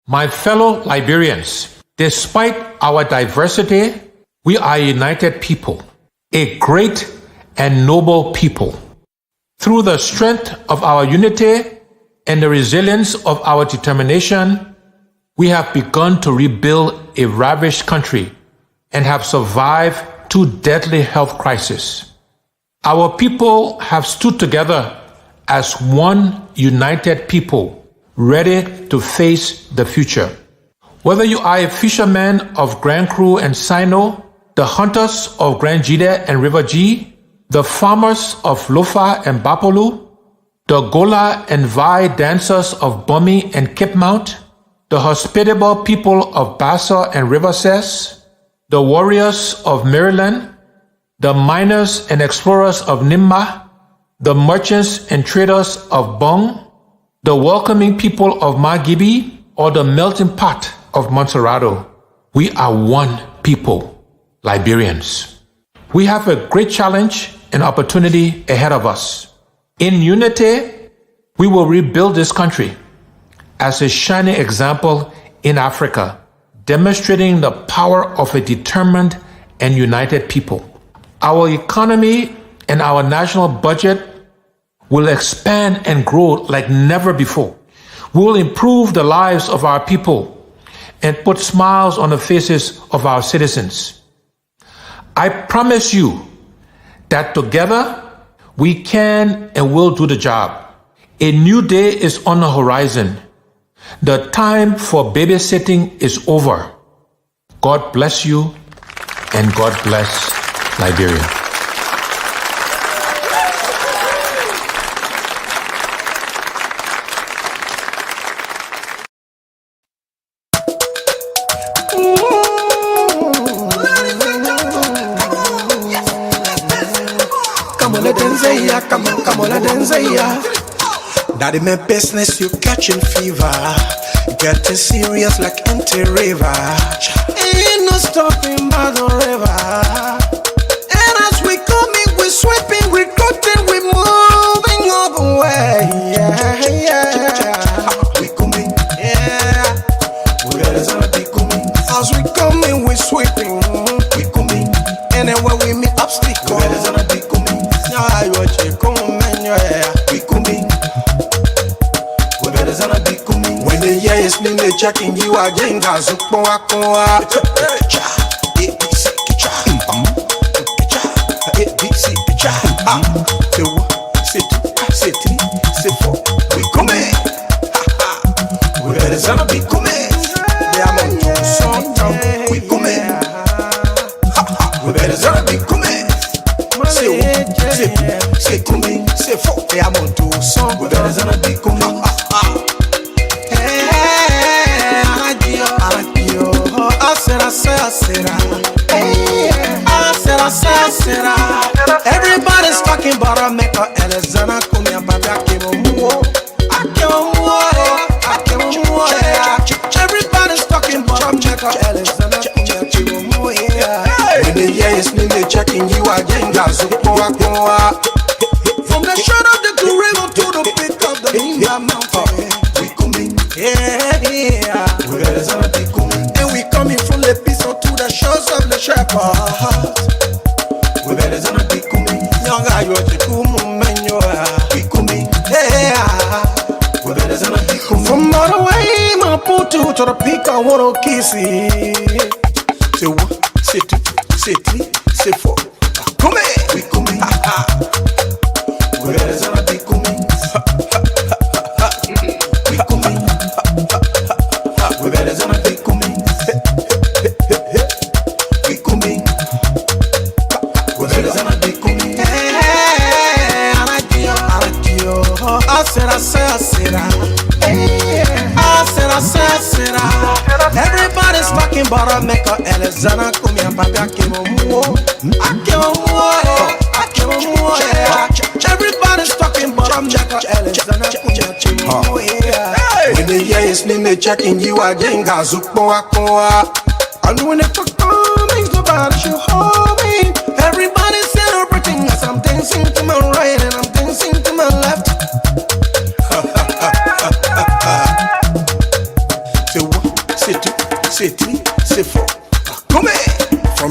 My fellow Liberians, despite our diversity, we are a united people, a great and noble people. Through the strength of our unity and the resilience of our determination, we have begun to rebuild a ravished country and have survived two deadly health crises. Our people have stood together as one united people, ready to face the future. Whether you are a fisherman of Grand Cru and Sino, the hunters of Grand Jide and River G, the farmers of Lofa and Bapolu, the Gola and Vai dancers of Bumi and Cape Mount, the hospitable people of Bassa and River Cess, the warriors of Maryland, the miners and explorers of Nimba, the merchants and traders of Bong, the welcoming people of Magibi, or the melting pot of Montserrado. We are one people, Liberians. We have a great challenge and opportunity ahead of us. In unity, we will rebuild this country as a shining example in Africa, demonstrating the power of a determined and united people. Our economy and our national budget will expand and grow like never before. We will improve the lives of our people and put smiles on the faces of our citizens. I promise you that together we can and will do the job. A new day is on the horizon. The time for babysitting is over. God bless you and God bless Liberia. Come on, Denzaya. Daddy, my business, you catching fever. Getting serious like empty river. Ain't no stopping by the river. And as we coming, we sweeping, we cutting, we moving all the way. We coming, we gotta be coming. As we coming, we sweeping, we coming. Anywhere we meet obstacle, we gotta be coming. We coming. We better be coming. When the year is me, they checking you again. Say 4. We coming. We better be coming. They are on some. We coming. We better be coming. Say coming. Say 4. They are on to some. We better be coming. Everybody's talking about a maker, Elizana, come here, baby, I came on more. Everybody's talking about a maker, Elizana, come here, came on more. When the year is nearly checking you again, guys, from the shore of the Blue River to the peak of the Himba Mountain, we coming, we gotta be coming, and we coming from the Piso to the shores of the Shepherds. We better be coming, young guy, you're the cool man, we coming, we better be coming. From all the way, my puto to the peak, I wanna kiss it. Say 1, say 2, say 3, say 4. Come here, we coming. We better be coming. We coming. We better be coming. We coming. We better be coming. Everybody's talking about a maker, Elizana, come here, baby, I came on more. Everybody's talking about a maker, Elizana, come here, came on more. When the year is nearly checking you again, guys, and when it comes, nobody should hold me. Everybody's celebrating as I'm dancing to my right and I'm dancing to my left. Say 1,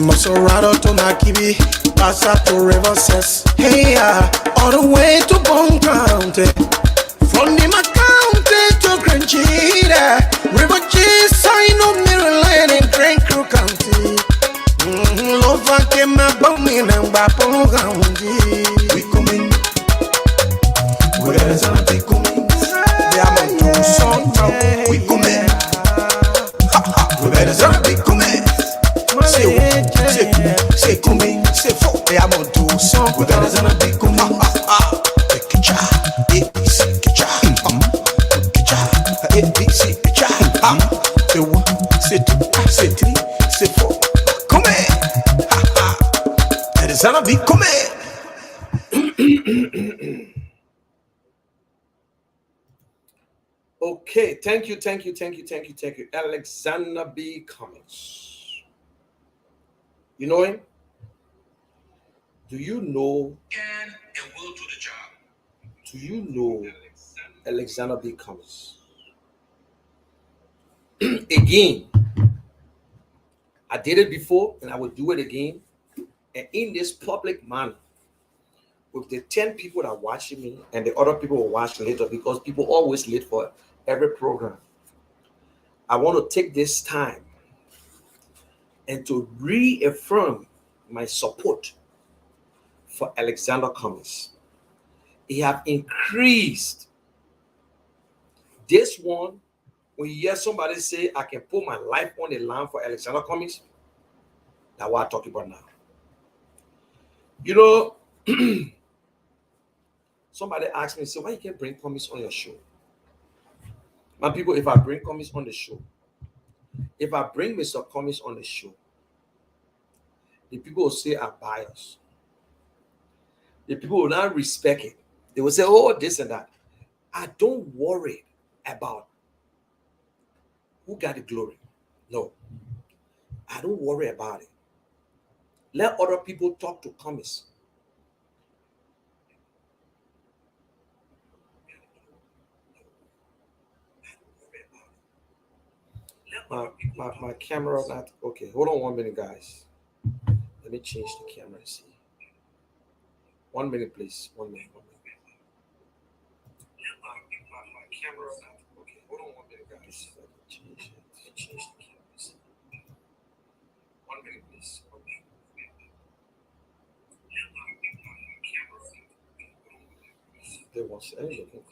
From Maserati to Nakibi, Bassa to Riverside. Hey, all the way to Bone County. From Nima County to Granchida, River G, sign of Maryland and Grand Crew County. Love came my bummy and Bapo County. We coming. We gotta be coming. They are my two sons. We coming. We better be coming. Say coming. Say for. They are my two sons. We gotta be coming. Say three, say four. Come here. That is gonna be come here. Okay, thank you, Alexander B. Cummings. You know him? Do you know? Can and will do the job. Do you know Alexander B. Cummings? Again, I did it before and I will do it again. And in this public manner, with the 10 people that are watching me and the other people will watch later, because people always late for every program, I want to take this time and to reaffirm my support for Alexander Cummings. He have increased. This one, when you hear somebody say, I can put my life on the line for Alexander Cummings, that's what I'm talking about now. You know, somebody asked me, so why you can't bring Cummings on your show? My people, if I bring Cummings on the show, if I bring Mr. Cummings on the show, the people will say I'm biased. The people will not respect it. They will say, oh, this and that. I don't worry about who got the glory. No, I don't worry about it. Let other people talk to Cummings. My camera not okay. Hold on 1 minute, guys. Let me change the camera and see. 1 minute, please. 1 minute. My camera not okay. Hold on 1 minute, guys. Let me change the camera and see. 1 minute, please. 1 minute. There was anything.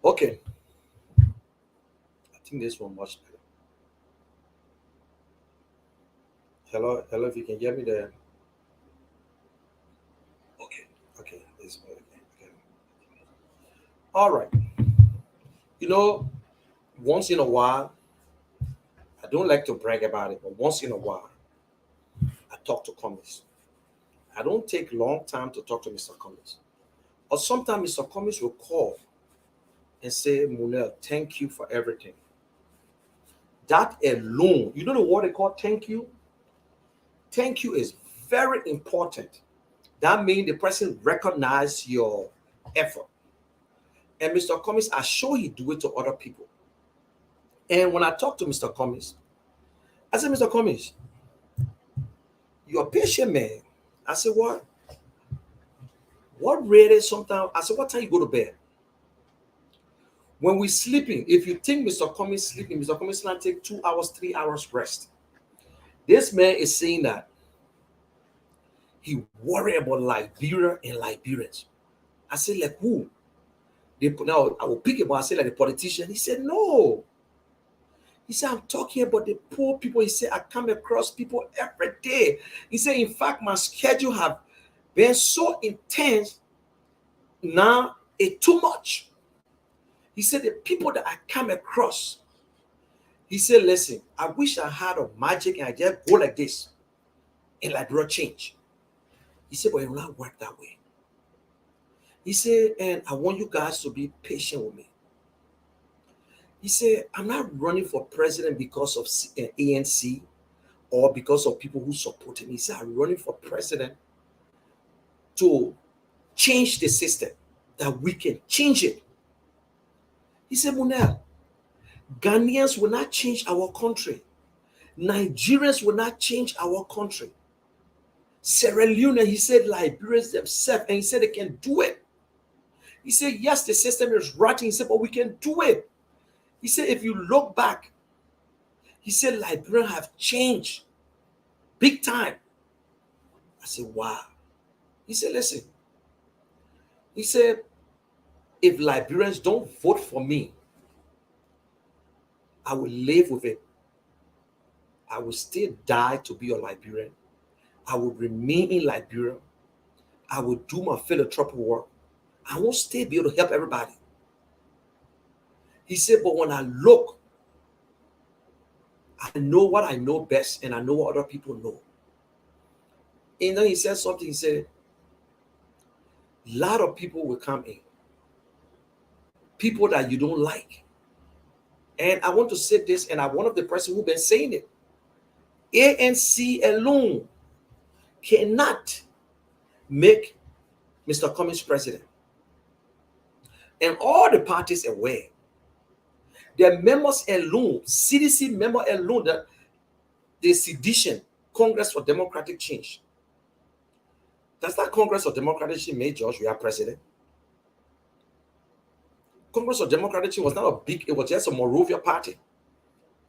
Okay. I think this one much better. Hello, if you can hear me there. Okay, this way again. All right. You know, once in a while, I don't like to brag about it, but once in a while, I talk to Cummings. I don't take long time to talk to Mr. Cummings. Or sometimes Mr. Cummings will call and say, Munel, thank you for everything. That alone, you know the word they call thank you? Thank you is very important. That means the person recognize your effort. And Mr. Cummings, I sure he do it to other people. And when I talk to Mr. Cummings, I said, Mr. Cummings, you're a patient man. I said, what? What really sometimes? I said, what time you go to bed? When we're sleeping, if you think Mr. Cummings sleeping, Mr. Cummings can take 2 hours, 3 hours rest. This man is saying that he worry about Liberia and Liberians. I said, like who? Now I will pick him. I said, like the politician. He said, no. He said, I'm talking about the poor people. He said, I come across people every day. He said, in fact, my schedule have been so intense. Now it's too much. He said, the people that I come across, he said, listen, I wish I had a magic and I just go like this and Liberia change. He said, but it will not work that way. He said, and I want you guys to be patient with me. He said, I'm not running for president because of ANC or because of people who support him. He said, I'm running for president to change the system, that we can change it. He said, Munel, Ghanaians will not change our country. Nigerians will not change our country. Sierra Leone, he said, Liberians themselves, and he said they can do it. He said, yes, the system is rotten. He said, but we can do it. He said, if you look back, he said, Liberians have changed big time. I said, wow. He said, listen. He said, if Liberians don't vote for me, I will live with it. I will still die to be a Liberian. I will remain in Liberia. I will do my philanthropic work. I won't still be able to help everybody. He said, but when I look, I know what I know best and I know what other people know. And then he said something, he said, a lot of people will come in. People that you don't like. And I want to say this, and I'm one of the person who've been saying it. ANC alone cannot make Mr. Cummings president. And all the parties aware. Their members alone, CDC member alone, that the sedition, Congress for Democratic Change. Does that Congress for Democratic Change make George Weah president? Congress for Democratic Change was not a big, it was just a Morovia party.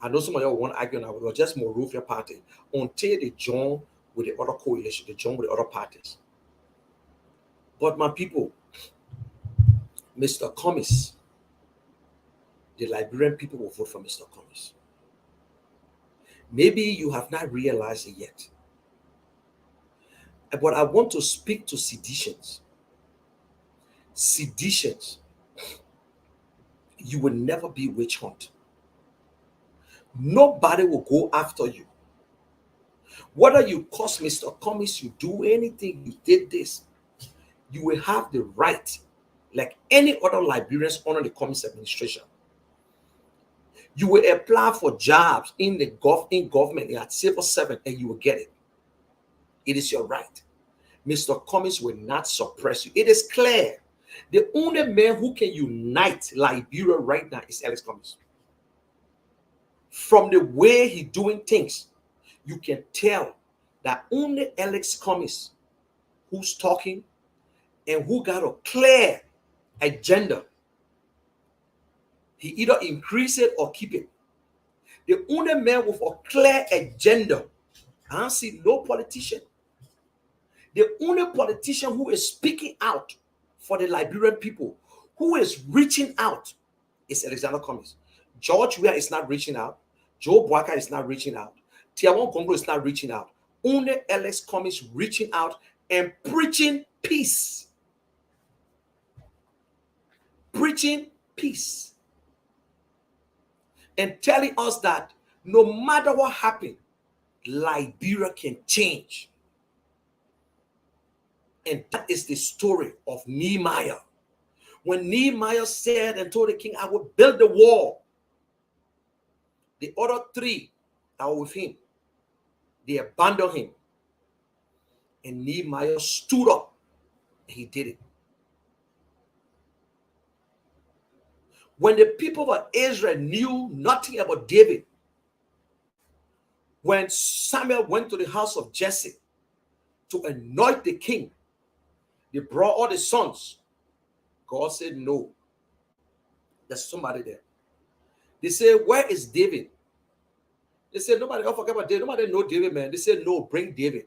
I know some of y'all won't argue now, it was just Morovia party until they joined with the other coalition, they joined with the other parties. But my people, Mr. Cummings, the Liberian people will vote for Mr. Cummings. Maybe you have not realized it yet. But I want to speak to seditions. Seditions, you will never be witch hunt. Nobody will go after you. Whether you cost Mr. Cummings, you do anything, you did this, you will have the right, like any other Liberians under the Cummings administration. You will apply for jobs in the government at civil servant and you will get it. It is your right. Mr. Cummings will not suppress you. It is clear. The only man who can unite Liberia right now is Alex Cummings. From the way he's doing things, you can tell that only Alex Cummings who's talking and who got a clear agenda. He either increase it or keep it. The only man with a clear agenda, I don't see no politician. The only politician who is speaking out for the Liberian people, who is reaching out, is Alexander Cummings. George Weah is not reaching out. Joe Boakai is not reaching out. Tiawan Congo is not reaching out. Only Alex Cummings reaching out and preaching peace. Preaching peace. And telling us that no matter what happened, Liberia can change. And that is the story of Nehemiah. When Nehemiah said and told the king, I will build the wall, the other three that were with him, they abandoned him. And Nehemiah stood up and he did it. When the people of Israel knew nothing about David, when Samuel went to the house of Jesse to anoint the king, they brought all the sons. God said, no, There's somebody there. They say, where is David? They said, nobody, don't forget about David. Nobody know David, man. They said, no, bring David.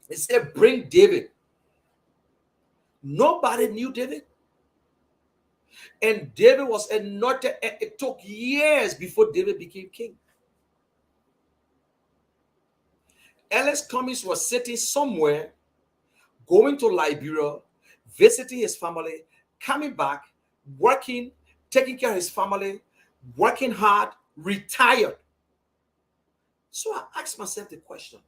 They said, bring David. Nobody knew David. And David was anointed. It took years before David became king. Ellis Cummings was sitting somewhere, going to Liberia, visiting his family, coming back, working, taking care of his family, working hard, retired. So I asked myself the question,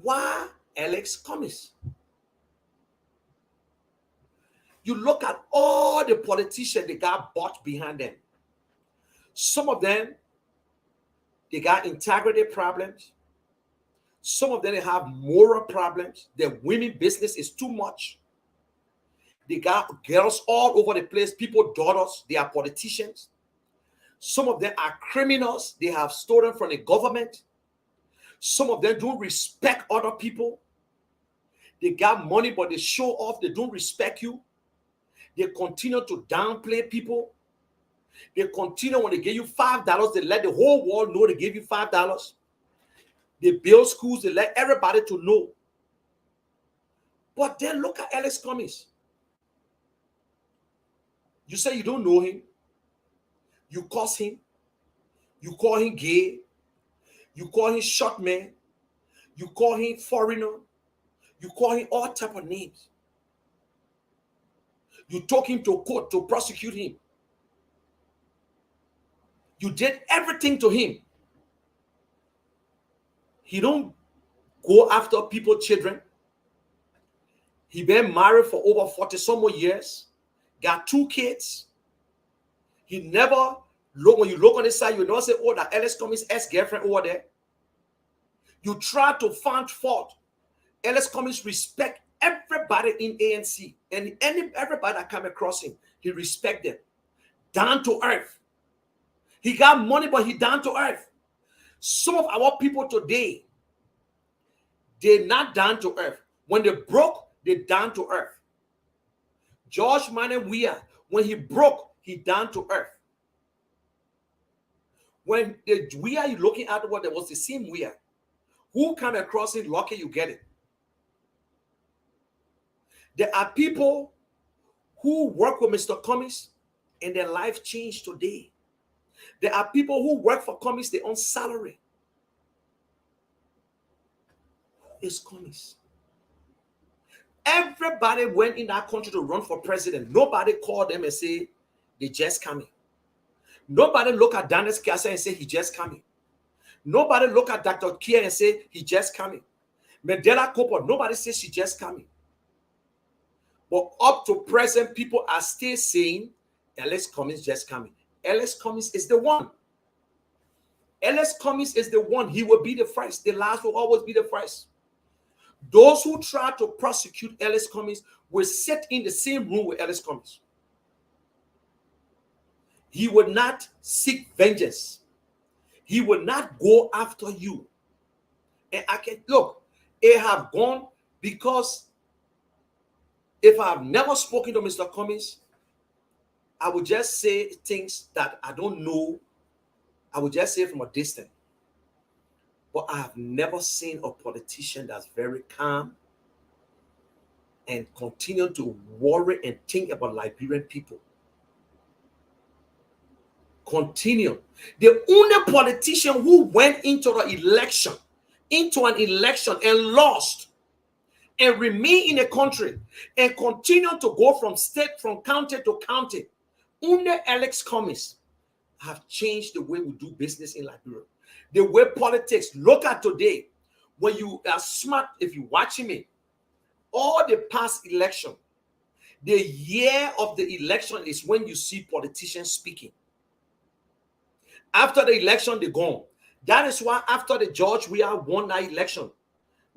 why Ellis Cummings? You look at all the politicians they got bought behind them. Some of them, they got integrity problems. Some of them, they have moral problems. Their women business is too much. They got girls all over the place, people, daughters, they are politicians. Some of them are criminals. They have stolen from the government. Some of them don't respect other people. They got money, but they show off. They don't respect you. They continue to downplay people. They continue, when they give you $5, they let the whole world know they gave you $5. They build schools, they let everybody to know. But then look at Ellis Cummings. You say you don't know him. You curse him. You call him gay. You call him short man. You call him foreigner. You call him all type of names. You took him to court to prosecute him. You did everything to him. He don't go after people's children. He been married for over 40 some more years. Got 2 kids. He never look, when you look on his side, you never say, oh, that Ellis Cummings' ex-girlfriend over there. You try to find fault. Ellis Cummings respect everybody in ANC, and everybody that come across him, he respect them. Down to earth. He got money, but he down to earth. Some of our people today, they're not down to earth. When they broke, they're down to earth. George Manuel Weah, when he broke, he down to earth. When the Weah you're looking at, what there was the same Weah. Who come across it, lucky you get it. There are people who work with Mr. Cummings and their life changed today. There are people who work for Cummings, they own salary. Who is Cummings? Everybody went in that country to run for president. Nobody called them and say, they just coming. Nobody look at Daniel Kasa and say, he just coming. Nobody look at Dr. Kia and say, he just coming. Medela Cooper, nobody says she just coming. But up to present, people are still saying, Ellis Cummings just coming. Ellis Cummings is the one. Ellis Cummings is the one. He will be the first. The last will always be the first. Those who try to prosecute Ellis Cummings will sit in the same room with Ellis Cummings. He will not seek vengeance. He will not go after you. And I can look, I have gone, because if I have never spoken to Mr. Cummings, I would just say things that I don't know. I would just say from a distance. But I have never seen a politician that's very calm and continue to worry and think about Liberian people. Continue. The only politician who went into an election and lost and remain in a country and continue to go from county to county, only Ellis Cummings have changed the way we do business in Liberia. The way politics, look at today, when you are smart, if you're watching me, all the past election, the year of the election is when you see politicians speaking. After the election, they're gone. That is why after the George Weah won that election,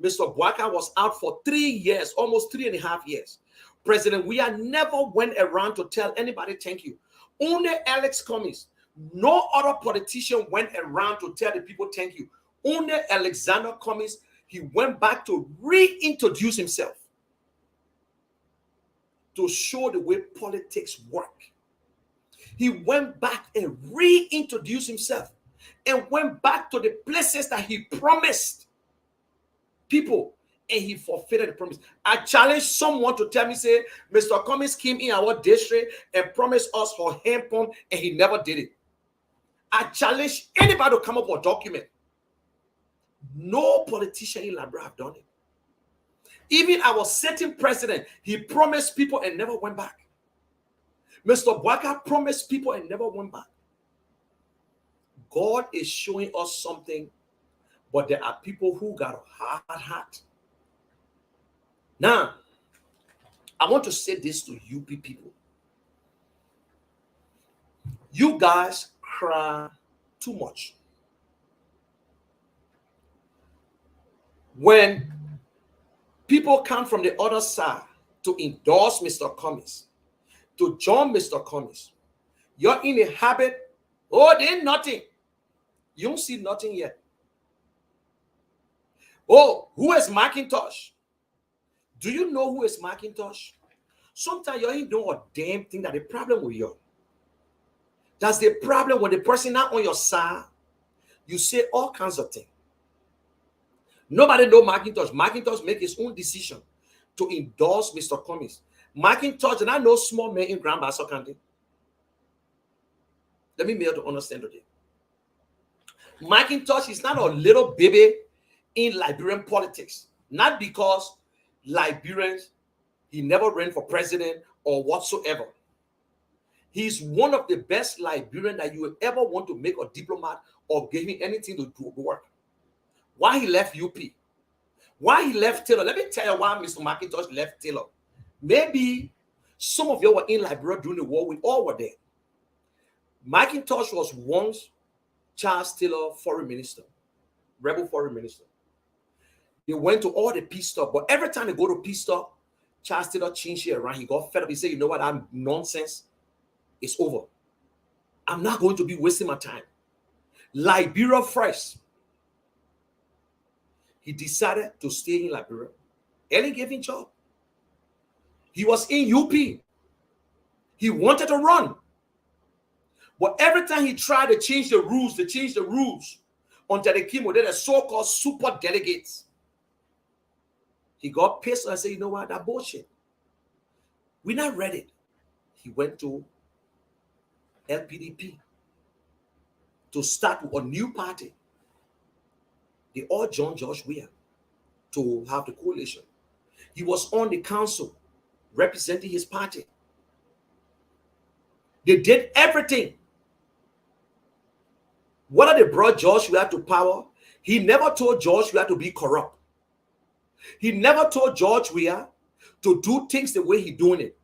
Mr. Bwaka was out for 3 years, almost 3.5 years. President Weah never went around to tell anybody thank you. Only Ellis Cummings. No other politician went around to tell the people thank you. Only Alexander Cummings, he went back to reintroduce himself. to show the way politics work. He went back and reintroduced himself and went back to the places that he promised people, and he forfeited the promise. I challenge someone to tell me, say, Mr. Cummings came in our district and promised us for hand pump, and he never did it. I challenge anybody to come up with a document. No politician in Liberia have done it. Even our sitting president, he promised people and never went back. Mr. Bwaka promised people and never went back. God is showing us something, but there are people who got a hard heart. Now, I want to say this to you people. You guys cry too much. When people come from the other side to endorse Mr. Cummings, to join Mr. Cummings, you're in a habit, oh, they ain't nothing. You don't see nothing yet. Oh, who is Macintosh? Do you know who is Macintosh? Sometimes you ain't doing a damn thing. That the problem with you. That's the problem when the person not on your side, you say all kinds of things. Nobody know Macintosh. Macintosh make his own decision to endorse Mr. Cummings. Macintosh, and I know small men in Grand Bassa County. Let me make you to understand today. Macintosh is not a little baby in Liberian politics. Not because Liberians, he never ran for president or whatsoever. He's one of the best Liberians that you would ever want to make a diplomat or give him anything to do work. Why he left UP? Why he left Taylor? Let me tell you why Mr. Macintosh left Taylor. Maybe some of you were in Liberia during the war. We all were there. Macintosh was once Charles Taylor foreign minister, rebel foreign minister. They went to all the peace stuff, but every time they go to peace stuff, Charles Taylor changed it around. He got fed up. He said, you know what, I'm nonsense. It's over. I'm not going to be wasting my time. Liberia first. He decided to stay in Liberia. Ellen gave him a job. He was in UP. He wanted to run. But every time he tried to change the rules, until they came with the so-called super delegates, he got pissed and said, you know what, that bullshit. We're not ready. He went to LPDP to start a new party. They all joined George Weah to have the coalition. He was on the council representing his party. They did everything. Whether they brought George Weah to power, he never told George Weah to be corrupt. He never told George Weah to do things the way he's doing it.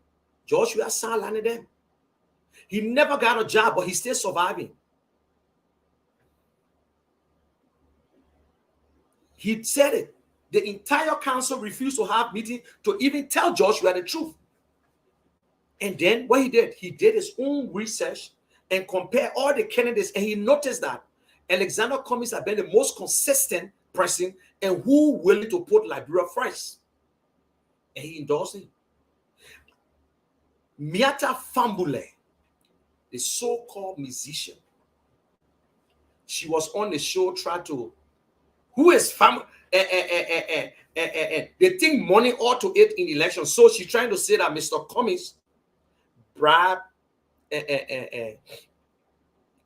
George Weah sidelined them. He never got a job, but he's still surviving. He said it. The entire council refused to have meeting to even tell George Weah the truth. And then what he did his own research and compare all the candidates, and he noticed that Alexander Cummings had been the most consistent person and who willing to put Liberia first. And he endorsed him. Miata Fambule, the so-called musician, she was on the show trying to, who is they think money ought to eat in elections. So she's trying to say that Mr. Cummings bribe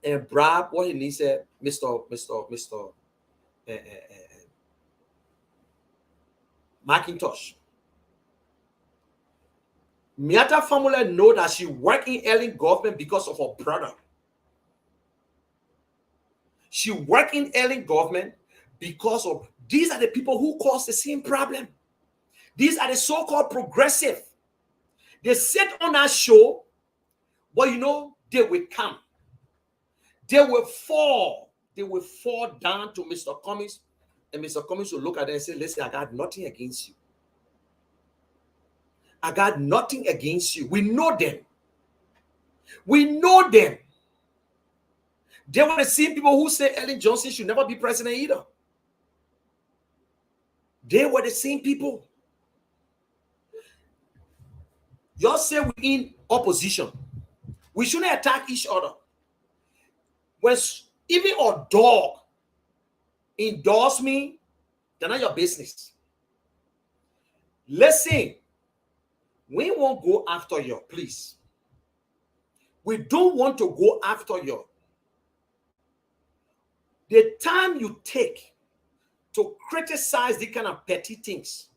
and bribe what he needs, Mr. Macintosh. Miata Famula know that she worked in Ellen government because of her brother. She worked in Ellen government because of, these are the people who cause the same problem. These are the so-called progressive. They sit on that show, but you know, they will come. They will fall. They will fall down to Mr. Cummings, and Mr. Cummings will look at them and say, listen, I got nothing against you. I got nothing against you. We know them. We know them. They were the same people who say Ellen Johnson should never be president either. They were the same people. Y'all say we're in opposition. We shouldn't attack each other. When even a dog endorse me, they're not your business. Listen, we won't go after you, please. We don't want to go after you. The time you take to criticize the kind of petty things,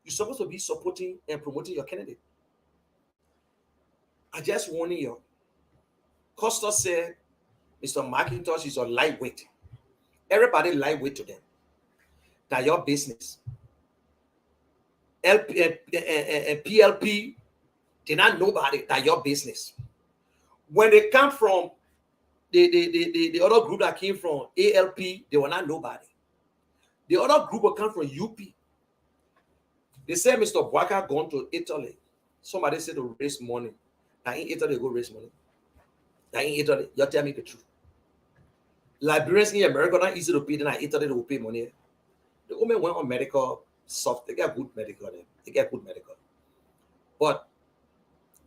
you're supposed to be supporting and promoting your candidate. I just warning you. Costa said, Mr. McIntosh is a lightweight. Everybody lightweight to them. That's your business. PLP, they're not nobody. That's your business. When they come from the other group that came from ALP, they were not nobody. The other group will come from UP. They said Mr. Bwaka gone to Italy. Somebody said to raise money. Now in Italy, they go raise money. Now in Italy, you tell me the truth. Liberians in America are not easy to pay. Then in Italy, they will pay money. The women went on medical soft. They get good medical. They get good medical. But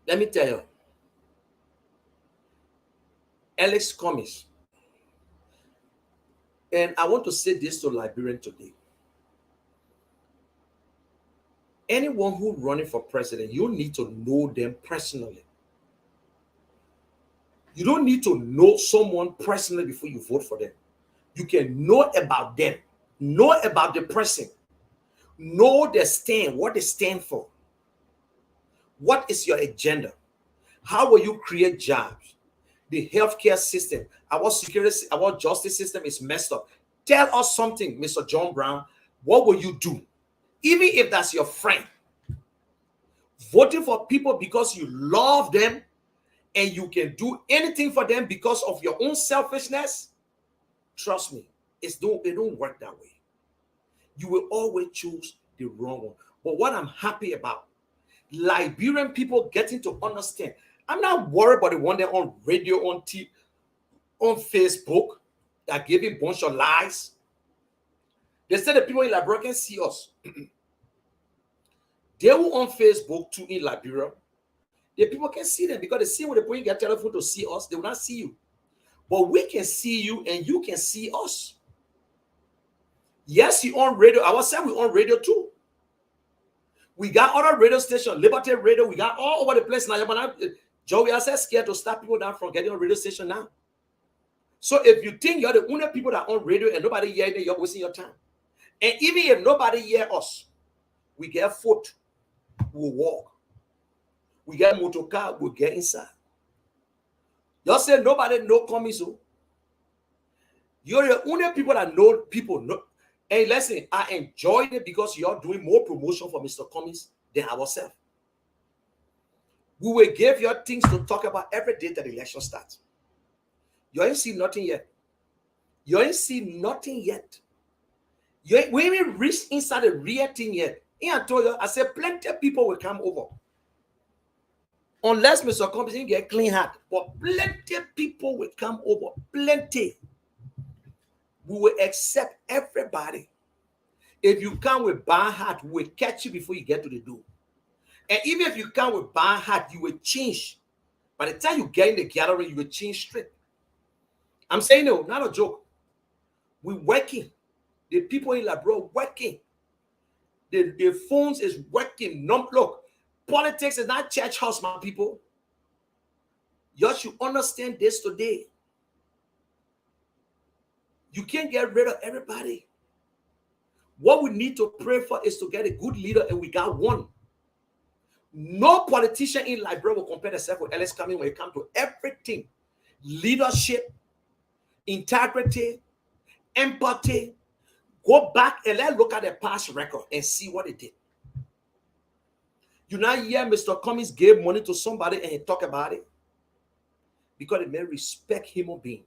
let me tell you, Alex Cummings, and I want to say this to Liberian today. Anyone who's running for president, you need to know them personally. You don't need to know someone personally before you vote for them. You can know about them, know about the person, know their stand, what they stand for. What is your agenda? How will you create jobs? The healthcare system, our security, our justice system is messed up. Tell us something, Mr. John Brown. What will you do? Even if that's your friend. Voting for people because you love them and you can do anything for them because of your own selfishness, trust me, it don't work that way. You will always choose the wrong one. But what I'm happy about, Liberian people getting to understand, I'm not worried about the one there on radio, on TV, on Facebook that gave a bunch of lies. They said the people in Liberia can see us. They were on Facebook too in Liberia. The people can see them because they see when they put in their telephone to see us, they will not see you. But we can see you and you can see us. Yes, you on radio. I was saying we on radio too. We got other radio stations, Liberty Radio. We got all over the place now. Joey, I said scared to stop people down from getting on radio station now. So if you think you're the only people that are on radio and nobody hear it, you're wasting your time. And even if nobody hear us, we get foot, we'll walk. We get motor car, we'll get inside. Y'all say nobody know coming, so you're the only people that know people. Know. And listen, I enjoyed it because you're doing more promotion for Mr. Cummings than ourselves. We will give you things to talk about every day that the election starts. You ain't seen nothing yet. You ain't seen nothing yet. We ain't reached inside the real thing yet. And I told you, I said plenty of people will come over. Unless Mr. Cummings didn't get clean heart. But plenty of people will come over. Plenty. We will accept everybody. If you come with bad heart, we will catch you before you get to the door. And even if you come with bad heart, you will change. By the time you get in the gathering, you will change straight. I'm saying no, not a joke. We're working. The people in Labrador working. The phones is working. No, look, politics is not church house, my people. You should understand this today. You can't get rid of everybody. What we need to pray for is to get a good leader, and we got one. No politician in Liberia will compare themselves with Alex Cummings when it comes to everything. Leadership, integrity, empathy. Go back and let's look at the past record and see what they did. You now hear Mr. Cummings gave money to somebody and he talk about it because they may respect human being.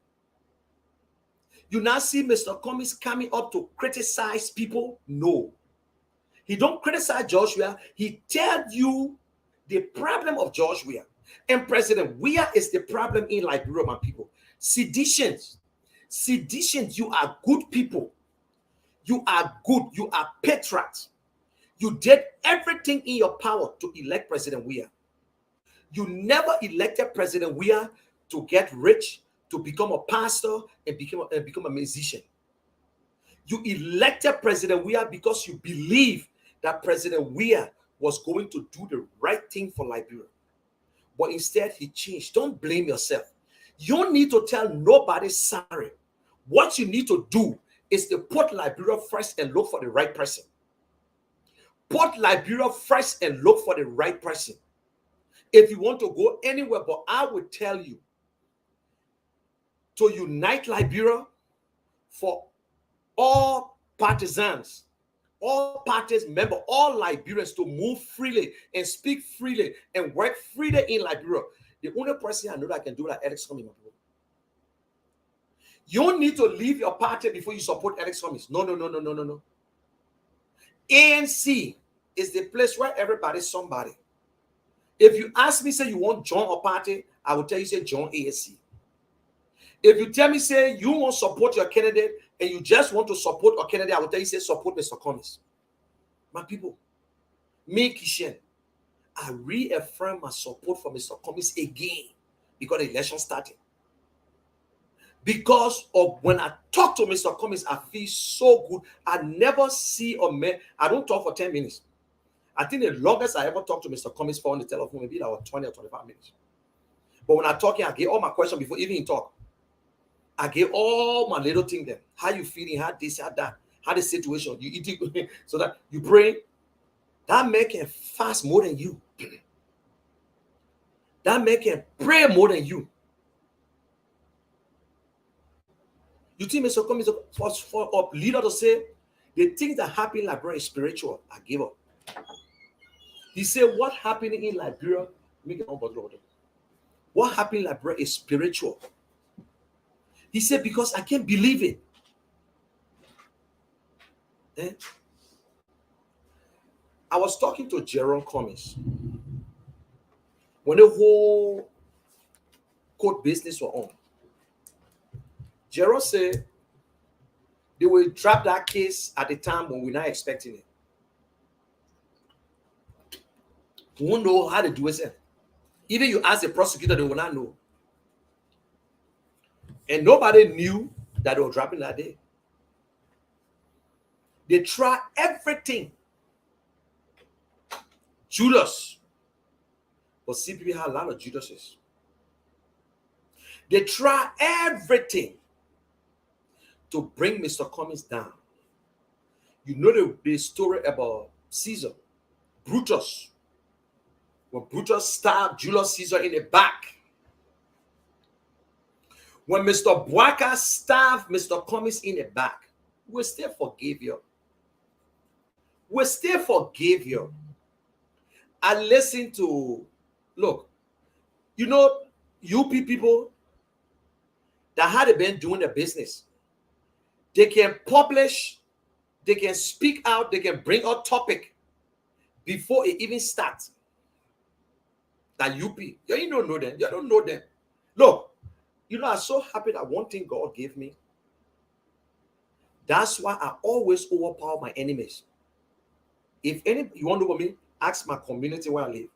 You now see Mr. Cummings coming up to criticize people. No. He don't criticize Joshua. He tells you the problem of Joshua. And President Weah is the problem in Liberia, my people. Seditions. Seditions, you are good people. You are good. You are patriots. You did everything in your power to elect President Weah. You never elected President Weah to get rich, to become a pastor, and become a musician. You elected President Weah because you believe that President Weah was going to do the right thing for Liberia. But instead, he changed. Don't blame yourself. You don't need to tell nobody sorry. What you need to do is to put Liberia first and look for the right person. Put Liberia first and look for the right person. If you want to go anywhere, but I would tell you to unite Liberia for all partisans, all parties member, all Liberians to move freely and speak freely and work freely in Liberia. The only person I know that can do that, Alex Cummings. You don't need to leave your party before you support Alex Cummings. No. ANC is the place where everybody's somebody. If you ask me, say you want join a party, I will tell you, say join ANC. If you tell me, say you want to support your candidate and you just want to support a candidate, I will tell you, say support Mr. Cummings. My people, me, Kishen, I reaffirm my support for Mr. Cummings again because the election started. Because of when I talk to Mr. Cummings, I feel so good. I never see a man, I don't talk for 10 minutes. I think the longest I ever talked to Mr. Cummings for on the telephone, maybe that was 20 or 25 minutes. But when I talk, I get all my questions before even he talk. I get all my little things there. How you feeling? How this, how that, how the situation. You eat it so that you pray. That man can fast more than you. That man can pray more than you. You think Mr. Cummings for a leader to say the things that happen in Liberia is spiritual? I give up. He said, what happened in Liberia? What happened in Liberia is spiritual. He said, because I can't believe it. I was talking to Jerome Cummings when the whole court business was on. Jerome said they will drop that case at the time when we're not expecting it. We won't know how to do it. Even you ask the prosecutor, they will not know. And nobody knew that they were dropping that day. They tried everything. Judas. But CPP had a lot of Judases. They tried everything to bring Mr. Cummings down. You know the story about Caesar, Brutus. When Brutus stabbed Julius Caesar in the back. When Mr. Bwaka stabbed Mr. Cummings in the back, we still forgive you. We still forgive you. I listen to, look, you know, UP people that had been doing the business. They can publish, they can speak out, they can bring out topic before it even starts. That UP, you don't know them. You don't know them. Look, you know, I'm so happy that one thing God gave me. That's why I always overpower my enemies. If any you want to know about me, ask my community where I live.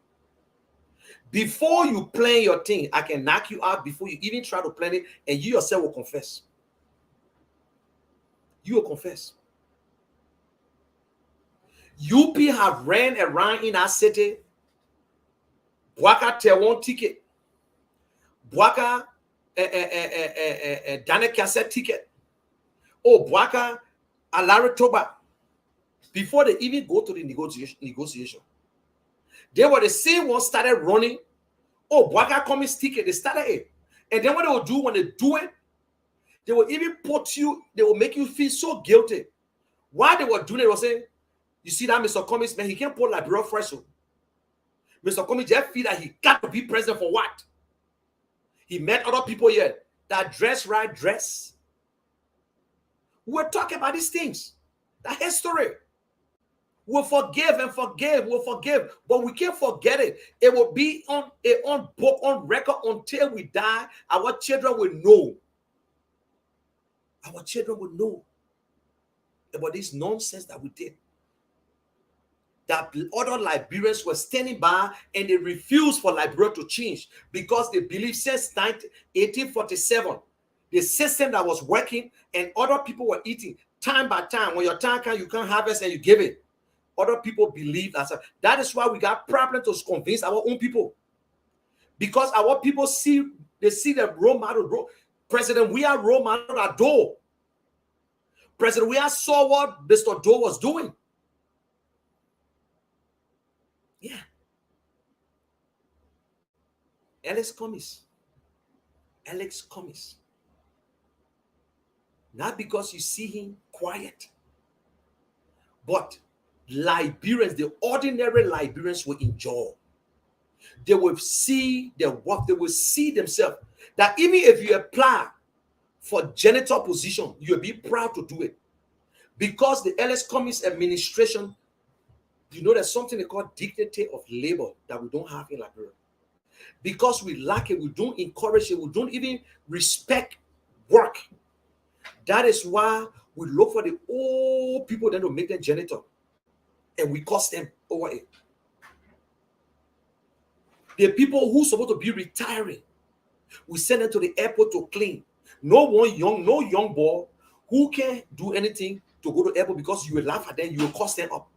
Before you plan your thing, I can knock you out before you even try to plan it, and you yourself will confess. You will confess. UP have ran around in our city. Bwaka tell one ticket. Bwaka Daniel Cassette ticket. Oh, Bwaka Alari Toba. Before they even go to the negotiation. They were the same ones started running. Oh, Bwaka Cummings ticket. They started it. And then what they will do when they do it, they will even put you, they will make you feel so guilty. While they were doing it, they were saying, you see that Mr. Cummings, man, he can't put like Liberia fresh. Mr. Cummings just feel that he got to be president for what? He met other people here that dress right dress. We're talking about these things. That history. We'll forgive and forgive. We'll forgive. But we can't forget it. It will be on book, on record until we die. Our children will know. Our children will know about this nonsense that we did. that other Liberians were standing by and they refused for Liberia to change because they believe since 1847, the system that was working and other people were eating time by time. When your time comes, you can't harvest and you give it. Other people believe that is why we got problems to convince our own people. Because our people they see the role model. President Weah role model at Doe. President Weah saw what Mr. Doe was doing. Yeah. Alex Cummings. Not because you see him quiet, but Liberians, the ordinary Liberians will enjoy. They will see their work. They will see themselves. That even if you apply for janitor position, you'll be proud to do it. Because the Alex Cummings administration, you know, there's something they call dignity of labor that we don't have in Liberia. Because we lack it, we don't encourage it, we don't even respect work. That is why we look for the old people then to make them janitor. And we cost them over it. The people who are supposed to be retiring, we send them to the airport to clean. No young boy who can do anything to go to airport because you will laugh at them, you will cost them up.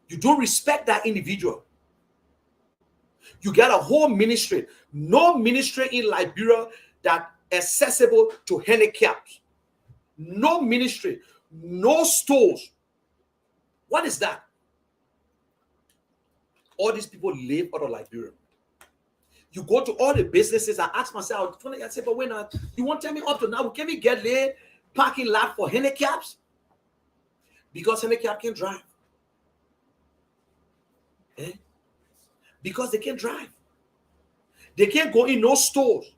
You don't respect that individual. You get a whole ministry. No ministry in Liberia that accessible to handicaps. No ministry. No stores. What is that? All these people live out of Liberia. You go to all the businesses. I ask myself, I say, but when you won't tell me up to now, can we get there parking lot for handicaps? Because handicap can drive. Because they can't drive. They can't go in no stores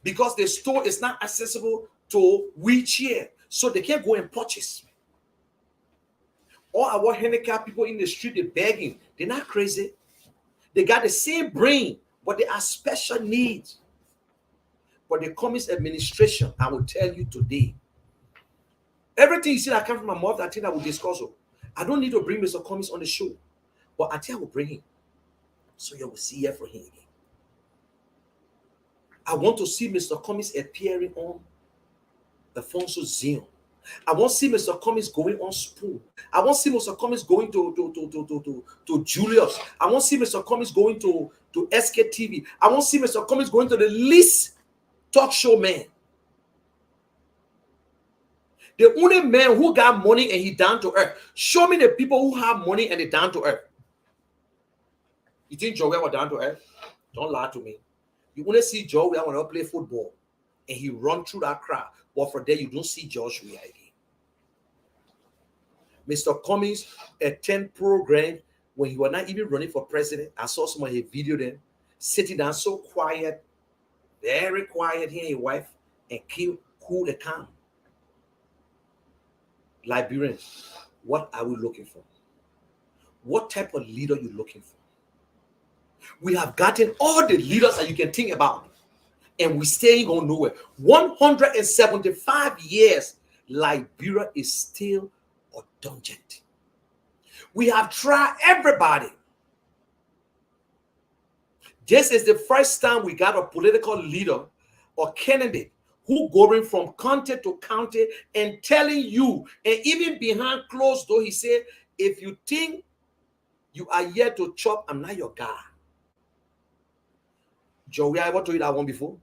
because the store is not accessible to wheelchair. So they can't go and purchase. All our handicapped people in the street, they're begging. They're not crazy. They got the same brain, but they are special needs. But the Cummings administration, I will tell you today, everything you see that comes from my mouth, I think I will discuss. I don't need to bring Mr. Cummings on the show, but I think I will bring him. So you will see here for him again. I want to see Mr. Cummings appearing on Alfonso Zion. I want to see Mr. Cummings going on Spoon. I want to see Mr. Cummings going to Julius. I want to see Mr. Cummings going to SKTV. I want to see Mr. Cummings going to the least talk show man. The only man who got money and he down to earth. Show me the people who have money and they down to earth. You think Joel was down to earth? Don't lie to me. You only see Joel when he play football and he run through that crowd. But for there, you don't see Josh Weah again. Mr. Cummings attend program when he was not even running for president. I saw some of his video then, sitting down so quiet, very quiet, he and his wife, and cool and calm. Liberians, what are we looking for? What type of leader are you looking for? We have gotten all the leaders that you can think about, and we staying on nowhere. 175 years, Liberia is still a dungeon. We have tried everybody. This is the first time we got a political leader or candidate who going from county to county and telling you, and even behind closed door, he said, if you think you are here to chop, I'm not your guy. Joey, I ever told you that one before?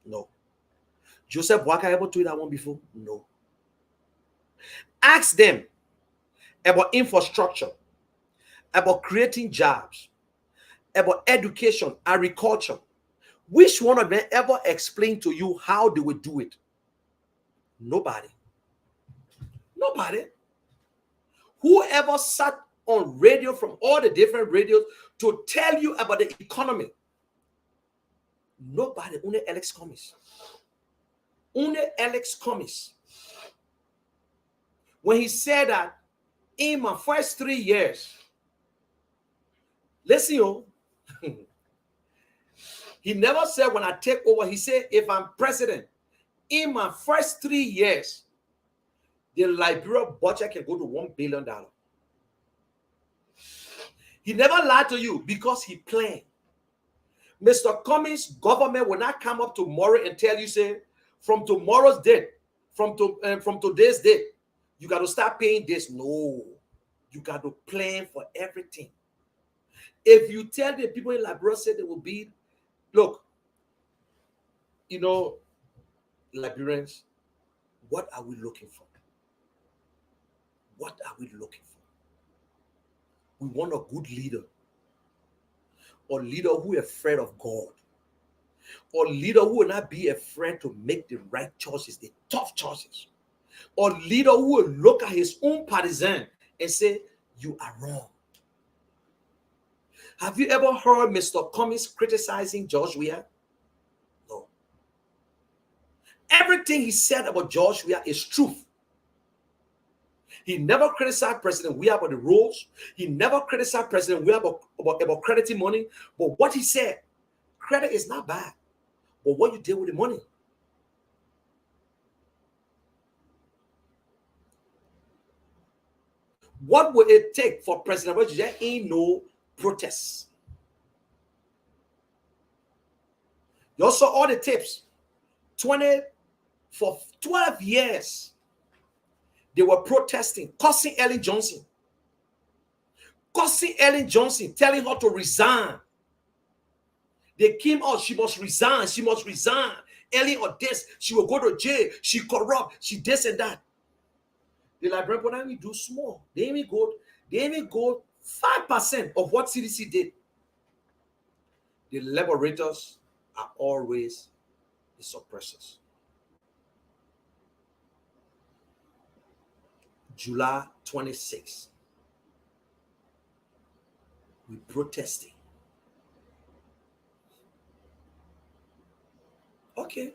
No. Joseph Boakai ever told you that one before? No. Ask them about infrastructure, about creating jobs, about education, agriculture. Which one of them ever explained to you how they would do it? Nobody. Nobody. Whoever sat on radio from all the different radios to tell you about the economy? Nobody. Only Alex Cummings. Only Alex Cummings. When he said that in my first 3 years, listen, yo, he never said when I take over, he said if I'm president, in my first 3 years, the Liberia budget can go to $1 billion. He never lied to you because he planned. Mr. Cummings' government will not come up tomorrow and tell you, say, from tomorrow's date, from today's date, you got to start paying this. No, you got to plan for everything. If you tell the people in Liberia, say they will be, look, you know, Liberians, what are we looking for? What are we looking for? We want a good leader, or leader who is afraid of God, or leader who will not be afraid to make the right choices, the tough choices, or leader who will look at his own partisan and say, you are wrong. Have you ever heard Mr. Cummings criticizing George Weah? No. Everything he said about George Weah is truth. He never criticized President Weah about the rules. He never criticized President Weah about crediting money. But what he said, credit is not bad, but what you did with the money. What will it take for President Weah? There ain't no protests. You saw all the tapes. For 12 years, they were protesting, cursing Ellen Johnson. Cursing Ellen Johnson, telling her to resign. They came out, she must resign, she must resign. Ellen or this, she will go to jail, she corrupt, she this and that. The Liberian Parliament do small. They even go 5% of what CDC did. The liberators are always the suppressors. July 26th, we protesting. Okay.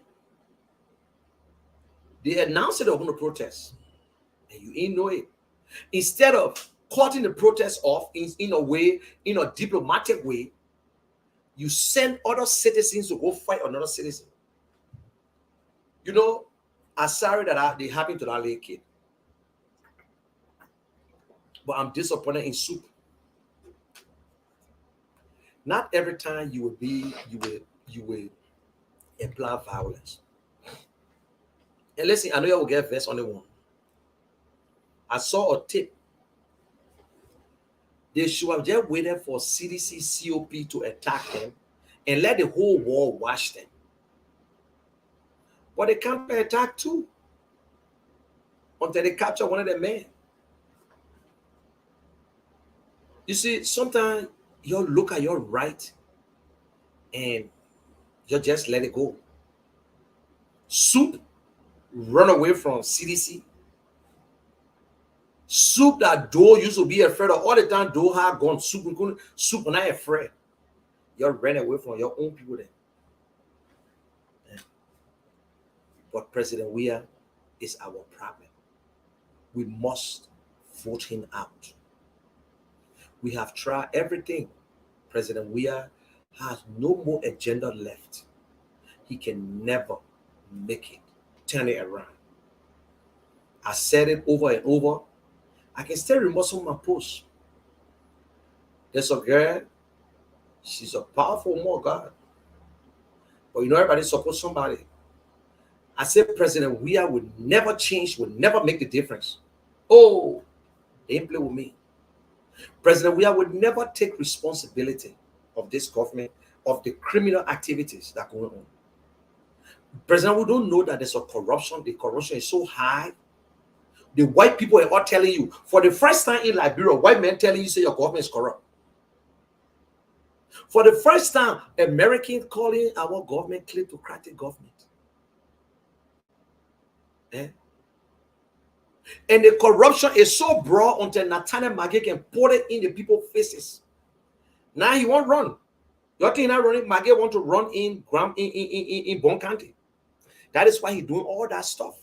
They announced that they were going to protest, and you ain't know it. Instead of cutting the protest off in a way, in a diplomatic way, you send other citizens to go fight another citizen. You know, I'm sorry that they happened to that little kid, but I'm disappointed in Soup. Not every time you will apply violence. And listen, I know you will get vexed on the one. I saw a tip. They should have just waited for CDC COP to attack them and let the whole world watch them. But they can't attack too until they capture one of the men. You see, sometimes you look at your right and you just let it go. Soup run away from CDC. Soup that Doe used to be afraid of all the time. Doe had gone. Soup not afraid. You ran away from your own people then. Yeah. But President Weah is our problem. We must vote him out. We have tried everything. President Weah has no more agenda left. He can never make it, turn it around. I said it over and over. I can still remember some of my posts. There's a girl, she's a powerful woman of God. But you know, everybody supports somebody. I said President Weah would never change, would never make the difference. Oh, they ain't play with me. President Weah would never take responsibility of this government, of the criminal activities that are going on. President, we don't know that there's a corruption. The corruption is so high. The white people are all telling you, for the first time in Liberia, white men telling you, say your government is corrupt. For the first time, Americans calling our government kleptocratic government. And the corruption is so broad until Nathaniel Magee can put it in the people's faces. Now he won't run. You're thinking not running. Magee want to run in Bon County. That is why he's doing all that stuff.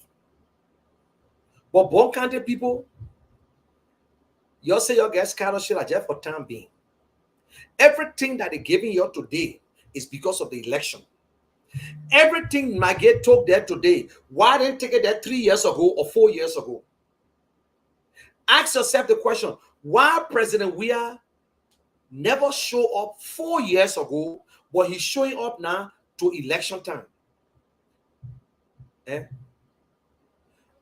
But Bon County people, you say your gas cattle shit are just for time being. Everything that they're giving you today is because of the election. Everything Magee took there today, why didn't take it there 3 years ago or 4 years ago? Ask yourself the question, why President Weah never show up 4 years ago, but he's showing up now to election time. And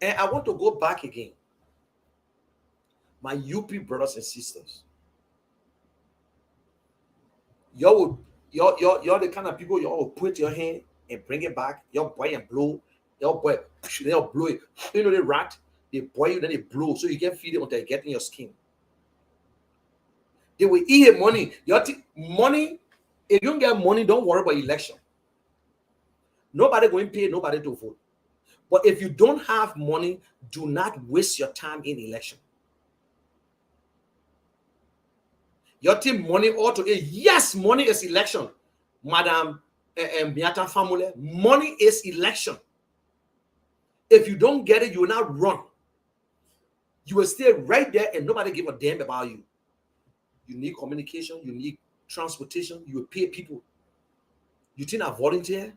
I want to go back again. My UP brothers and sisters, you're the kind of people y'all will put your hand and bring it back. Your boy and blow. Your boy, they'll blow it. You know the rat, they boil you, then they blow, so you can feed it until it gets in your skin. They will eat your money. Money, if you don't get money, don't worry about election. Nobody going to pay nobody to vote. But if you don't have money, do not waste your time in election. Your team money ought to, yes, money is election. Madam Miata family, money is election. If you don't get it, you will not run. You will stay right there and nobody give a damn about you. You need communication, you need transportation, you will pay people. You think I volunteer?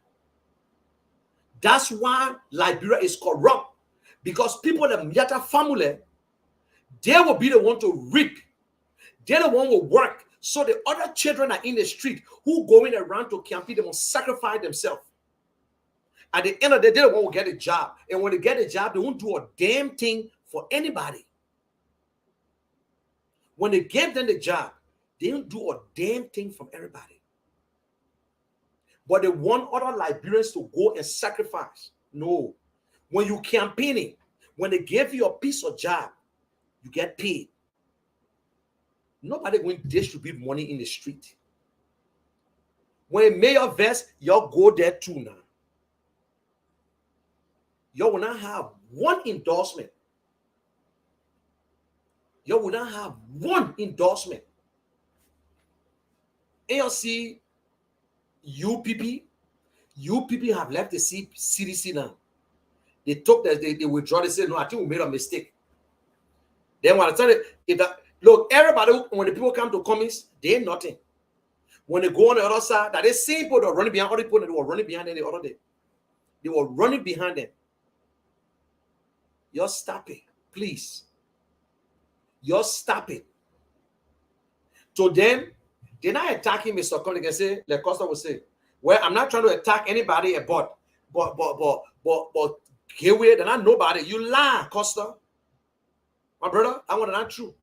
That's why Liberia is corrupt. Because people in the Miata family, they will be the one to reap. They're the one who work. So the other children are in the street who going around to campaign, they must sacrifice themselves. At the end of the day, they're the one who get a job. And when they get a job, they won't do a damn thing for anybody. When they gave them the job, they don't do a damn thing from everybody. But they want other Liberians to go and sacrifice. No. When you campaigning, when they give you a piece of job, you get paid. Nobody going to distribute money in the street. When a mayor vest, y'all go there too now. Y'all will not have one endorsement. Y'all will not have one endorsement. ALC, UPP have left the CDC now. They took that, they withdraw, they said, no, I think we made a mistake. Then when I tell you, look, everybody, when the people come to Cummings, they ain't nothing. When they go on the other side, that they same people that were running behind other people that were running behind them the other day. They were running behind them. You're stop it, please. You're stop it. To them, they're not attacking Mr. Cummings. They can say, like Costa will say, well, I'm not trying to attack anybody, but Gateway, they're not nobody. You lie, Costa. My brother, I want to not true.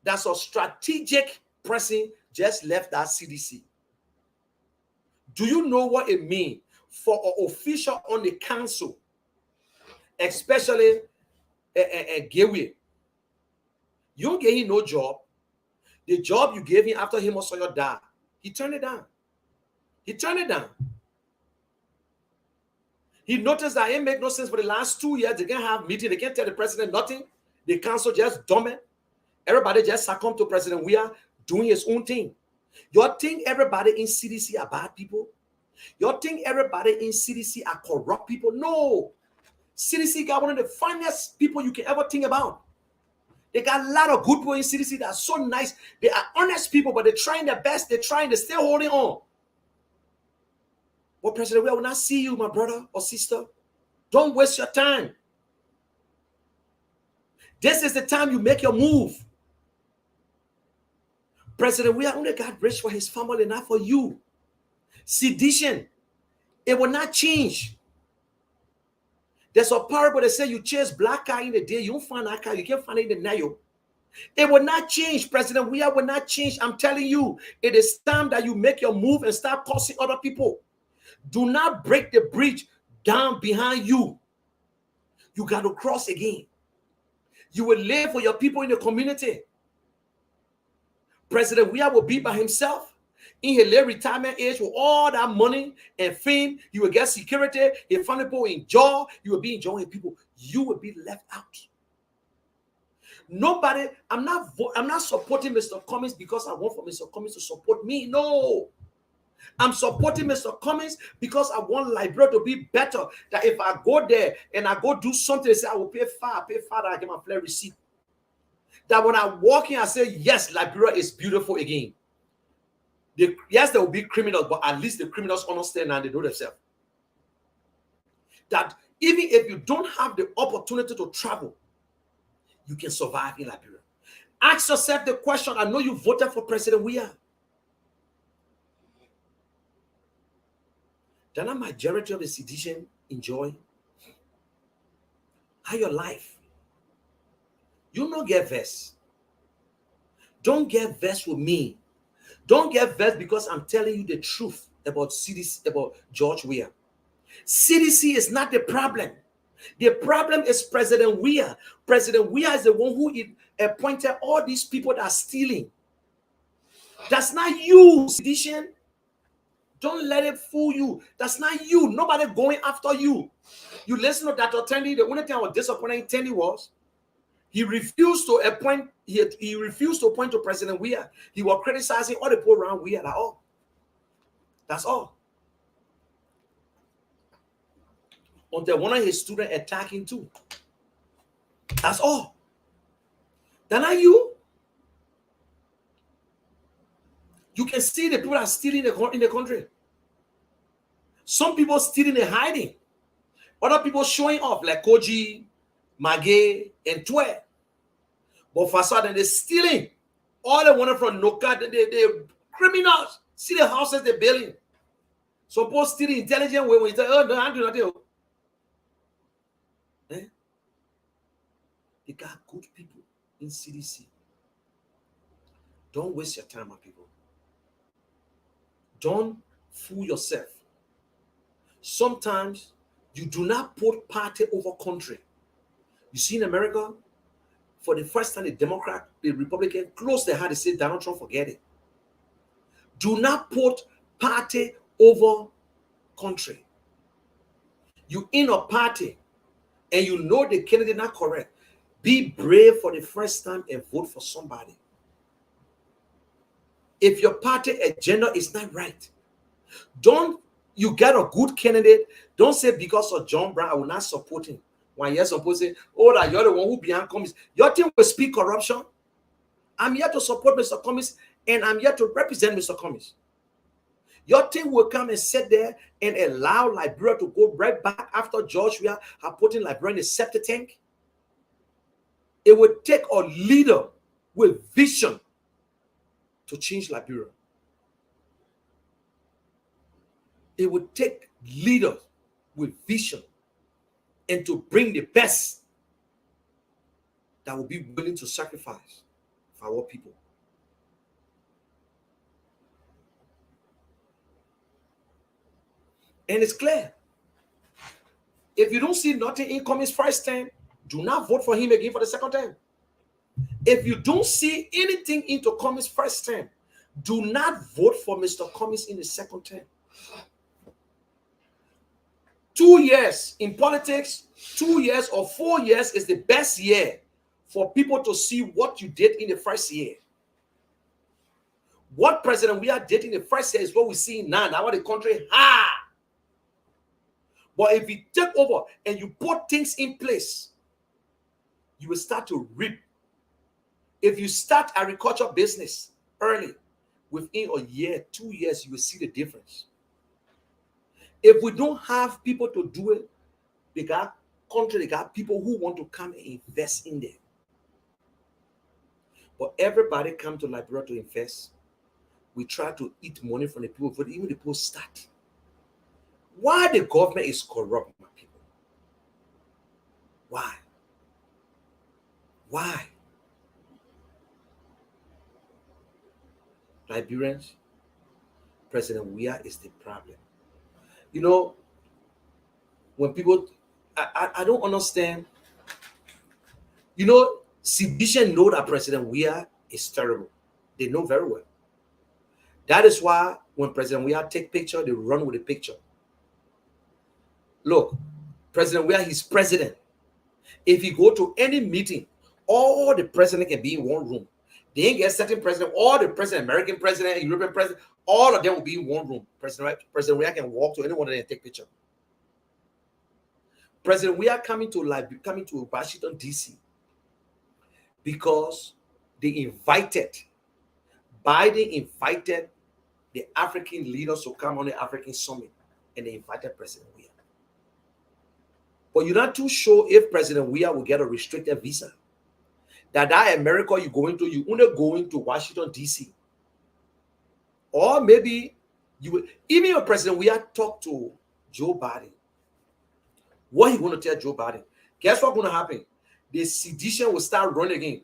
That's a strategic person just left that CDC. Do you know what it means for an official on the council, especially a Gateway? You don't get him no job. The job you gave him after him or Sawyer died, he turned it down. He turned it down. He noticed that it make no sense for the last 2 years. They can't have meeting. They can't tell the president nothing. The council just dumb it. Everybody just succumb to President We are doing his own thing. You think everybody in CDC are bad people? You think everybody in CDC are corrupt people? No. CDC got one of the finest people you can ever think about. They got a lot of good people in CDC that are so nice. They are honest people, but they're trying their best. They're trying, they're still holding on. Well, President, we will not see you, my brother or sister. Don't waste your time. This is the time you make your move. President, we are only got rich for his family, not for you. Sedition, it will not change. There's a parable that says you chase black car in the day, you don't find that car, you can't find it in the night. It will not change, President. We will not change. I'm telling you, it is time that you make your move and start causing other people. Do not break the bridge down behind you. You got to cross again. You will live for your people in the community. President Weah will be by himself in his late retirement age with all that money and fame. He will get security. His family will enjoy. You will be enjoying people. You will be left out. Nobody, I'm not supporting Mr. Cummings because I want for Mr. Cummings to support me. No. I'm supporting Mr. Cummings because I want Liberia to be better. That if I go there and I go do something, they say I will pay far, that I get my flare receipt. That when I walk in, I say, yes, Liberia is beautiful again. Yes, there will be criminals, but at least the criminals understand and they know themselves. That even if you don't have the opportunity to travel, you can survive in Liberia. Ask yourself the question. I know you voted for President Weah. Then a majority of the citizens enjoy how your life. You don't get vexed. Don't get vexed with me. Don't get vexed because I'm telling you the truth about CDC, about George Weah. CDC is not the problem. The problem is President Weah. President Weah is the one who appointed all these people that are stealing. That's not you, sedition. Don't let it fool you. That's not you. Nobody going after you. You listen to Dr. Tandy. The only thing I was disappointed in Tandy was he refused to appoint. He refused to appoint to President Weah. He was criticizing all the people around Weah. Like, oh, that's all. Until one of his students attacking too. That's all. Then not you. You can see the people that are stealing in the country. Some people stealing and hiding. Other people showing off like Koji, Magé, and Twe. But for sudden they're stealing. All they wanted from Noka, they're criminals. See the houses they're building. Suppose stealing intelligent way when you say, oh, no, I do not do. Eh? They got good people in CDC. Don't waste your time, my people. Don't fool yourself. Sometimes you do not put party over country. You see in America, for the first time, the Democrat, the Republican close their heart and say, Donald Trump, forget it. Do not put party over country. You in a party and you know the candidate not correct. Be brave for the first time and vote for somebody. If your party agenda is not right, you get a good candidate. Don't say because of John Brown, I will not support him. When you're supposed to say, oh, that you're the one who behind Cummings. Your team will speak corruption. I'm here to support Mr. Cummings and I'm here to represent Mr. Cummings. Your team will come and sit there and allow Liberia to go right back after George Weah have put in Liberia in a septic tank. It would take a leader with vision to change Liberia. It would take leaders with vision and to bring the best that will be willing to sacrifice for our people. And it's clear. If you don't see nothing in Cummings' first term, do not vote for him again for the second term. If you don't see anything into Cummings' first term, do not vote for Mr. Cummings in the second term. 2 years in politics, 2 years or 4 years is the best year for people to see what you did in the first year. What President Weah did in the first year is what we see now. Now the country, But if you take over and you put things in place, you will start to reap. If you start agriculture business early, within a year, 2 years, you will see the difference. If we don't have people to do it, they got country, they got people who want to come and invest in there. But everybody come to Liberia to invest. We try to eat money from the people, but even the people start. Why the government is corrupt, my people? Why? Why? Liberians, President Weah is the problem. You know, when people, I don't understand. You know, Sedition know that President Weah is terrible. They know very well. That is why when President Weah take picture, they run with the picture. Look, President Weah, he's president. If he go to any meeting, all the president can be in one room. They ain't get certain president, all the president, American president, European president, all of them will be in one room. President Weah can walk to anyone and take picture. President Weah coming to Washington, D.C. because Biden invited the African leaders to come on the African summit, and they invited President Weah. But you're not too sure if President Weah will get a restricted visa. that America you going to, you only going to Washington, D.C. Or maybe you, even your president, we have talked to Joe Biden. What he going to tell Joe Biden? Guess what's going to happen? The sedition will start running again.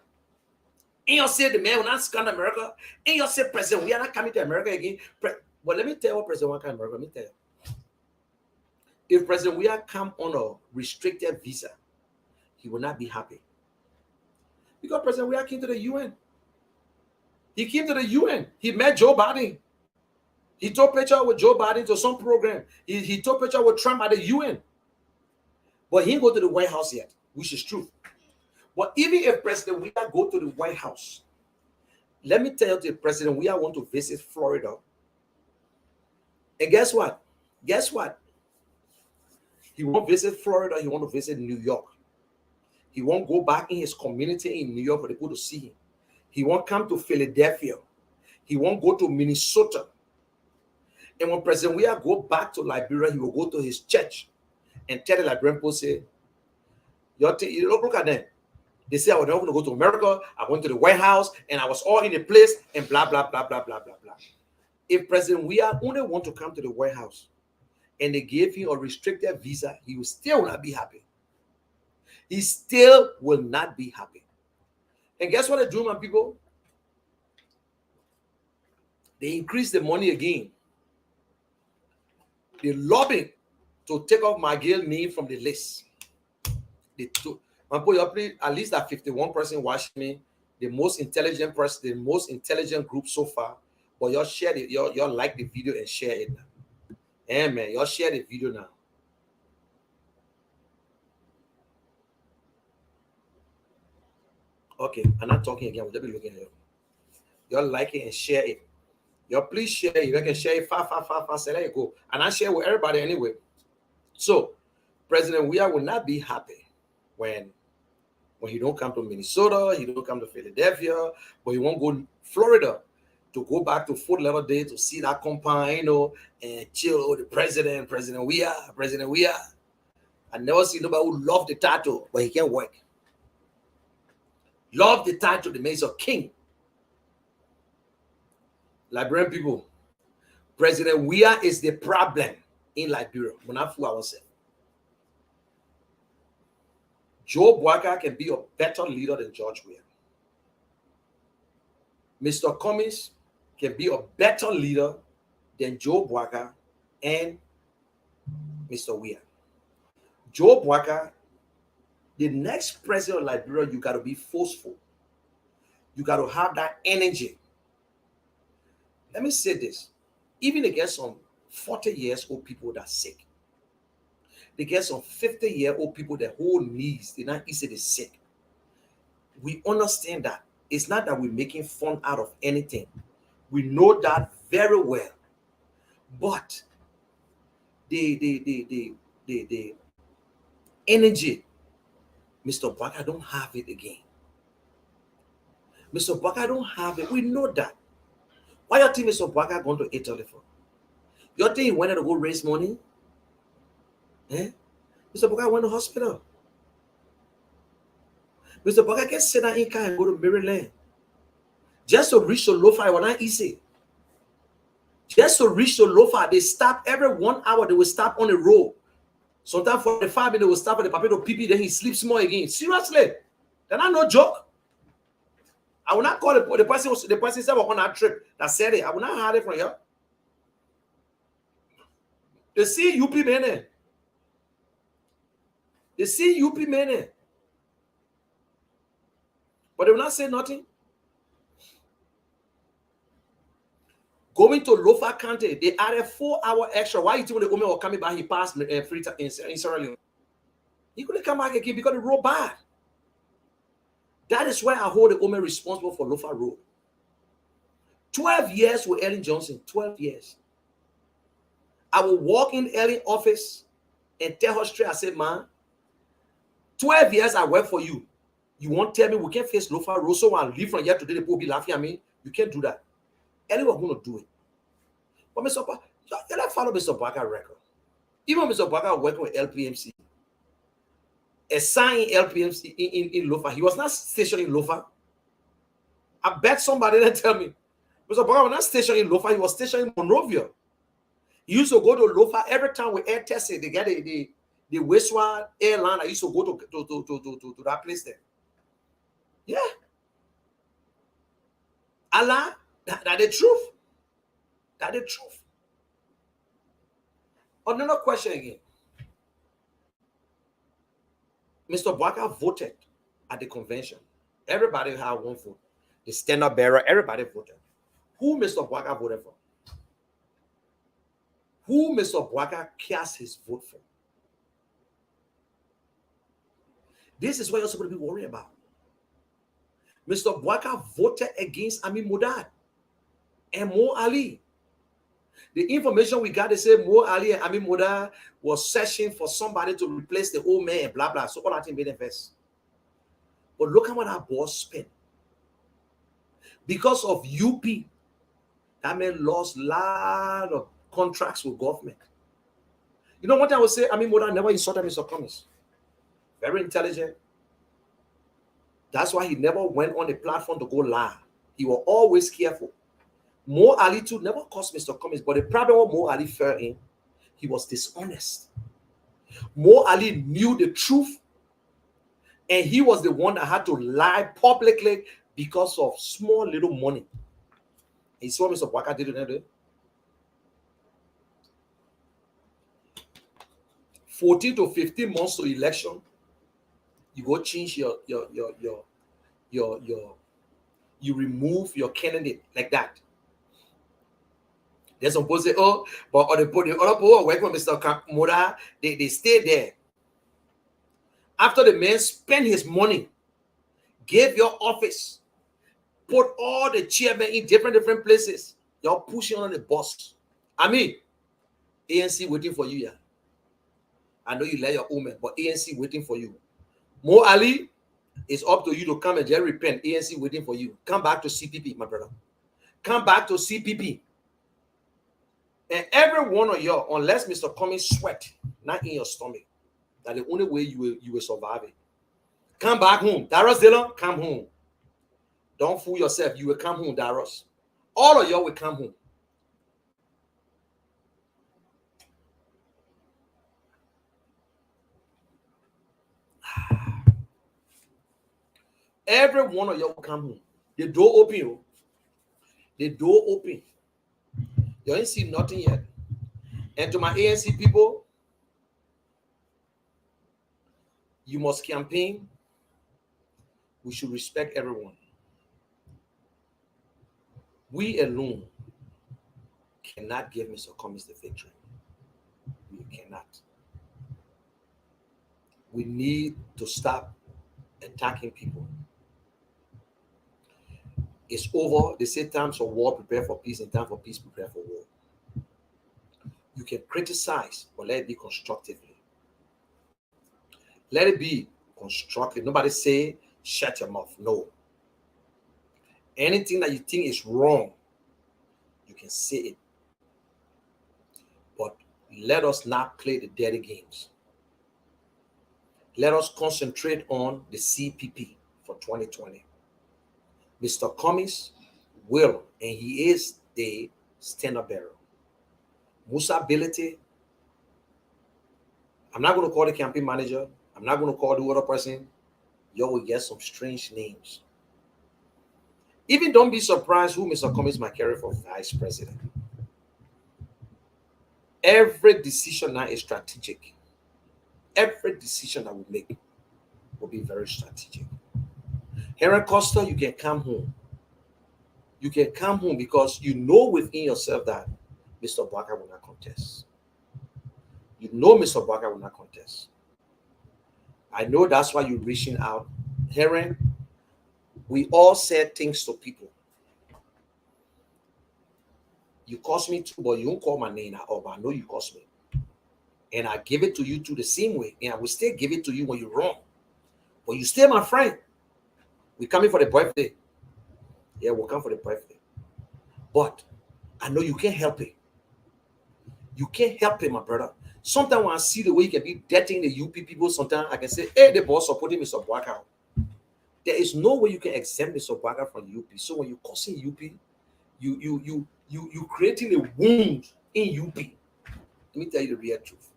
And you say the man will not scan America. And you say, President, we are not coming to America again. But let me tell you what President want to come to America. Let me tell you. If President we are come on a restricted visa, he will not be happy. Because President we are came to the UN. He came to the UN. He met Joe Biden. He took picture with Joe Biden to some program. He took picture with Trump at the UN. But he didn't go to the White House yet, which is true. But even if President we are go to the White House, let me tell you, the President we are want to visit Florida. And guess what? Guess what? He won't visit Florida. He want to visit New York. He won't go back in his community in New York for the people to see him. He won't come to Philadelphia. He won't go to Minnesota. And when President we are go back to Liberia, he will go to his church and tell the Liberian people, say, you look at them. They say, I was not going to go to America. I went to the White House and I was all in the place and blah, blah, blah, blah, blah, blah, blah. If President we are only want to come to the White House and they gave him a restricted visa, he will still not be happy. He still will not be happy. And guess what they do, my people? They increase the money again. They lobby to take off Miguel's name from the list. They took, at least that 51% watching me, the most intelligent person, the most intelligent group so far. But y'all share it, y'all like the video and share it now. Amen. Y'all share the video now. Okay, I'm not talking again. We'll just be looking at it. Y'all like it and share it. Y'all please share it. You can share it fast. Say there you go. And I share with everybody anyway. So President Weah will not be happy when he don't come to Minnesota, he don't come to Philadelphia, but he won't go to Florida to go back to Fort Lauderdale to see that compound, you know, and chill with the President Weah. I never see nobody who love the title, but he can't work. Love the title, the man is a king. Liberian people, President Weah is the problem in Liberia. We're not fool ourselves. Joe Boakai can be a better leader than George Weah. Mr. Cummings can be a better leader than Joe Boakai and Mr. Weah. Joe Boakai, the next president of Liberia, you got to be forceful. You got to have that energy. Let me say this. Even they get some 40 years old people that are sick. They get some 50-year-old people that hold knees. They're not easily sick. We understand that. It's not that we're making fun out of anything. We know that very well. But the energy, Mr. Boakai don't have it again. Mr. Boakai don't have it. We know that. Why you think Mr. Boakai going to Italy for? You think he went to go raise money? Eh? Mr. Boakai went to hospital. Mr. Boakai can sit down in car and go to Maryland. Just to reach the Lofa, it was not easy. Just to reach the Lofa, they stop every 1 hour. They will stop on the road. Sometimes for the 5 minutes, they will stop at the papito pee, then he sleeps more again. Seriously, that's not no joke. I will not call the person. The person said on that trip that said it. I will not hide it from you. They see UP man. They see UP man. But they will not say nothing. Going to Lofa County, they added 4 hours extra. Why you think when the woman was coming back, he passed free time in Sierra Leone? He couldn't come back again because the road bad. That is why I hold the woman responsible for Lofa Road. 12 years with Ellen Johnson, 12 years. I will walk in Ellen's office and tell her straight, I said, man, 12 years I work for you. You won't tell me we can't face Lofa Road, so I'll leave from here today, the people will be laughing at me. You can't do that. Ellen was going to do it. But Mr. Boakai, you follow Mr. Boakai record. Even Mr. Boakai working with LPMC. assigned LPMC in Lofa. He was not stationed in Lofa. I bet somebody didn't tell me. Mr. Baka was not stationed in Lofa. He was stationed in Monrovia. He used to go to Lofa every time we air tested. They get the Westward airline. I used to go to that place there. Yeah. Allah, that the truth. That the truth. Another question again. Mr. Baka voted at the convention. Everybody had one vote. The standard bearer, everybody voted. Who Mr. Baka voted for? Who Mr. Baka cast his vote for? This is what you're supposed to be worried about. Mr. Baka voted against Amin Modad and Mo Ali. The information we got to say Mo Ali and Amin Modad was searching for somebody to replace the old man and blah blah. So all that thing made invest. But look at what our boss spent. Because of UP, that man lost a lot of contracts with government. You know what I would say? Amin Modad never insulted Mr. Cummings. Very intelligent. That's why he never went on the platform to go lie. He was always careful. Mo Ali too never cost Mr. Cummings, but the problem with Mo Ali fell in, he was dishonest. Mo Ali knew the truth, and he was the one that had to lie publicly because of small little money. You see what Mr. Baka did today? 14 to 15 months to election, you go change you remove your candidate like that. They're supposed to say, oh, but the other people working with Mr. Modad, they stay there. After the man spent his money, gave your office, put all the chairmen in different places, you're pushing on the bus. I mean, ANC waiting for you, yeah. I know you let your woman, but ANC waiting for you. Mo Ali, it's up to you to come and just repent. ANC waiting for you. Come back to CPP, my brother. Come back to CPP. And every one of you, unless Mr. Cummings sweat, not in your stomach, that's the only way you will survive it. Come back home. Darius Dillon, come home. Don't fool yourself. You will come home, Darius. All of y'all will come home. Every one of y'all will come home. The door open. The door open. You ain't seen nothing yet. And to my ANC people, you must campaign. We should respect everyone. We alone cannot give Mr. Cummings the victory. We cannot. We need to stop attacking people. It's over. They say times for war, prepare for peace, and time for peace, prepare for war. You can criticize, but let it be constructively. Let it be constructive. Nobody say, shut your mouth. No. Anything that you think is wrong, you can say it. But let us not play the dirty games. Let us concentrate on the CPP for 2020. Mr. Cummings will, and he is the standard bearer. Musa Bility, I'm not going to call the campaign manager. I'm not going to call the other person. You will get some strange names. Even don't be surprised who Mr. Cummings might carry for vice president. Every decision now is strategic. Every decision that we make will be very strategic. Heron Costa, you can come home. You can come home because you know within yourself that Mr. Baka will not contest. You know Mr. Baka will not contest. I know that's why you're reaching out. Heron, we all said things to people. You cost me too, but you don't call my name at all, but I know you cost me. And I give it to you too the same way. And I will still give it to you when you're wrong. But you still my friend. We're coming for the birthday. Yeah, we'll come for the birthday. But I know you can't help it. You can't help it, my brother. Sometimes when I see the way you can be dating the UP people, sometimes I can say, hey, the boss supporting Mr. Bwaka. There is no way you can exempt Mr. Bwaka from UP. So when you're causing UP, you creating a wound in UP. Let me tell you the real truth.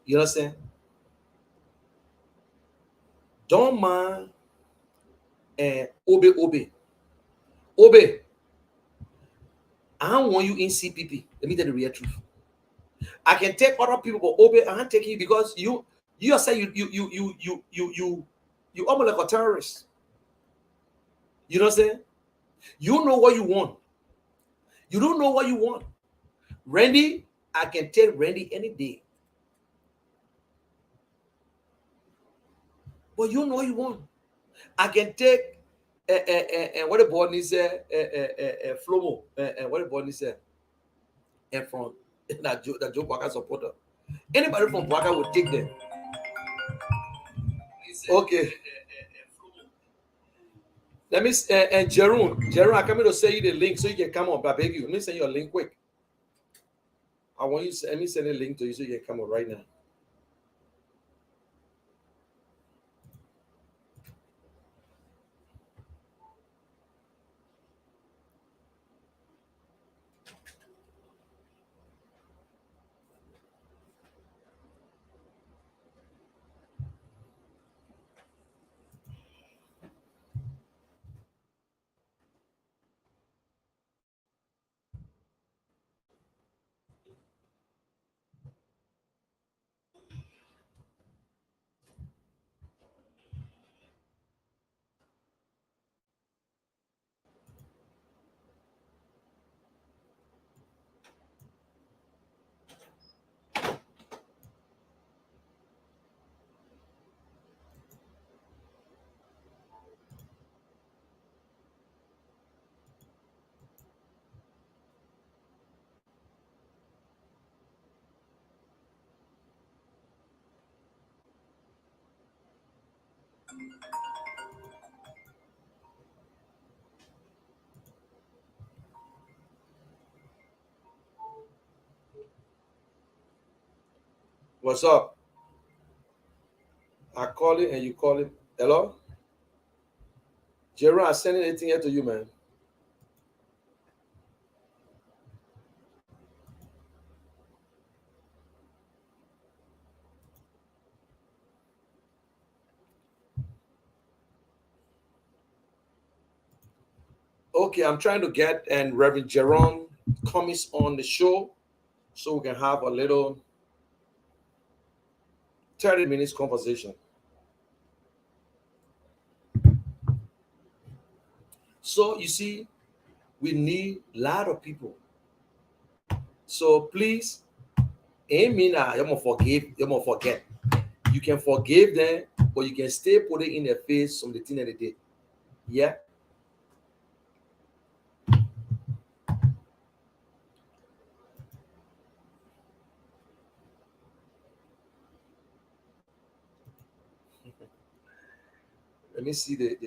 You understand? Don't mind Obe. I don't want you in CPP. Let me tell you the real truth. I can take other people, but Obe, I can't take you because you say you almost like a terrorist. You know what I'm saying? You know what you want. You don't know what you want. Randy, I can take Randy any day. But you know what you want. I can take what the boy needs Flomo. What the boy needs and from that Joe Bwaka supporter. Anybody from Bwaka would take them. Okay. Let me and Jerome, I'm coming to send you the link so you can come on. I beg you. Let me send you a link quick. I want you to let me send a link to you so you can come on right now. What's up? I call it and you call it. Hello? Jerome, I sent anything here to you, man. Okay, I'm trying to get and Reverend Jerome Cummings on the show so we can have a little 30 minutes conversation. So you see, we need a lot of people. So please, ain't mean that you're gonna forgive, you're gonna forget. You can forgive them, but you can still put it in their face from the thing that they did. Yeah. Let me see the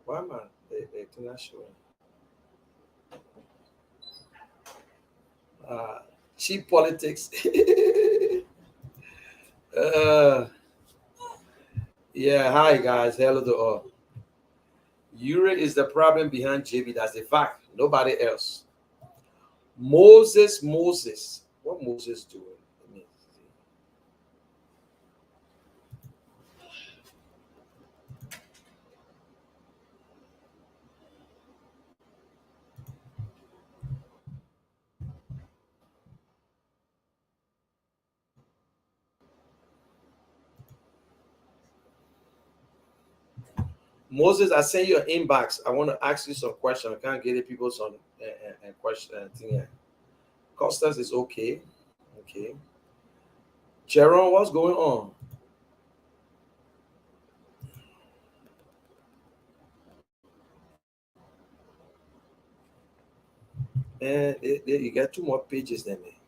why am I the international? Cheap politics. Yeah, hi guys. Hello to all. Ure is the problem behind JB. That's a fact. Nobody else. Moses. What Moses doing? Let me see. Moses, I sent you an inbox. I want to ask you some questions. I can't get people some question thing. Costas is okay. Okay. Sharon, what's going on? And you got two more pages than me.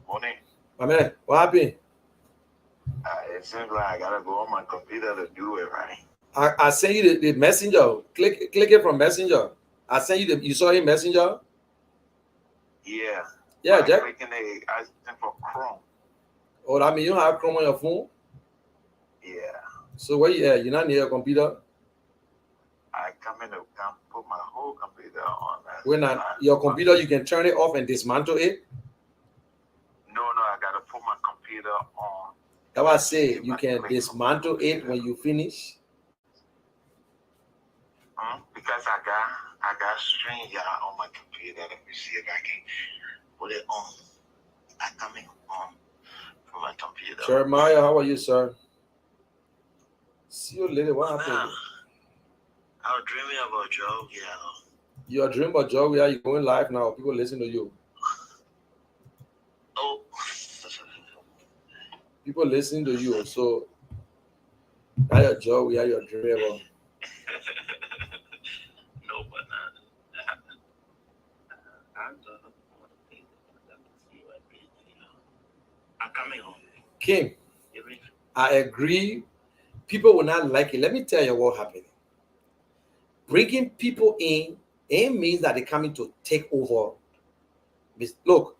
Morning. My man, what happened? It seems like I gotta go on my computer to do it, right? I sent you the messenger. Click it from messenger. I sent you you saw it in messenger? Yeah. Yeah, By Jack. clicking it, I sent for Chrome. Oh, I mean you don't have Chrome on your phone? Yeah. So where you at? You're not near your computer? I come in to put my whole computer on. When your computer, you can turn it off and dismantle it. No, I gotta put my computer on. That's why I say you can dismantle it when you finish. Because I got StreamYard on my computer. Let me see if I can put it on. I come in on from my computer. Jeremiah, how are you, sir? See you later. What happened? I was dreaming about Joe. Yeah. You're dreaming about Joe. Are you going live now? People listen to you. Oh. People listening to you. So now your Joe. We are your dreaming about. No, but not. I'm coming home. Kim, I agree. People will not like it. Let me tell you what happened. Bringing people in, it means that they're coming to take over. Look,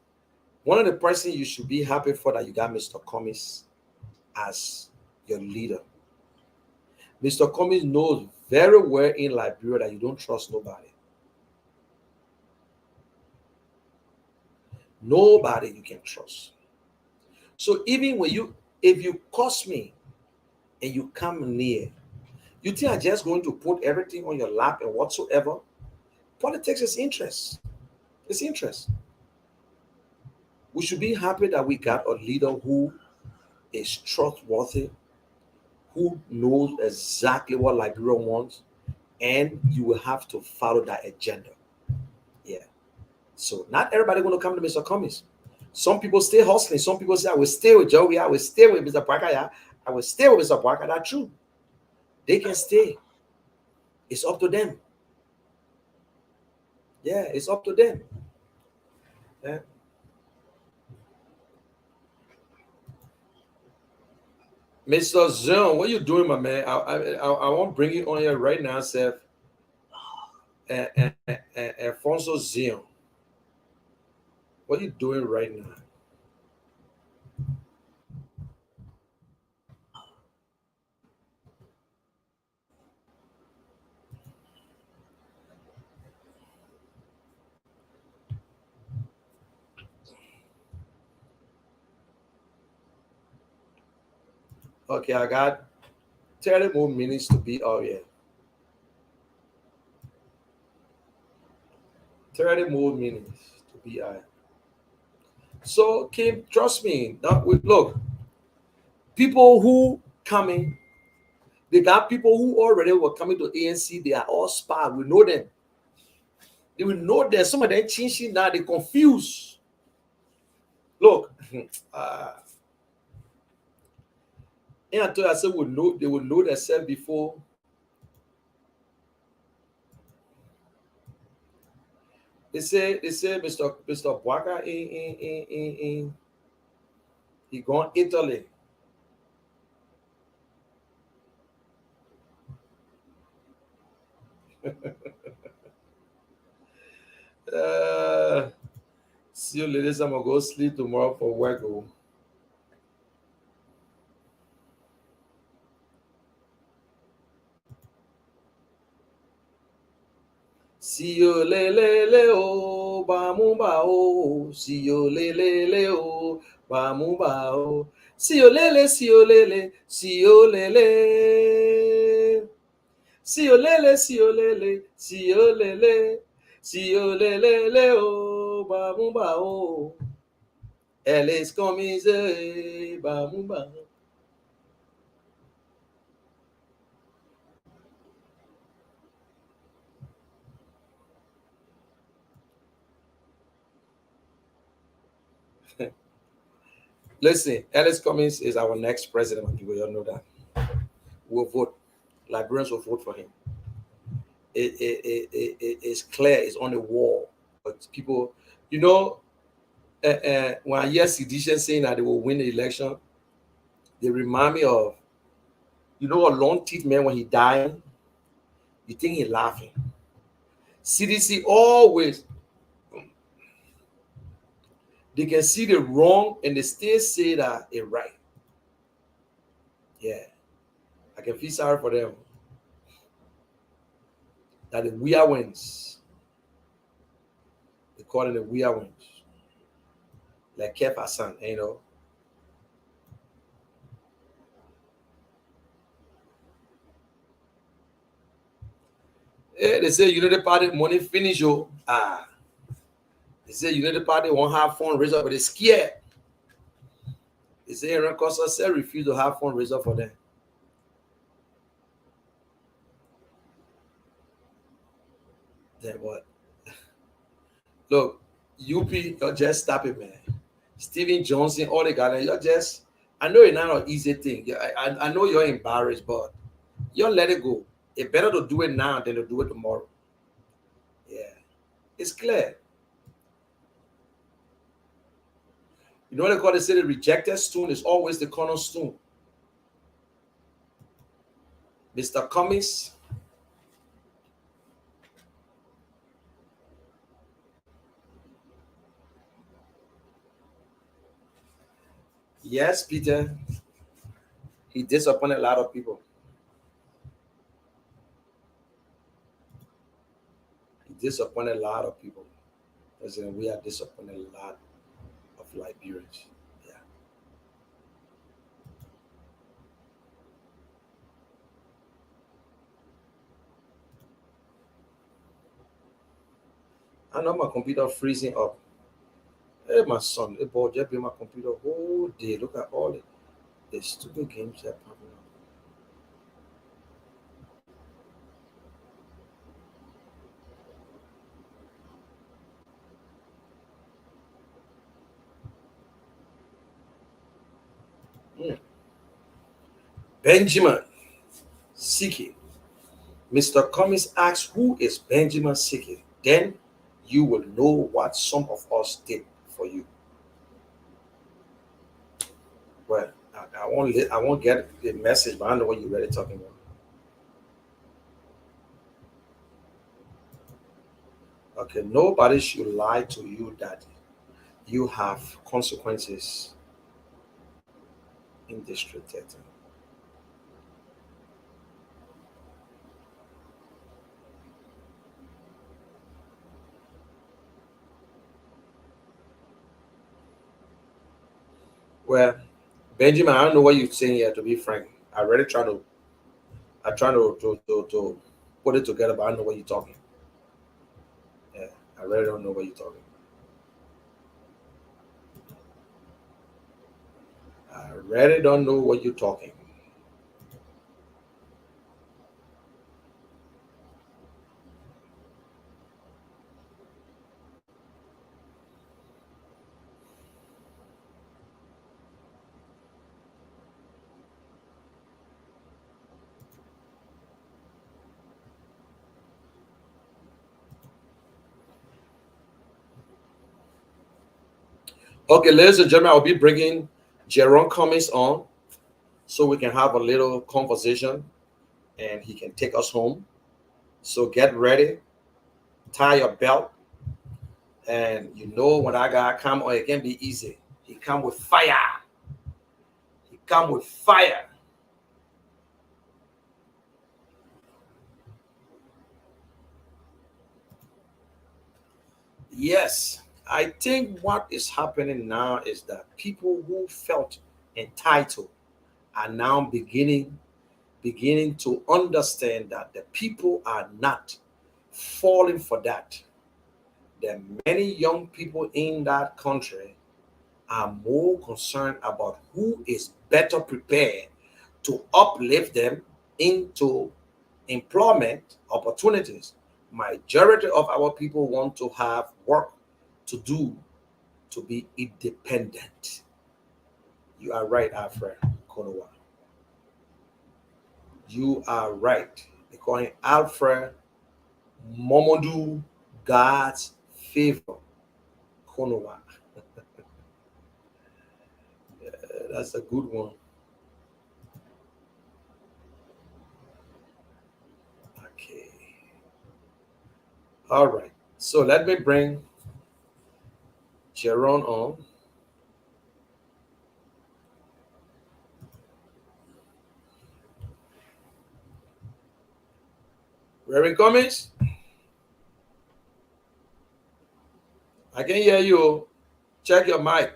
one of the person you should be happy for that you got Mr. Cummings as your leader. Mr. Cummings knows very well in Liberia that you don't trust nobody. Nobody you can trust. So even when if you curse me and you come near, you think I'm just going to put everything on your lap and whatsoever? Politics is interest. It's interest. We should be happy that we got a leader who is trustworthy, who knows exactly what Liberia wants, and you will have to follow that agenda. Yeah. So not everybody going to come to Mr. Cummings. Some people stay hustling. Some people say, I will stay with Joey. I will stay with Mr. Parker. Yeah. I will stay with Mr. Parker. That's true. They can stay. It's up to them. Yeah, it's up to them. Yeah. Mr. Zion, what you doing, my man? I want to bring you on here right now, Seth. Alfonso Zion. What are you doing right now? Okay, I got 30 more minutes to be out here. 30 more minutes to be out. So, Kim, trust me. Look, people who coming, they got people who already were coming to ANC. They are all spies. We know them. They will know that some of them changing now. They confused. Look, and I told you, I said they will know themselves before. They say Mr. Bwaka he gone Italy. See you ladies. I'm gonna go sleep tomorrow for work. See you lele o ba mu ba o. See you lele o ba mu ba o. See you lele, see you lele, see you lele. See you lele, see you lele, see you lele. See you lele o ba mu ba o. Elle is coming ba mu ba. Listen, Ellis Cummings is our next president. You all know that. We'll vote. Liberians will vote for him. It's clear. It's on the wall. But people, when I hear sedition saying that they will win the election, they remind me of, a long teeth man when he dying, you think he laughing. CDC always, they can see the wrong and they still say that it's right. Yeah, I can feel sorry for them. That the weird wins. They call it the weird wins. Like Kev Hassan, They say United Party money finish, yo. They say United Party won't have fundraiser, but they're scared. They say Aaron Costa said refuse to have fundraiser for them. Then what? Look, UP, you're just stopping, man. Steven Johnson, all the guys, you're just, I know it's not an easy thing. I know you're embarrassed, but you let it go. It's better to do it now than to do it tomorrow. Yeah, it's clear. You know what they call it? Say the rejected stone is always the cornerstone. Mr. Cummings. Yes, Peter. He disappointed a lot of people. He disappointed a lot of people. As in, we are disappointed a lot of Liberians. Yeah. I know my computer freezing up. Hey, my son, hey, boy, just be my computer whole day. Look at all the stupid games that popping up. Benjamin Siki. Mr. Cummings asks, who is Benjamin Siki? Then you will know what some of us did for you. Well, I won't get the message, but I know what you're really talking about. Okay, nobody should lie to you that you have consequences in District 13. Well, Benjamin, I don't know what you're saying here, to be frank. I try to put it together, but I don't know what you're talking. Yeah, I really don't know what you're talking. I really don't know what you're talking. Okay, ladies and gentlemen, I'll be bringing Jerome Cummings on so we can have a little conversation and he can take us home. So get ready, tie your belt, and you know when I got come on, it can be easy. He come with fire. He come with fire. Yes, I think what is happening now is that people who felt entitled are now beginning to understand that the people are not falling for that. That many young people in that country are more concerned about who is better prepared to uplift them into employment opportunities. Majority of our people want to have work to do to be independent. You are right, Alfred Konowa. You are right. They call him Alfred Momodu God's favor. Konowa. that's a good one. Okay. All right. So let me bring Sharon on. Reverend Cummings, I can hear you. Check your mic.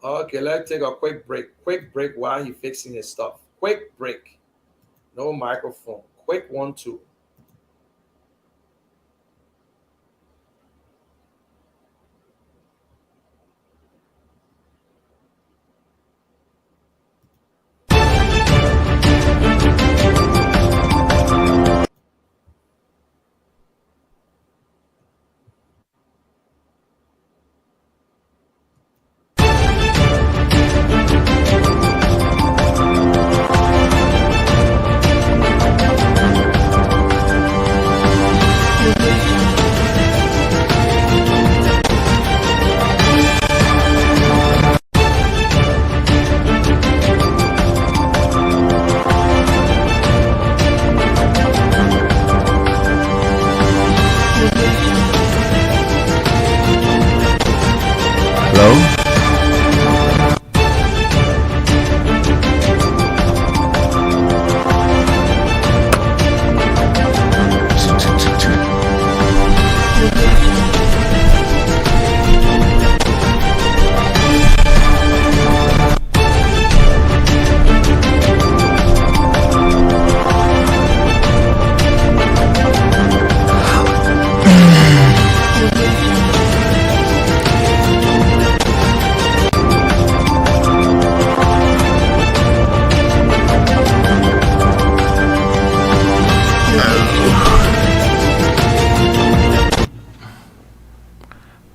Okay, let's take a quick break. Quick break while he fixing his stuff. Quick break. No microphone. Quick 1, 2.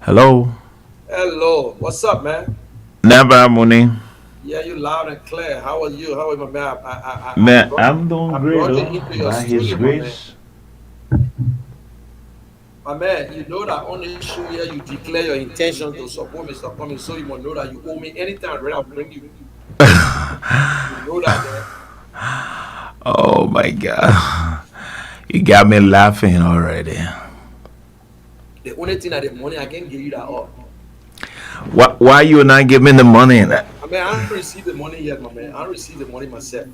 Hello. Hello. What's up, man? Never money. Yeah, you loud and clear. How are you? How are you, my man? Man, I'm doing I great brought you though. into your By His studio, my man. grace. My man, you know that on this show here, you declare your intention to support Mr. Cummings, so you must know that you owe me anytime, right? I'll bring you. You know that, man. Oh my God. You got me laughing already. The only thing that the money I can give you that up. Why you not giving the money? I mean, I haven't received the money yet, my man. I haven't received the money myself.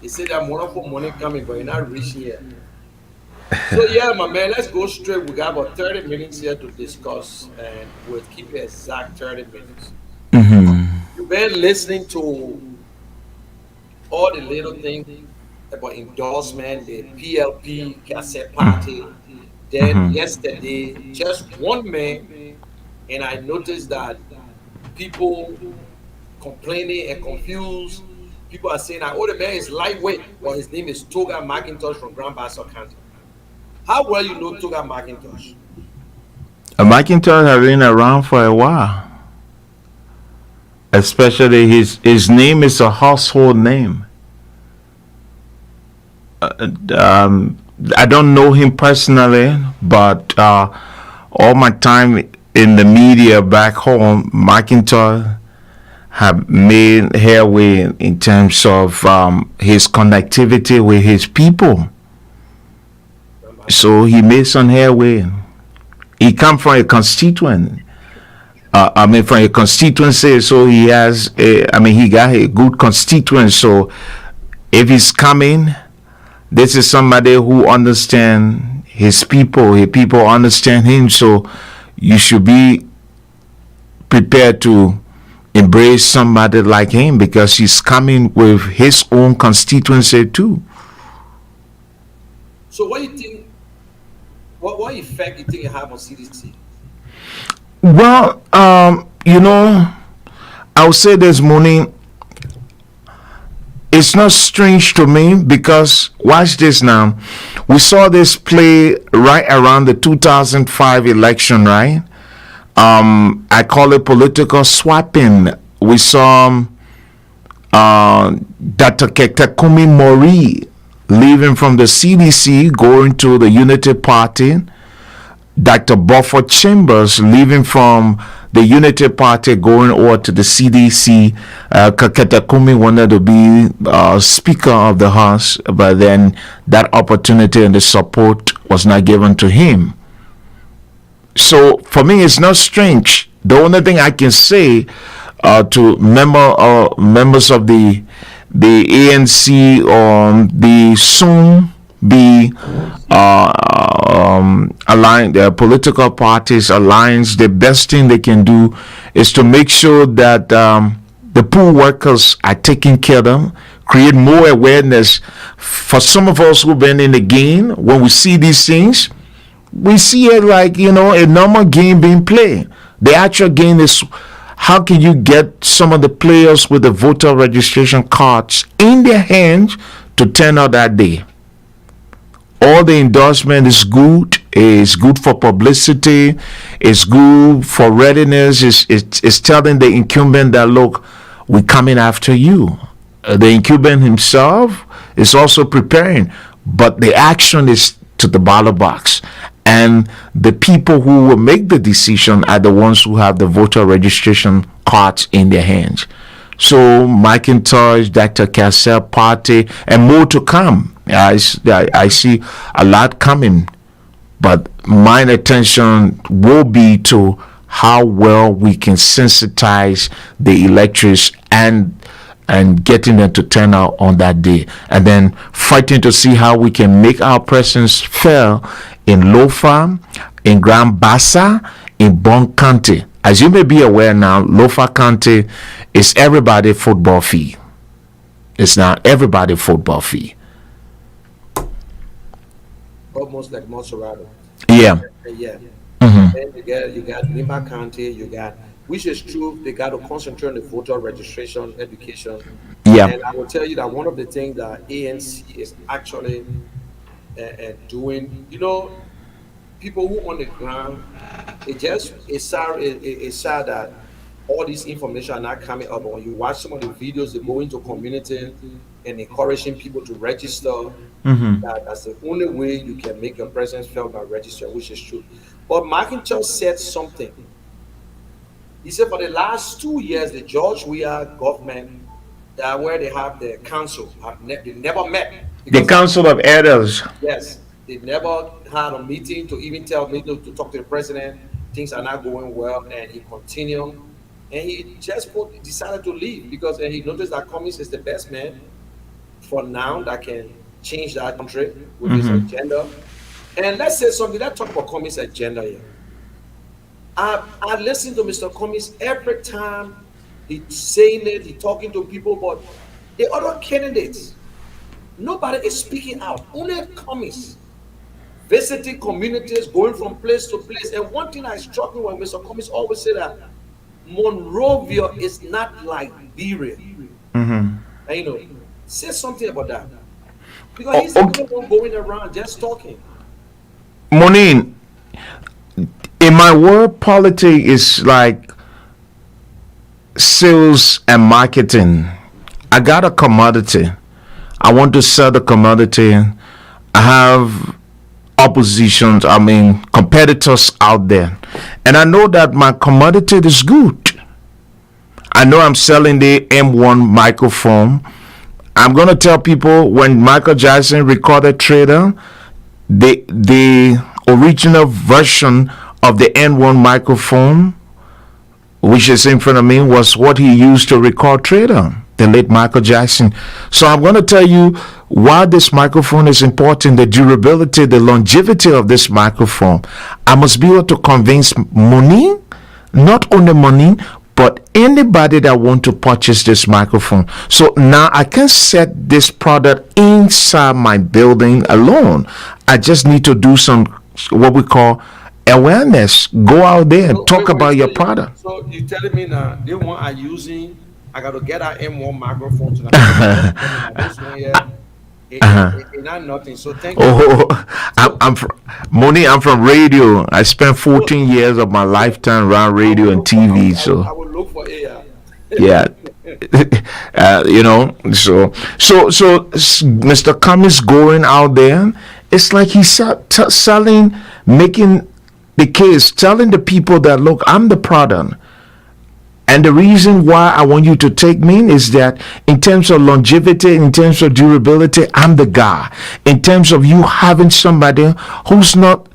They said that wonderful money coming, but you're not reaching yet. So yeah, my man, let's go straight. We got about 30 minutes here to discuss, and we'll keep it exact 30 minutes. You've been listening to all the little things about endorsement, the PLP cassette party. Then yesterday, just one man, and I noticed that people complaining and confused. People are saying that, oh, the man is lightweight, but his name is Toga McIntosh from Grand Bassa County. How well you know Toga McIntosh? McIntosh has been around for a while. Especially his name is a household name. I don't know him personally, but all my time in the media back home, McIntosh have made headway in terms of his connectivity with his people. So he made some headway. He come from a constituent. From a constituency, so he has. He got a good constituent. So if he's coming, this is somebody who understands his people. His people understand him. So you should be prepared to embrace somebody like him because he's coming with his own constituency too. So what you think? What effect you think it have on CDC? Well, I would say this morning, it's not strange to me because watch this now. We saw this play right around the 2005 election, right? I call it political swapping. We saw Dr. Kektakumi Mori leaving from the CDC, going to the Unity Party. Dr. Buford Chambers leaving from the Unity Party, going over to the CDC. Kektakumi wanted to be Speaker of the House, but then that opportunity and the support was not given to him. So for me, it's not strange. The only thing I can say to members of the ANC or the soon be aligned, the political parties alliance, the best thing they can do is to make sure that the poor workers are taken care of them, create more awareness. For some of us who've been in the game, when we see these things, we see it like, a normal game being played. The actual game is how can you get some of the players with the voter registration cards in their hands to turn out that day. All the endorsement is good. It's good for publicity. It's good for readiness. It's telling the incumbent that, look, we're coming after you. The incumbent himself is also preparing, but the action is to the ballot box. And the people who will make the decision are the ones who have the voter registration cards in their hands. So McIntosh, Dr. Cassell Party, and more to come. I see a lot coming, but my attention will be to how well we can sensitize the electors and getting them to turn out on that day, and then fighting to see how we can make our presence felt in Lofa, in Grand Bassa, in Bon County. As you may be aware now, Lofa County is everybody football fee. It's not everybody football fee. Almost like Monserrato. Yeah. Yeah. Mm-hmm. And you got Lima County, which is true, they got to concentrate on the voter registration education. Yeah. And I will tell you that one of the things that ANC is actually doing, people who on the ground, it's sad that all this information are not coming up. When you watch some of the videos, they go into community and encouraging people to register. Mm-hmm. That's the only way you can make your presence felt by registering, which is true. But McIntosh said something. He said for the last 2 years, the George Weah government, where they have the council, they never met. The Council of Elders. Yes, they never had a meeting to even tell me to talk to the president. Things are not going well, and he continued. And he just decided to leave because he noticed that Cummings is the best man for now that can change that country with his agenda. And let's say something. Let's talk about Cummings' agenda here. I listen to Mr. Cummings every time he's saying it, he's talking to people, but the other candidates, nobody is speaking out. Only Cummings visiting communities, going from place to place. And one thing I struck me when Mr. Cummings always said that Monrovia is not like Berea. Mm-hmm. And, say something about that. Because he's the one going around just talking. Monine, in my world, politics is like sales and marketing. I got a commodity. I want to sell the commodity. I have competitors out there. And I know that my commodity is good. I know I'm selling the M1 microphone. I'm going to tell people when Michael Jackson recorded Trader, the original version of the N1 microphone, which is in front of me, was what he used to record Trader, the late Michael Jackson. So I'm going to tell you why this microphone is important, the durability, the longevity of this microphone. I must be able to convince money, not only money, but But anybody that want to purchase this microphone, so now I can set this product inside my building alone. I just need to do some what we call awareness. Go out there and talk about your product. So you telling me now they one are using? I got to get our M1 microphone tonight. This one here, it not nothing. So thank you. Oh, I'm from Moni. I'm from radio. I spent 14 years of my lifetime around radio and TV. I So will look for AI. yeah, so Mr. Cummings going out there, it's like he's selling, making the case, telling the people that look, I'm the product. And the reason why I want you to take me is that in terms of longevity, in terms of durability, I'm the guy. In terms of you having somebody who is not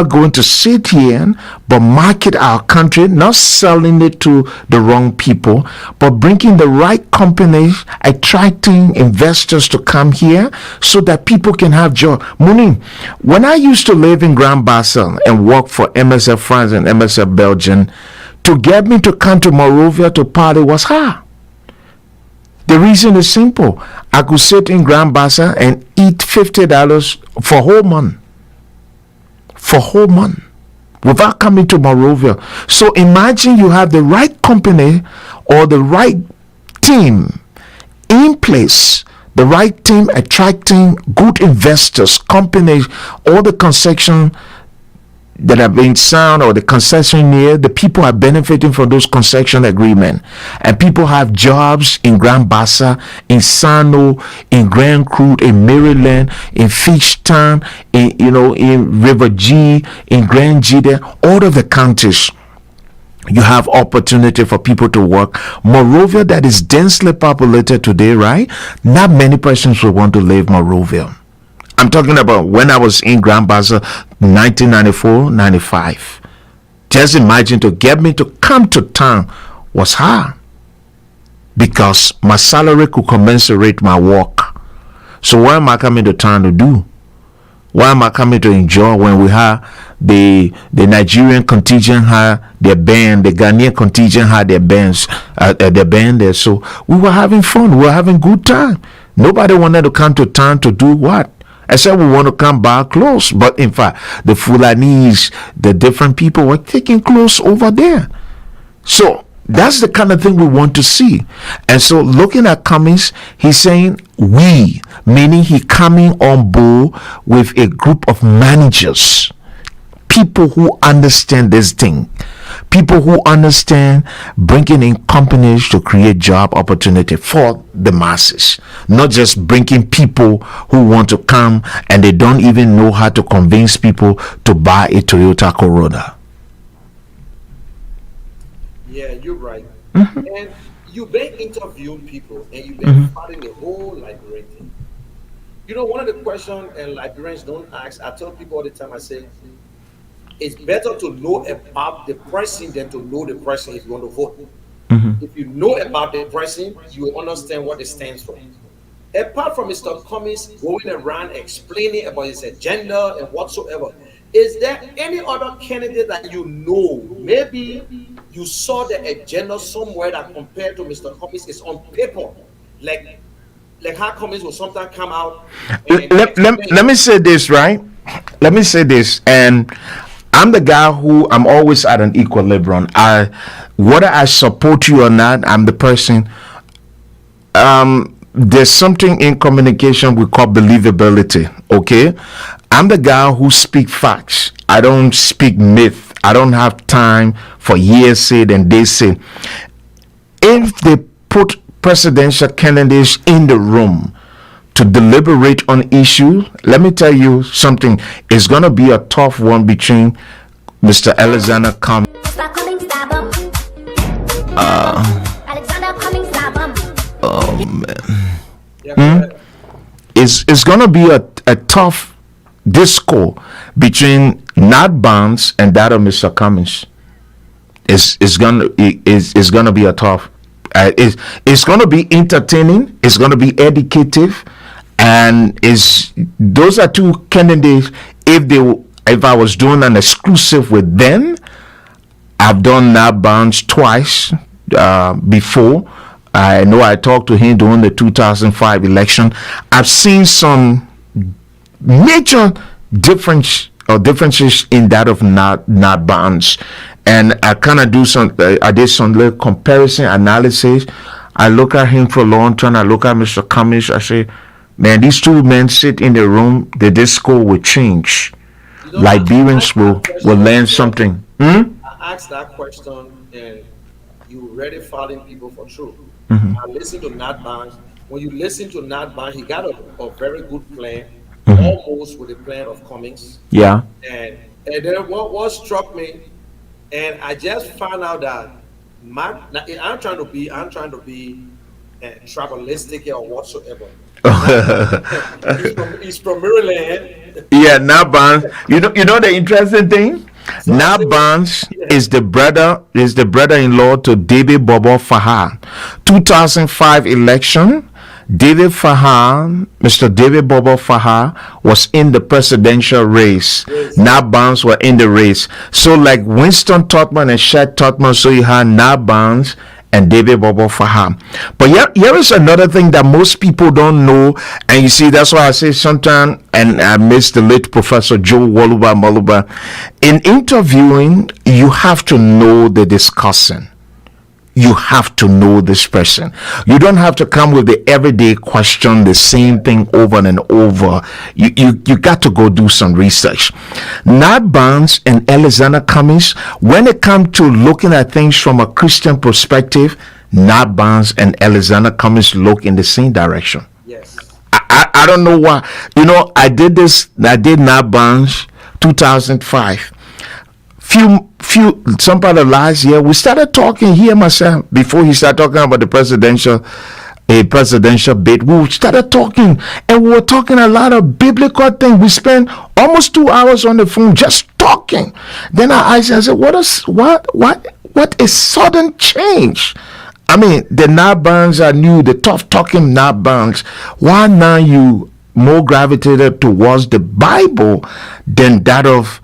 going to sit here but market our country, not selling it to the wrong people, but bringing the right companies, attracting investors to come here so that people can have job. Moni, when I used to live in Grand Basel and work for MSF France and MSF Belgium, to get me to come to Monrovia to party was hard. The reason is simple. I could sit in Grand Basel and eat $50 for a whole month. For a whole month. Without coming to Monrovia. So imagine you have the right company or the right team in place. The right team attracting good investors, companies, all the concession that have been signed or the concessionaire, the people are benefiting from those concession agreements, and people have jobs in Grand Bassa, in Sano, in Grand Crude, in Maryland, in Fishtown, in River G, in Grand Gide, all of the counties. You have opportunity for people to work. Monrovia, that is densely populated today, right? Not many persons will want to live Monrovia. I'm talking about when I was in Grand Bassa, 1994, 95. Just imagine to get me to come to town was hard because my salary could commensurate my work. So what am I coming to town to do? What am I coming to enjoy when we have the Nigerian contingent had their band, the Ghanaian contingent had their bands, their band there. So we were having fun. We were having good time. Nobody wanted to come to town to do what? I said we want to come buy clothes, but in fact, the Fulanese, the different people were taking clothes over there. So that's the kind of thing we want to see. And so looking at Cummings, he's saying we, meaning he coming on board with a group of managers, people who understand this thing, people who understand bringing in companies to create job opportunity for the masses, not just bringing people who want to come and they don't even know how to convince people to buy a Toyota Corolla. Yeah, you're right. And you've been interviewing people and you've been fighting the whole Liberian thing. One of the questions and Liberians don't ask, I tell people all the time, I say, it's better to know about the person than to know the person if you want to vote. If you know about the person, you will understand what it stands for. Apart from Mr. Cummings going around explaining about his agenda and whatsoever, is there any other candidate that maybe you saw the agenda somewhere that compared to Mr. Cummings is on paper, like how Cummings will sometimes come out. Let me say this, right? Let me say this, and I'm the guy who I'm always at an equilibrium. Whether I support you or not, I'm the person. There's something in communication we call believability. Okay, I'm the guy who speak facts. I don't speak myth. I don't have time for years said and they say. If they put presidential candidates in the room to deliberate on issues, let me tell you something. It's going to be a tough one between Mr. Alexander Cummings. Oh man. It's going to be a tough discourse between Nat Barnes and that of Mr. Cummings. It's gonna be a tough. It's gonna be entertaining. It's gonna be educative, and those are two candidates. If I was doing an exclusive with them, I've done Nat Barnes twice before. I know I talked to him during the 2005 election. I've seen some major differences in that of Nat Barnes, and I kind of I did some little comparison analysis. I look at him for a long time. I look at Mr. Cummings. I say, man, these two men sit in the room. The disco will change. Liberians will learn something. I asked that question, and you already following people for truth. I listen to Nat Barnes. When you listen to Nat Barnes, he got a very good plan, almost with the plan of Cummings. Yeah. And then what struck me, and I just found out that I'm trying to be tribalistic or whatsoever. He's from Maryland. Yeah, Nat Barnes. You know the interesting thing? Nat Barnes is the brother-in-law to David Bobo Fahar. 2005 election, Mr. David Bobo Fahar was in the presidential race. Yes. Nat Barnes were in the race. So like Winston Tubman and Shad Tubman, so you had Nat Barnes and David Bobo Faham. But here is another thing that most people don't know, and you see, that's why I say sometimes, and I miss the late Professor Joe Moluba. In interviewing, you have to know the discussant. You have to know this person. You don't have to come with the everyday question, the same thing over and over. You got to go do some research. Nat Barnes and Alexander Cummings, when it comes to looking at things from a Christian perspective, Nat Barnes and Alexander Cummings look in the same direction. Yes. I don't know why. I did Nat Barnes 2005. Some part of last year, we started talking here myself before he started talking about the presidential bid. We started talking, and we were talking a lot of biblical things. We spent almost 2 hours on the phone just talking. Then I asked him, I said, what is sudden change? I mean, the Nat Barnes I knew, the tough talking Nat Barnes. Why now you more gravitated towards the Bible than that of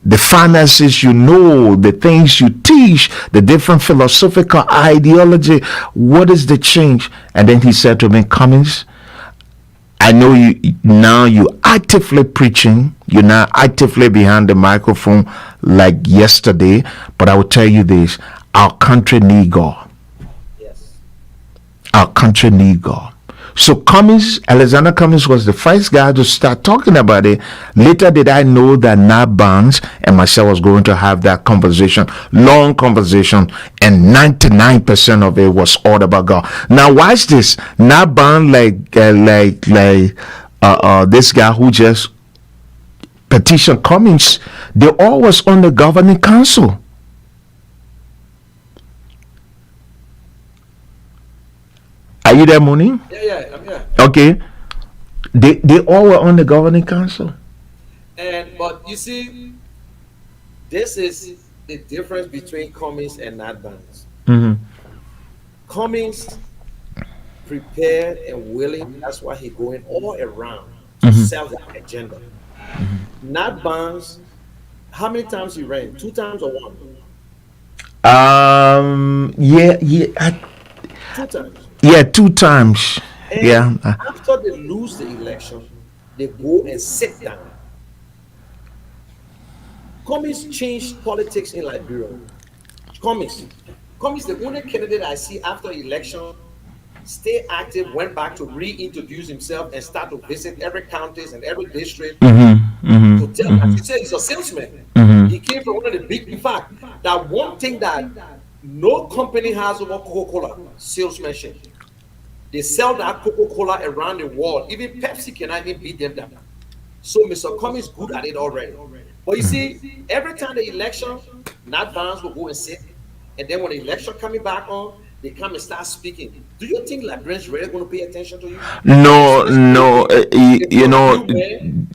the finances, the things you teach, the different philosophical ideology? What is the change? And then he said to me, Cummings, I know you actively preaching, you're now actively behind the microphone like yesterday, but I will tell you this, our country need God. Yes. Our country need God. So Alexander Cummings was the first guy to start talking about it. Later did I know that Nat Barnes and myself was going to have that conversation, long conversation, and 99% of it was all about God. Now watch this. Nat Barnes, this guy who just petitioned Cummings, they all was on the governing council. Are you there, Mooney? Yeah, I'm here. Okay. They all were on the governing council. But you see, this is the difference between Cummings and Nat Barnes. Mm-hmm. Cummings prepared and willing, that's why he going all around to sell that agenda. Nat Barnes, how many times he ran? 2 times or 1? Yeah. 2 times. Yeah, 2 times. And yeah. After they lose the election, they go and sit down. Cummings changed politics in Liberia. Cummings, the only candidate I see after election, stay active, went back to reintroduce himself and start to visit every counties and every district to tell. As you said, he's a salesman. He came from one of the big. In fact, that one thing that no company has over Coca-Cola, salesmanship. They sell that Coca-Cola around the world. Even Pepsi cannot even beat them down. So Mr. Cummings is good at it already. But you see, every time the election, Nat Barnes will go and sit. And then when the election coming back on, they come and start speaking. Do you think Liberians really going to pay attention to you? No.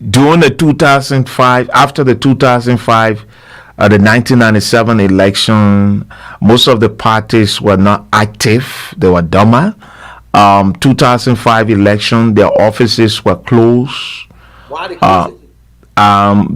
During the 2005, after the 2005, the 1997 election, most of the parties were not active. They were dormant. 2005 election, their offices were closed. Why they closed it?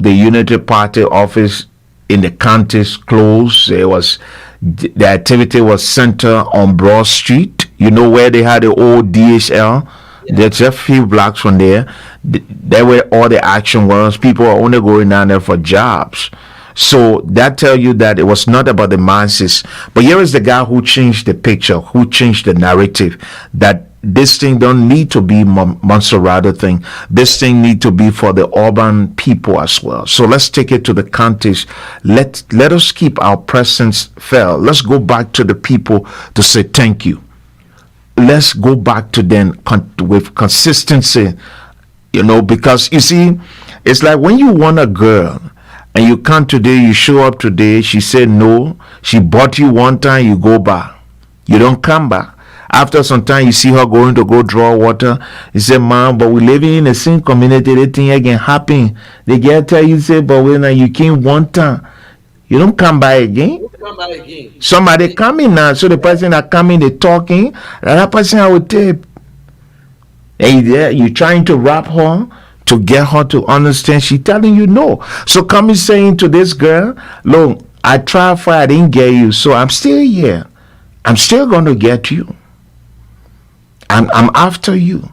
The Unity Party office in the counties closed. The activity was centered on Broad Street. You know where they had the old DHL. There's just a few blocks from there. There where all the action was. People were only going down there for jobs. So that tell you that it was not about the masses. But here is the guy who changed the picture, who changed the narrative, that this thing don't need to be Monserrado thing. This thing need to be for the urban people as well. So let's take it to the counties. Let us keep our presence fair. Let's go back to the people to say thank you. Let's go back to them with consistency, because you see, it's like when you want a girl and you come today, you show up today, she said no, she bought you one time, you go back. You don't come back. After some time, you see her going to go draw water. You say, "Mom, but we living in the same community. That thing again happen." They get tell you, say, "But when you came one time, you don't come by again." Somebody coming now, so the person that coming, they talking. That person I would tape. Hey, you trying to rap her to get her to understand. She telling you no. So coming saying to this girl, "Look, I tried for, I didn't get you, so I'm still here. I'm still going to get you. I'm after you."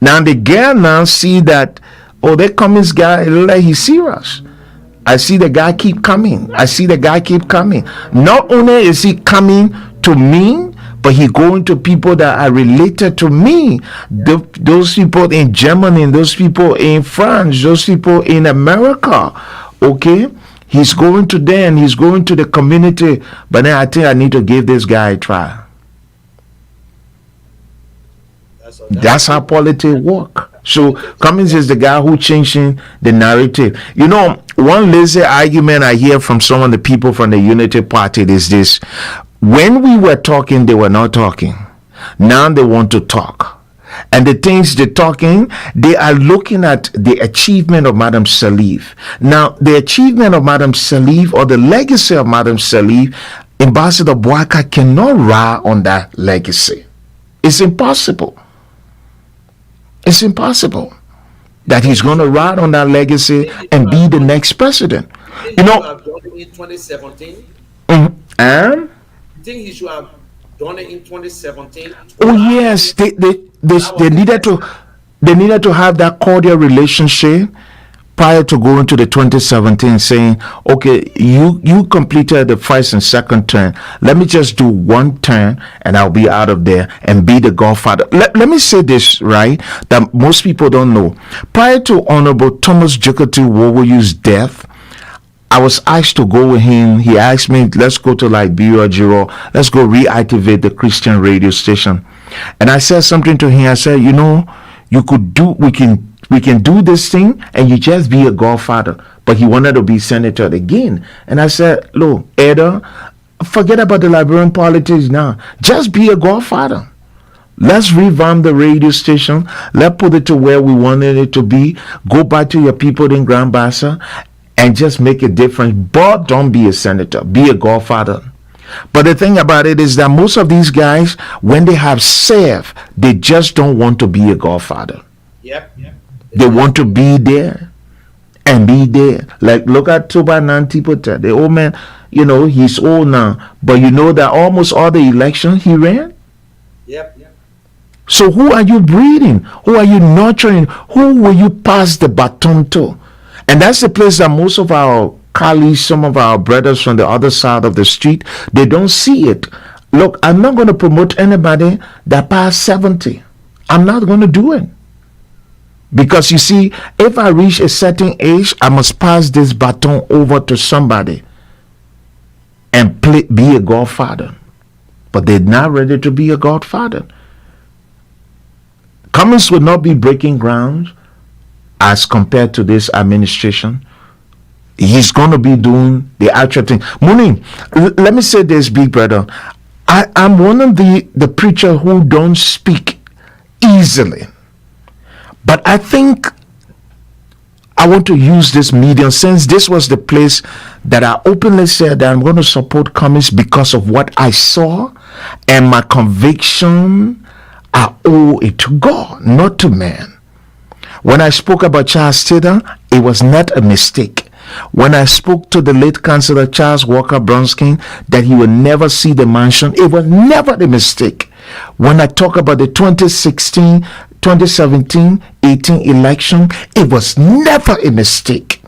Now the girl now see that, oh, there comes this guy, like he's serious. I see the guy keep coming. Not only is he coming to me, but he going to people that are related to me. Those people in Germany, those people in France, those people in America. Okay? He's going to them, he's going to the community. But then I think I need to give this guy a try. That's how politics work. So Cummings is the guy who changing the narrative. One lazy argument I hear from some of the people from the Unity Party is this: when we were talking, they were not talking. Now they want to talk. And the things they're talking, they are looking at the achievement of Madam Sirleaf. Now, the achievement of Madam Sirleaf or the legacy of Madam Sirleaf, Ambassador Boaka cannot ride on that legacy. It's impossible. It's impossible that he's going to ride on that legacy and be the next president. In 2017? And? You think he should have done it in 2017? Oh yes, they needed to have that cordial relationship prior to going to the 2017, saying, okay, you completed the first and second term. Let me just do one term and I'll be out of there and be the godfather. Let me say this, right, that most people don't know. Prior to Honorable Thomas Jokoti Wowoyu's death, I was asked to go with him. He asked me, let's go to Liberia, Jiro. Let's go reactivate the Christian radio station. And I said something to him. I said, we can do this thing and you just be a godfather. But he wanted to be senator again. And I said, look, Ada, forget about the Liberian politics now. Just be a godfather. Let's revamp the radio station. Let's put it to where we wanted it to be. Go back to your people in Grand Bassa and just make a difference. But don't be a senator. Be a godfather. But the thing about it is that most of these guys, when they have served, they just don't want to be a godfather. Yep. They want to be there and be there. Like, look at Toba Nantipota. The old man, he's old now. But you know that almost all the elections he ran. Yep. So who are you breeding? Who are you nurturing? Who will you pass the baton to? And that's the place that most of our colleagues, some of our brothers from the other side of the street, they don't see it. Look, I'm not going to promote anybody that passed 70. I'm not going to do it. Because you see, if I reach a certain age, I must pass this baton over to somebody and be a godfather. But they're not ready to be a godfather. Cummings will not be breaking ground as compared to this administration. He's going to be doing the actual thing. Muni, let me say this, big brother. I'm one of the preacher who don't speak easily. But I think I want to use this medium, since this was the place that I openly said that I'm going to support Cummings because of what I saw and my conviction. I owe it to God, not to man. When I spoke about Charles Taylor, it was not a mistake. When I spoke to the late Councillor Charles Walker Bronskin that he will never see the mansion, it was never a mistake. When I talk about the 2016, 2017, 18 election, it was never a mistake.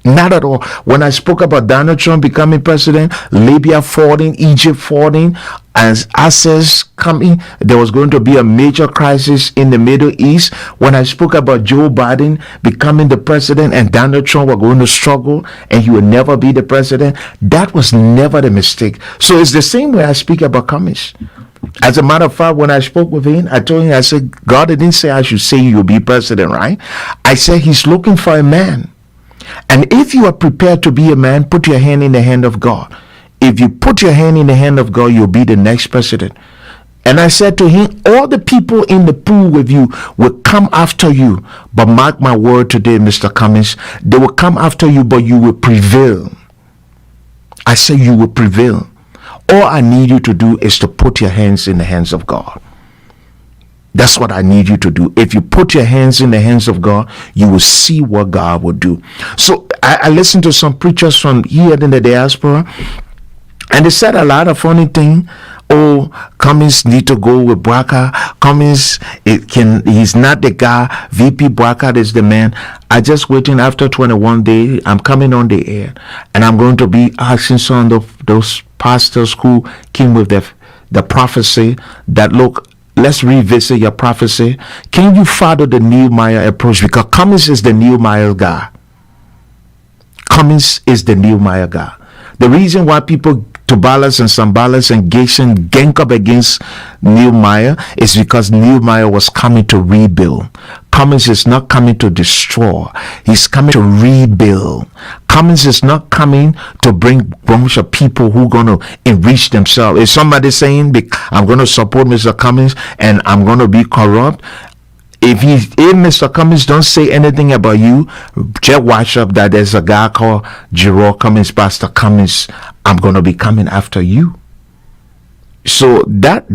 Not at all. When I spoke about Donald Trump becoming president, Libya falling, Egypt falling, as assets coming, there was going to be a major crisis in the Middle East. When I spoke about Joe Biden becoming the president and Donald Trump were going to struggle and he would never be the president, that was never a mistake. So it's the same way I speak about Cummings. As a matter of fact, when I spoke with him, I told him, I said, God didn't say I should say you'll be president, right? I said he's looking for a man. And if you are prepared to be a man, put your hand in the hand of God. If you put your hand in the hand of God, you'll be the next president. And I said to him, all the people in the pool with you will come after you. But mark my word today, Mr. Cummings, they will come after you, but you will prevail. I said you will prevail. All I need you to do is to put your hands in the hands of God. That's what I need you to do. If you put your hands in the hands of God, you will see what God will do. So I listened to some preachers from here in the diaspora, and they said a lot of funny things. Oh, Cummings need to go with Bouakai. Cummings, he's not the guy. VP Bouakai is the man. I just waiting after 21 days. I'm coming on the air, and I'm going to be asking some of those pastors who came with the prophecy that, look, let's revisit your prophecy. Can you follow the Nehemiah approach? Because Cummings is the Nehemiah guy. Cummings is the Nehemiah guy. The reason why people, Tobias and Sanballat and Geshem, gang up against Nehemiah is because Nehemiah was coming to rebuild. Cummings is not coming to destroy. He's coming to rebuild. Cummings is not coming to bring a bunch of people who are going to enrich themselves. Is somebody saying, I'm going to support Mr. Cummings and I'm going to be corrupt? If Mr. Cummings don't say anything about you, just watch up that there's a guy called Jerome Cummings, Pastor Cummings. I'm going to be coming after you. So that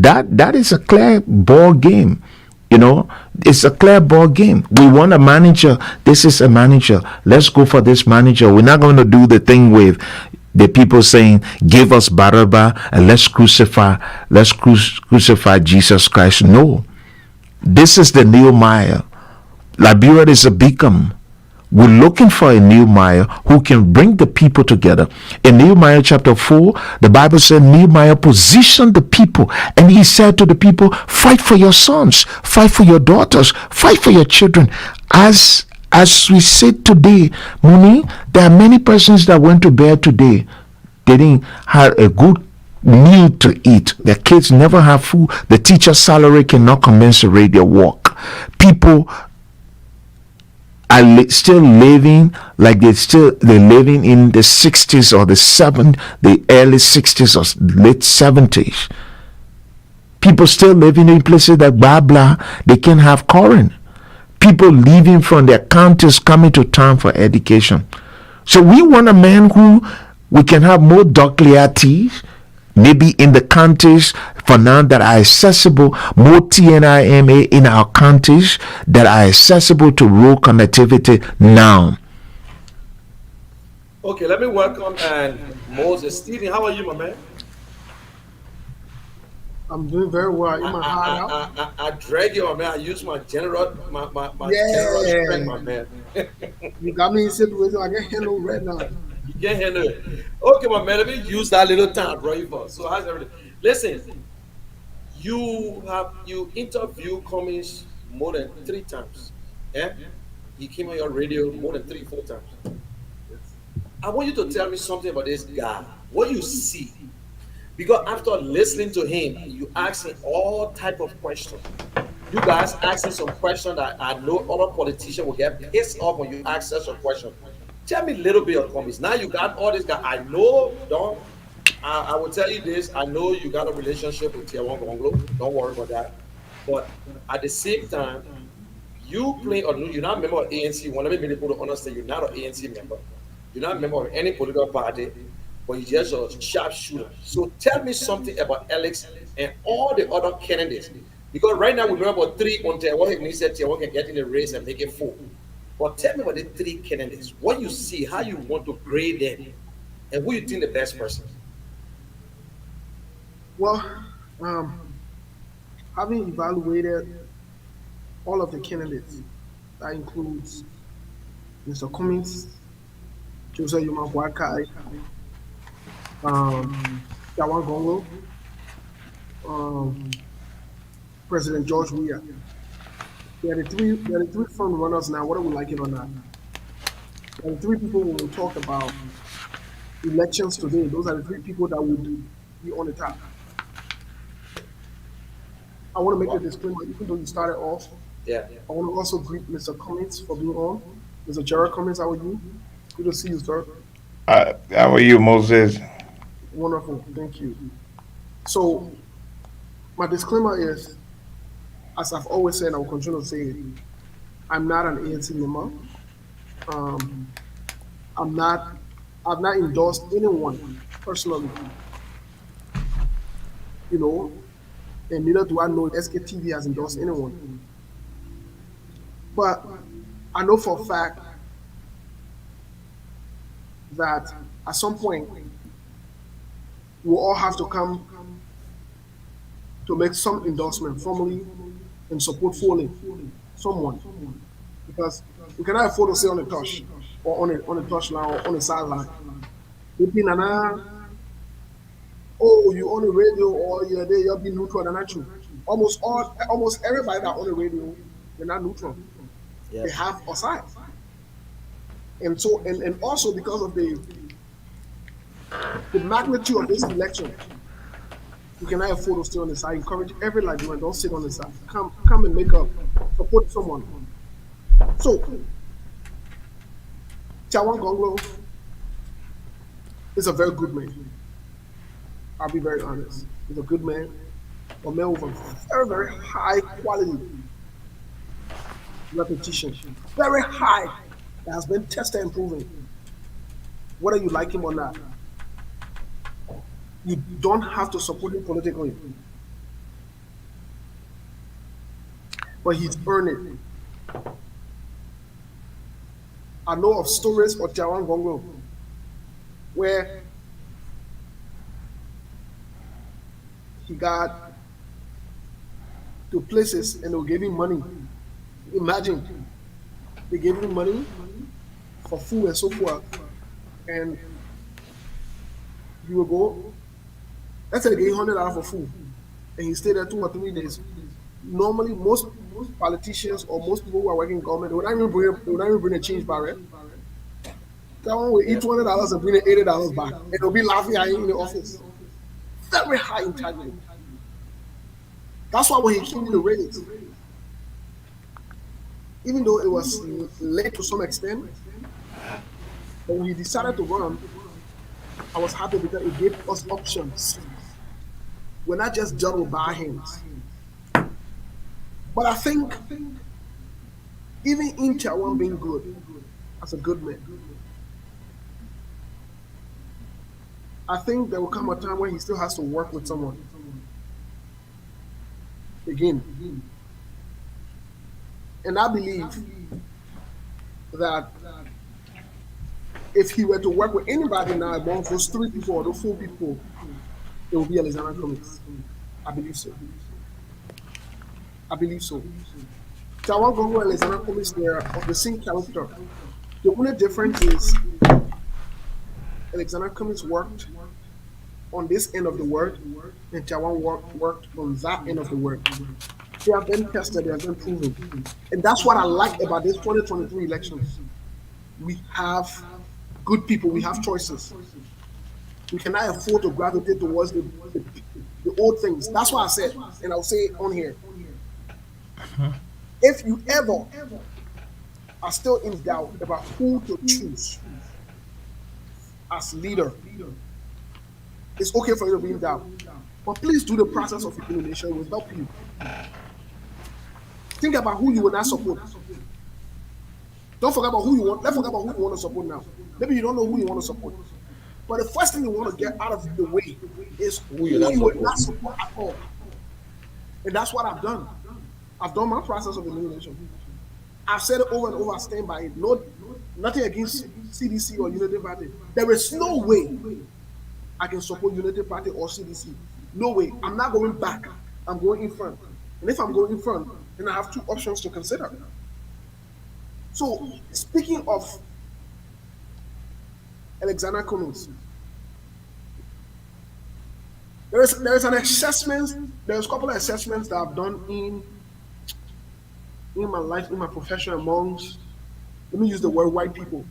is a clear ball game. You know, it's a clear ball game. We want a manager. This is a manager. Let's go for this manager. We're not going to do the thing with the people saying, give us Barabbas and let's crucify Jesus Christ. No. This is the Nehemiah. Liberia is a beacon. We're looking for a Nehemiah who can bring the people together. In Nehemiah chapter 4, the Bible said Nehemiah positioned the people, and he said to the people, fight for your sons, fight for your daughters, fight for your children. As we said today, Muni, there are many persons that went to bed today. They didn't have a good meal to eat. Their kids never have food. The teacher's salary cannot commensurate their work. People are still living like they're living in the 60s or the early 60s or late 70s. People still living in places that blah blah, they can't have current. People leaving from their counties coming to town for education. So we want a man who we can have more ductility, maybe in the counties for now that are accessible, more TNIMA in our counties that are accessible to road connectivity now. Okay, let me welcome Moses. Stephen, how are you, my man? I'm doing very well. You my heart out? I drag you, my man. I use my general general strength, my man. You got me in a situation I can't handle right now. You can't handle it. Okay, my man, let me use that little time, bro. So how's everything? Listen, you interviewed Cummings more than 3 times. Yeah? He came on your radio more than 3-4 times. I want you to tell me something about this guy. What you see. Because after listening to him, you asking all type of questions. You guys asking some questions that I know other politicians will get pissed off when you ask such a question. Tell me a little bit of Cummings. Now you got all this guy. I know, I will tell you this. I know you got a relationship with Tier 1 Gonglo. Don't worry about that. But at the same time, you play or you're not a member of ANC. Let me really put it honestly, you're not an ANC member. You're not a member of any political party, but you're just a sharpshooter. So tell me something about Alex and all the other candidates. Because right now we know about 3 on Tier 1. He said Tier 1 can get in the race and make it 4. But tell me about the three candidates. What you see, how you want to grade them, and who you think the best person. Well, um, having evaluated all of the candidates, that includes Mr. Cummings, Joseph Yuma Boakai, um, Yawan Gongo, um, President George Weah. They are the three front runners now, whether we like it or not. There are the three people when we talk about elections today. Those are the three people that would be on the top. I want to make a disclaimer, even though you started off, Yeah. I want to also greet Mr. Cummings for being on. Mr. Jared Cummings, how are you? Good to see you, sir. How are you, Moses? Wonderful, thank you. So, my disclaimer is, as I've always said, I will continue to say it, I'm not an ANC member. Um, I'm not, I've not endorsed anyone personally, you know, and neither do I know if SKTV has endorsed anyone. But I know for a fact that at some point we'll all have to come to make some endorsement formally and support fully someone, because we cannot afford to stay on the touch or on the touchline or on the sideline. Maybe Nana, oh, you on the radio or you're there, you'll be neutral. They're not true. Almost everybody that on the radio, they're not neutral. Yeah. They have a side. And so and also because of the magnitude of this election, we cannot afford to stay on the side. Encourage every Nigerian, don't sit on the side. Come and make up, support someone. So Tawan Gonglo is a very good man. I'll be very honest. He's a good man, a man with a very, very high quality repetition. Very high. That has been tested and proven. Whether you like him or not. You don't have to support him politically. But he's earned it. I know of stories of Tawan Gonglo where he got to places and they gave him money. Imagine, they gave him money for food and so forth, and he would go. Let's say they gave him $100 for food, and he stayed there 2 or 3 days. Normally, most politicians or most people who are working in government, they would not even bring a change barrel. That one will eat $200 and bring $80 back, and they'll be laughing at him in the office. Very high integrity. That's why when he came in the race, even though it was late to some extent, but when he decided to run, I was happy because it gave us options. We're not just done with bare hands. But I think even in Tawan being good, as a good man, I think there will come a time where he still has to work with someone. Again. And I believe that if he were to work with anybody now among those 3 people or those 4 people, it will be Alexander Cummings. I believe so. I believe so. Tawan Gonglo and Alexander Cummings, they are of the same character. The only difference is Alexander Cummings worked on this end of the word, and Tawan worked on that end of the word. They have been tested, they have been proven. And that's what I like about this 2023 elections. We have good people, we have choices. We cannot afford to gravitate towards the old things. That's why I said, and I'll say it on here. If you ever are still in doubt about who to choose as leader, it's okay for you to be in doubt. But please do the process of elimination. It will help you. Think about who you will not support. Don't forget about who you want. Let's forget about who you want to support now. Maybe you don't know who you want to support. But the first thing you want to get out of the way is who you will not support at all. And that's what I've done. I've done my process of elimination. I've said it over and over, I stand by it. No, nothing against CDC or Unity Party. There is no way I can support Unity Party or CDC. No way. I'm not going back. I'm going in front. And if I'm going in front, then I have two options to consider. So, speaking of Alexander Cummings, there is an assessment. There's a couple of assessments that I've done in my life, in my profession amongst, let me use the word, white people.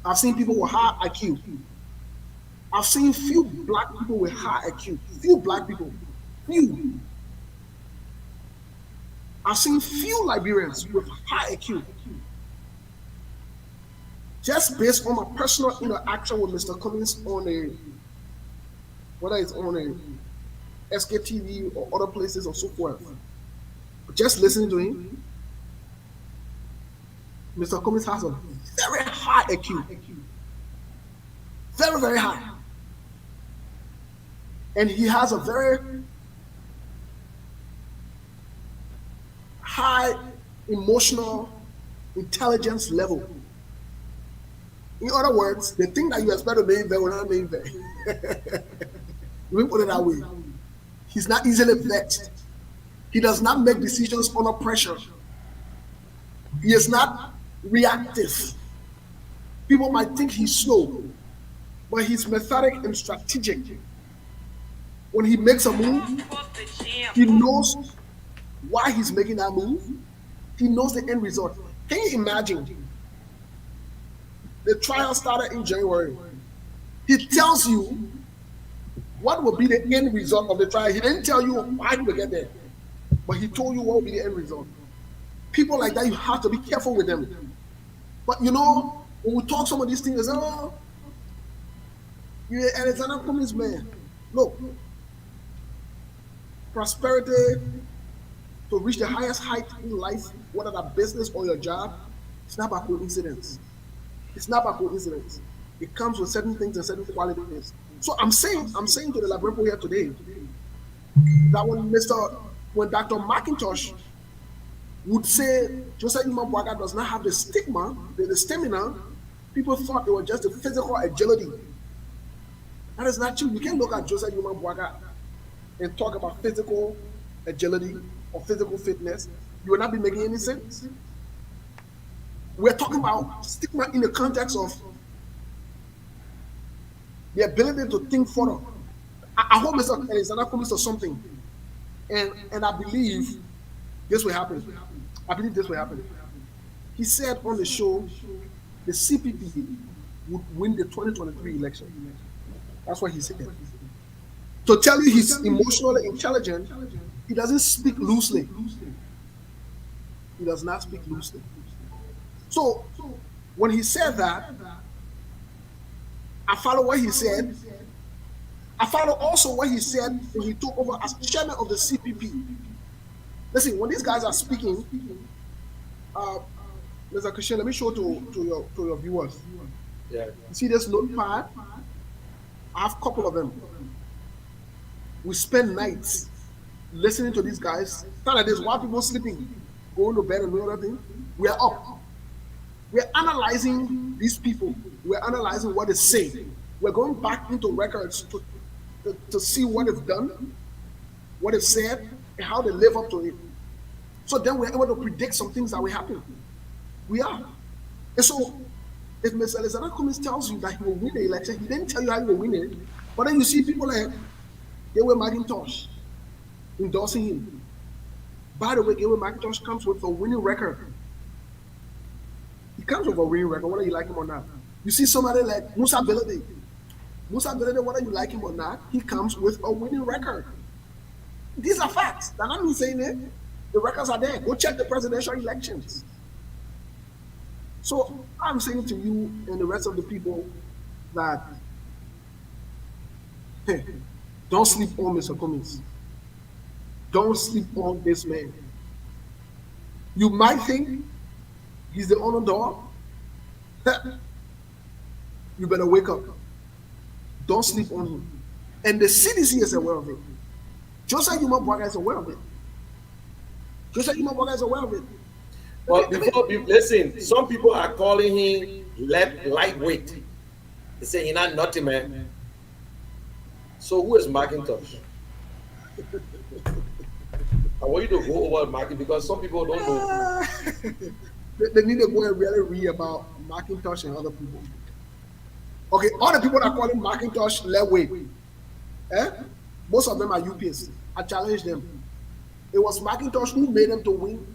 I've seen people with high IQ. I've seen few black people with high IQ. Few black people. Few. I've seen few Liberians with high IQ. Just based on my personal interaction with Mr. Cummings on whether it's on a SKTV or other places or so forth. Just listening to him, Mr. Cummings has a very high IQ. Very, very high. And he has a very high emotional intelligence level. In other words, the thing that you expect to make there will not make there. Let me put it that way. He's not easily vexed. He does not make decisions under pressure. He is not reactive. People might think he's slow, but he's methodic and strategic. When he makes a move, he knows why he's making that move. He knows the end result. Can you imagine? The trial started in January. He tells you what will be the end result of the trial. He didn't tell you why he will get there, but he told you what will be the end result. People like that, you have to be careful with them. But you know, when we talk some of these things, they say, oh, you're Alexander Cummings, man. Look, prosperity, to reach the highest height in life, whether that business or your job, it's not by coincidence. It's not by coincidence. It comes with certain things and certain qualities. So I'm saying to the Liberian people here today that when Dr. McIntosh would say Joseph Imam-Boaga does not have the stigma, the stamina, people thought it was just the physical agility. That is not true. You can't look at Joseph Imam-Boaga and talk about physical agility or physical fitness. You will not be making any sense. We're talking about stigma in the context of the ability to think further. I hope Mr. Alexander Cummings does something, and I believe this will happen. I believe this will happen. He said on the show, the CPP would win the 2023 election. That's what he said. To tell you he's emotionally intelligent, he doesn't speak loosely. He does not speak loosely. So when he said that, I follow what he said. I follow also what he said when he took over as chairman of the CPP. Listen, when these guys are speaking, Mr. Christian, let me show to your viewers. Yeah. You see this notepad? I have a couple of them. We spend nights listening to these guys. Not like this, while people sleeping, going to bed and doing other things. We are up. We're analyzing these people. We're analyzing what they say. We're going back into records to see what they've done, what they've said, and how they live up to it. So then we're able to predict some things that will happen. We are. And so if Mr. Alexander Cummings tells you that he will win the election, he didn't tell you how he will win it. But then you see people like Gabriel McIntosh endorsing him. By the way, Gabriel McIntosh comes with a winning record. He comes with a winning record, whether you like him or not. You see somebody like Musa Belede. Musa Belede, whether you like him or not, he comes with a winning record. These are facts. That's not me saying it. The records are there. Go check the presidential elections. So I'm saying to you and the rest of the people that, hey, don't sleep on Mr. Cummings. Don't sleep on this man. You might think he's the underdog. You better wake up. Don't sleep on him. And the CDC is aware of it. Joseph Imam-Boaga is aware of it. Joseph Imam-Boaga is aware of it. But listen, some people are calling him lightweight. They say he's not nothing, man. So who is Macintosh? I want you to go over Macintosh because some people don't know. They need to go and really read about Macintosh and other people. Okay, all the people that call him Macintosh lightweight, most of them are UPS. I challenge them. It was Macintosh who made them to win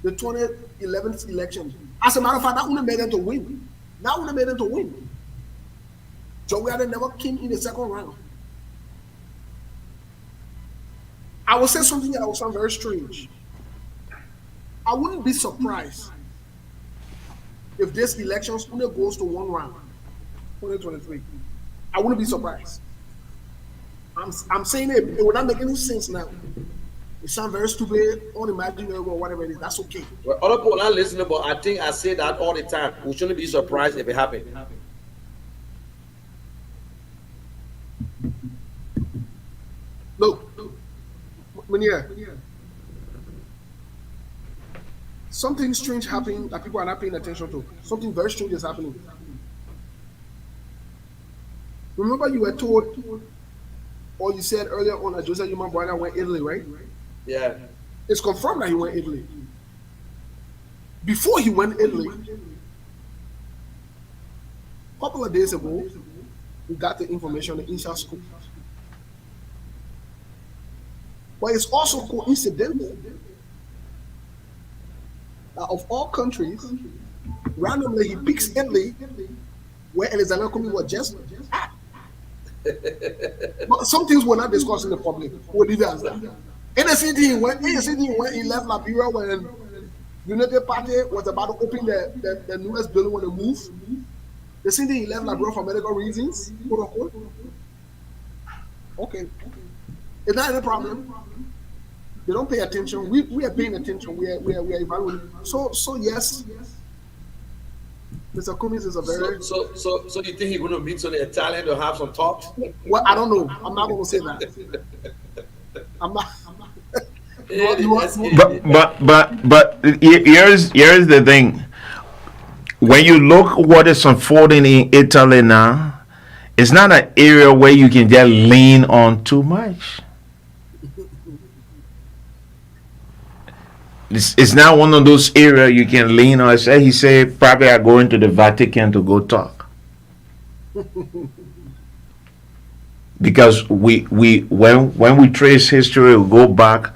the 2011 election. As a matter of fact, that only made them to win. That only made them to win. Joe Biden never came in the second round. I will say something that will sound very strange. I wouldn't be surprised if this elections only goes to one round, 2023. I wouldn't be surprised. I'm saying it would not make any sense now. It sounds very stupid, unimaginable, or whatever it is. That's okay. Well, other people are listening, but I think I say that all the time. We shouldn't be surprised if it happened. Look, Munir, something strange happening that people are not paying attention to. Something very strange is happening. Remember, you were told, or you said earlier on that Joseph Human Brother went Italy, right? Yeah. It's confirmed that he went Italy. Before he went Italy, a couple of days ago, we got the information in Insha School. But it's also coincidental that of all countries, randomly he picks Italy, where Alexander Kumi was just at. But some things were not discussed in the public. We'll leave it as that. In the city, he left Liberia when United Party was about to open the newest building when they moved. The city he left Liberia for medical reasons, quote unquote. Okay. Is that any problem? They don't pay attention. We are paying attention. We are evaluating. So yes, Mr. Cummings is a very. So you think he's going to meet some Italian to have some talks? Well, I don't know. I'm not going to say that. I'm not. But here's the thing. When you look what is unfolding in Italy now, it's not an area where you can just lean on too much. It's not one of those areas you can lean on. He said probably are going to the Vatican to go talk. Because when we trace history, we go back.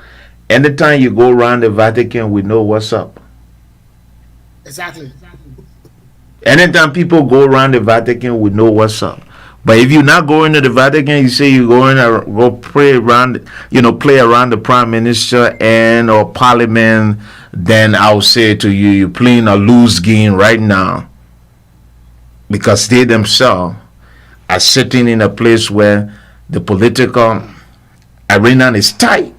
Anytime you go around the Vatican, we know what's up. Exactly. Anytime people go around the Vatican, we know what's up. But if you're not going to the Vatican, you say you're going to go play around the prime minister and or parliament, then I'll say to you, you're playing a loose game right now. Because they themselves are sitting in a place where the political arena is tight.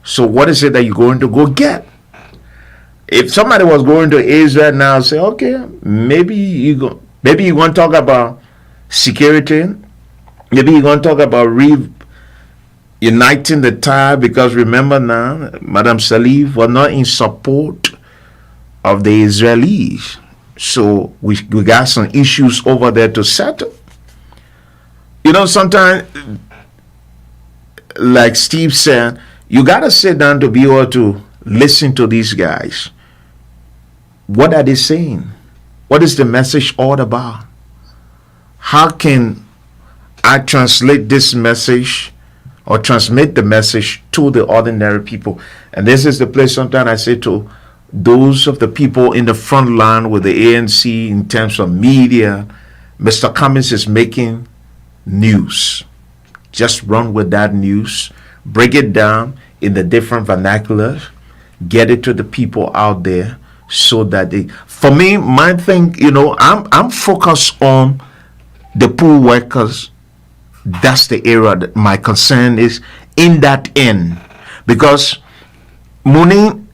So what is it that you're going to go get? If somebody was going to Israel now, say, okay, maybe you're going to talk about security. Maybe you're going to talk about reuniting the tie, because remember now, Madam Salif was not in support of the Israelis. So we got some issues over there to settle. You know, sometimes, like Steve said, you got to sit down to be able to listen to these guys. What are they saying? What is the message all about? How can I translate this message or transmit the message to the ordinary people? And this is the place sometimes I say to those of the people in the front line with the ANC in terms of media, Mr. Cummings is making news. Just run with that news, break it down in the different vernaculars, get it to the people out there so that they, for me, my thing, I'm focused on the poor workers. That's the area that my concern is in that end. Because Muni,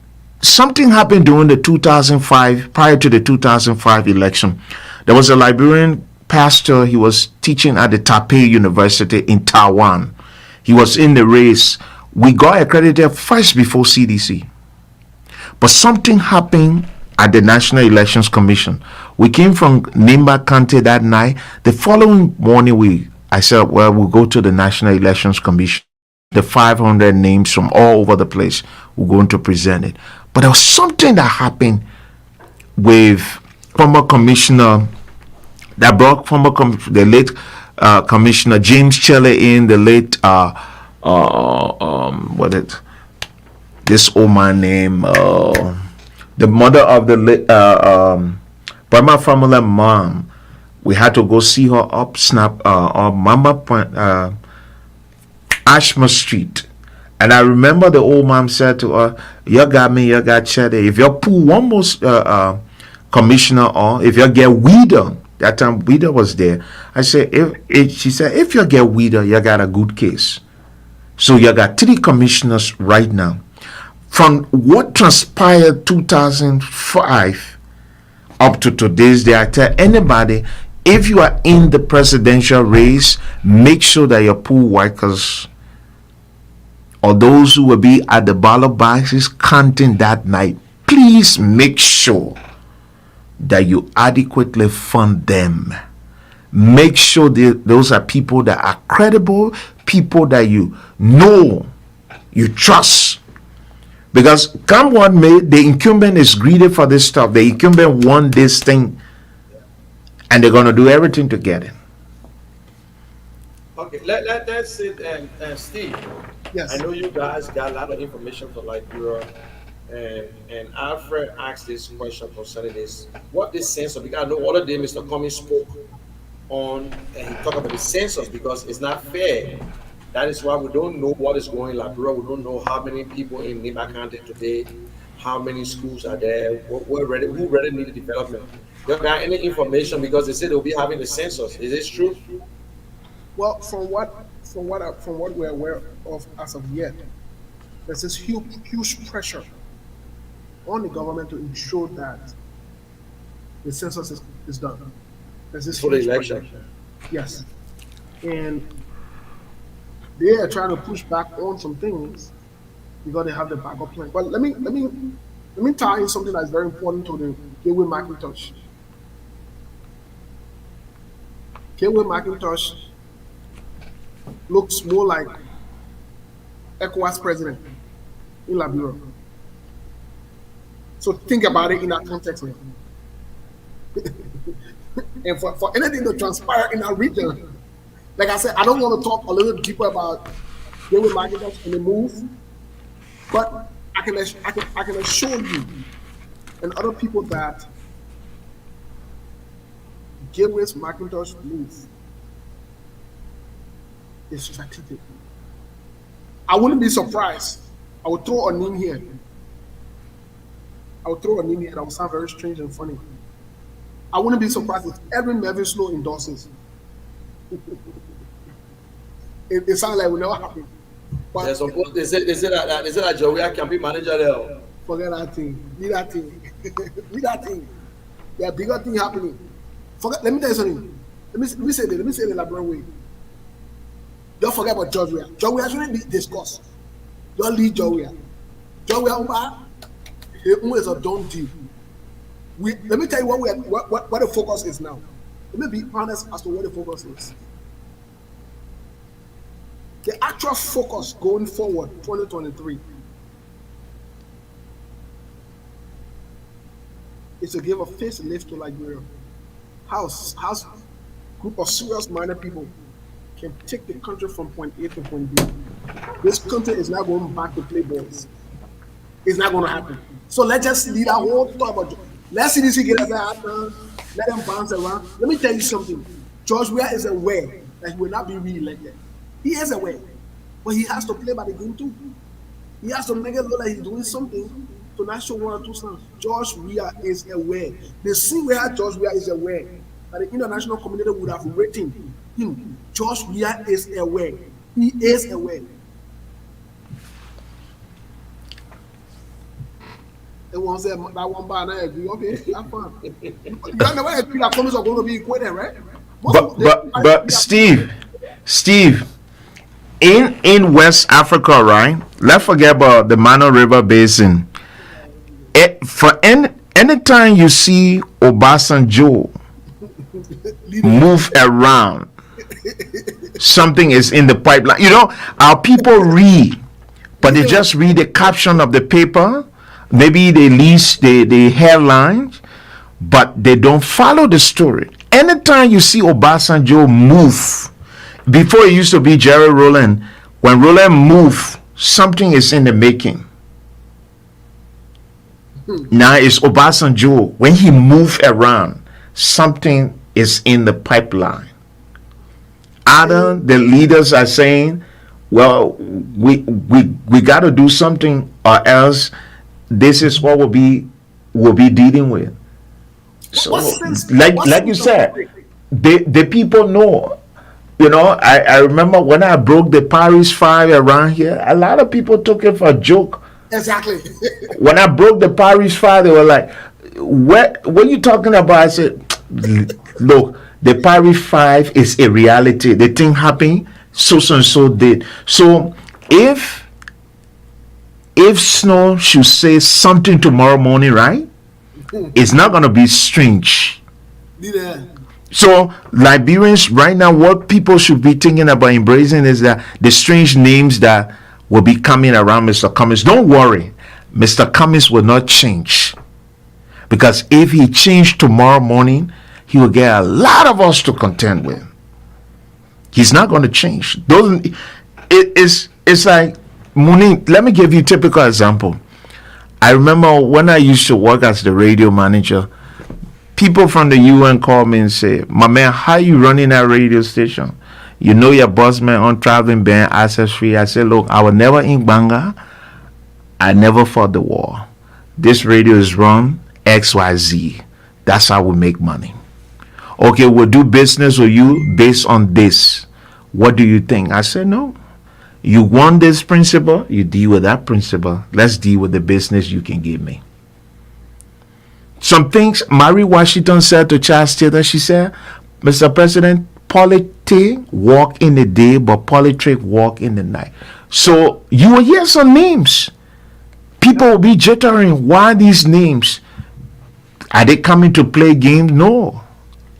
something happened during the 2005, prior to the 2005 election. There was a Liberian pastor. He was teaching at the Taipei University in Taiwan. He was in the race. We got accredited first before CDC. But something happened at the National Elections Commission. We came from Nimba County that night. The following morning, I said, well, we'll go to the National Elections Commission. The 500 names from all over the place, we're going to present it. But there was something that happened with former commissioner that brought the late Commissioner James Chelle in, the late this old man name, the mother of the late Burma Family mom. We had to go see her up Mama Ashma Street. And I remember the old mom said to her, you got me, you got Chelle. If you pull one more commissioner or if you get Weeder, that time Weeder was there. I said, she said, if you get Weeder, you got a good case. So you got 3 commissioners right now. From what transpired 2005 up to today's day, I tell anybody, if you are in the presidential race, make sure that your poll workers or those who will be at the ballot boxes counting that night, please make sure that you adequately fund them. Make sure those are people that are credible, people that you know, you trust. Because come what may, the incumbent is greedy for this stuff. The incumbent want this thing, and they're going to do everything to get it. Okay, let's sit and Steve. Yes. I know you guys got a lot of information for Liberia, and Alfred asked this question concerning this. What the census? Because I know all of them, Mr. Cummings spoke on, and he talked about the census because it's not fair. That is why we don't know what is going in Liberia. We don't know how many people in Nimba County today, how many schools are there, who really need development. You got any information because they said they'll be having the census? Is this true? Well, from what we're aware of as of yet, there's this huge pressure on the government to ensure that the census is done. There's this For the huge election. pressure. Yes, and they are trying to push back on some things because they have the backup plan. But let me tie in something that's very important to the Gateway Macintosh. Gateway Macintosh looks more like ECOWAS president in Liberia. So think about it in that context now. And for anything to transpire in our region, like I said, I don't want to talk a little deeper about Gateway Macintosh and the move, but I can assure you and other people that Gateway's Macintosh move is strategic. I wouldn't be surprised. I would throw a name here. That would sound very strange and funny. I wouldn't be surprised if every Melvin Snow endorses. It sounds like it will never happen. But There's some, they say that Joey campaign manager there. forget that thing. Leave that thing. Leave that thing. There are bigger thing happening. Let me tell you something. Let me say it the Liberian way. Don't forget about George Weah. George Weah shouldn't be discussed. Don't leave George Weah. George Weah is a done deal. Let me tell you what the focus is now. Let me be honest as to what the focus is. The actual focus going forward, 2023, is to give a facelift to Liberia. How group of serious minded people can take the country from point A to point B. This country is not going back to play balls. It's not going to happen. So let's just leave that whole talk about. Let's see this get as a happen. Let them bounce around. Let me tell you something. George Weah is aware that he will not be re-elected. He is aware, but he has to play by the game too. He has to make it look like he's doing something to not show one or two signs. George Weah is aware. The same way George Weah is aware that the international community would have written him. George Weah is aware. He is aware. Everyone said that one bar, I agree. Okay, that's fine. You don't know agree that comments are going to be equated, right? But Steve, in West Africa, right? Let's forget about the Mano River Basin. For anytime you see Obasanjo move around, something is in the pipeline. You know, our people read, but they just read the caption of the paper. Maybe they list the headlines, but they don't follow the story. Anytime you see Obasanjo move, before it used to be Jerry Rowland, when Rowland moved, something is in the making. Now it's Obasanjo. When he moved around, something is in the pipeline. Other the leaders are saying, well, we got to do something, or else this is what we'll be dealing with. So, like you said, the people know. You know, I remember when I broke the Paris 5 around here, a lot of people took it for a joke. Exactly. When I broke the Paris 5, they were like, what are you talking about? I said, look, the Paris 5 is a reality. The thing happened, so and so did. So if Snow should say something tomorrow morning, right, it's not going to be strange. Yeah. So Liberians right now, what people should be thinking about embracing is that the strange names that will be coming around Mr. Cummings. Don't worry, Mr. Cummings will not change, because if he changed tomorrow morning, he will get a lot of us to contend with. He's not going to change. It's like Muni. Let me give you a typical example. I remember when I used to work as the radio manager, people from the UN called me and say, my man, how you running that radio station? You know your boss man on traveling ban, access free. I said, look, I was never in Banga. I never fought the war. This radio is run XYZ. That's how we make money. Okay, we'll do business with you based on this. What do you think? I said, no. You want this principle, you deal with that principle. Let's deal with the business you can give me. Some things Mary Washington said to Charles Taylor, she said, Mr. President, politics walk in the day, but politics walk in the night. So you will hear some names. People will be jittering. Why these names? Are they coming to play games? No.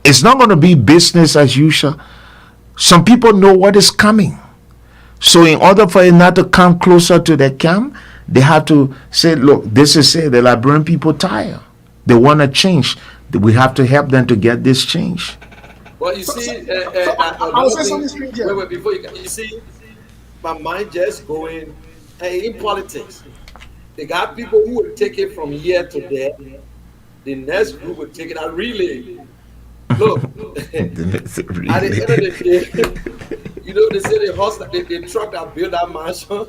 It's not going to be business as usual. Some people know what is coming. So in order for it not to come closer to the camp, they have to say, look, this is it. The Liberian people tired. They want to change. We have to help them to get this change. Well, you see, I'll say something strange here. wait, before you see, my mind just going, hey, in politics, they got people who will take it from here to there. The next group will take it out relay. Look, at the end of the day, you know, they say the horse, the truck that built that mansion,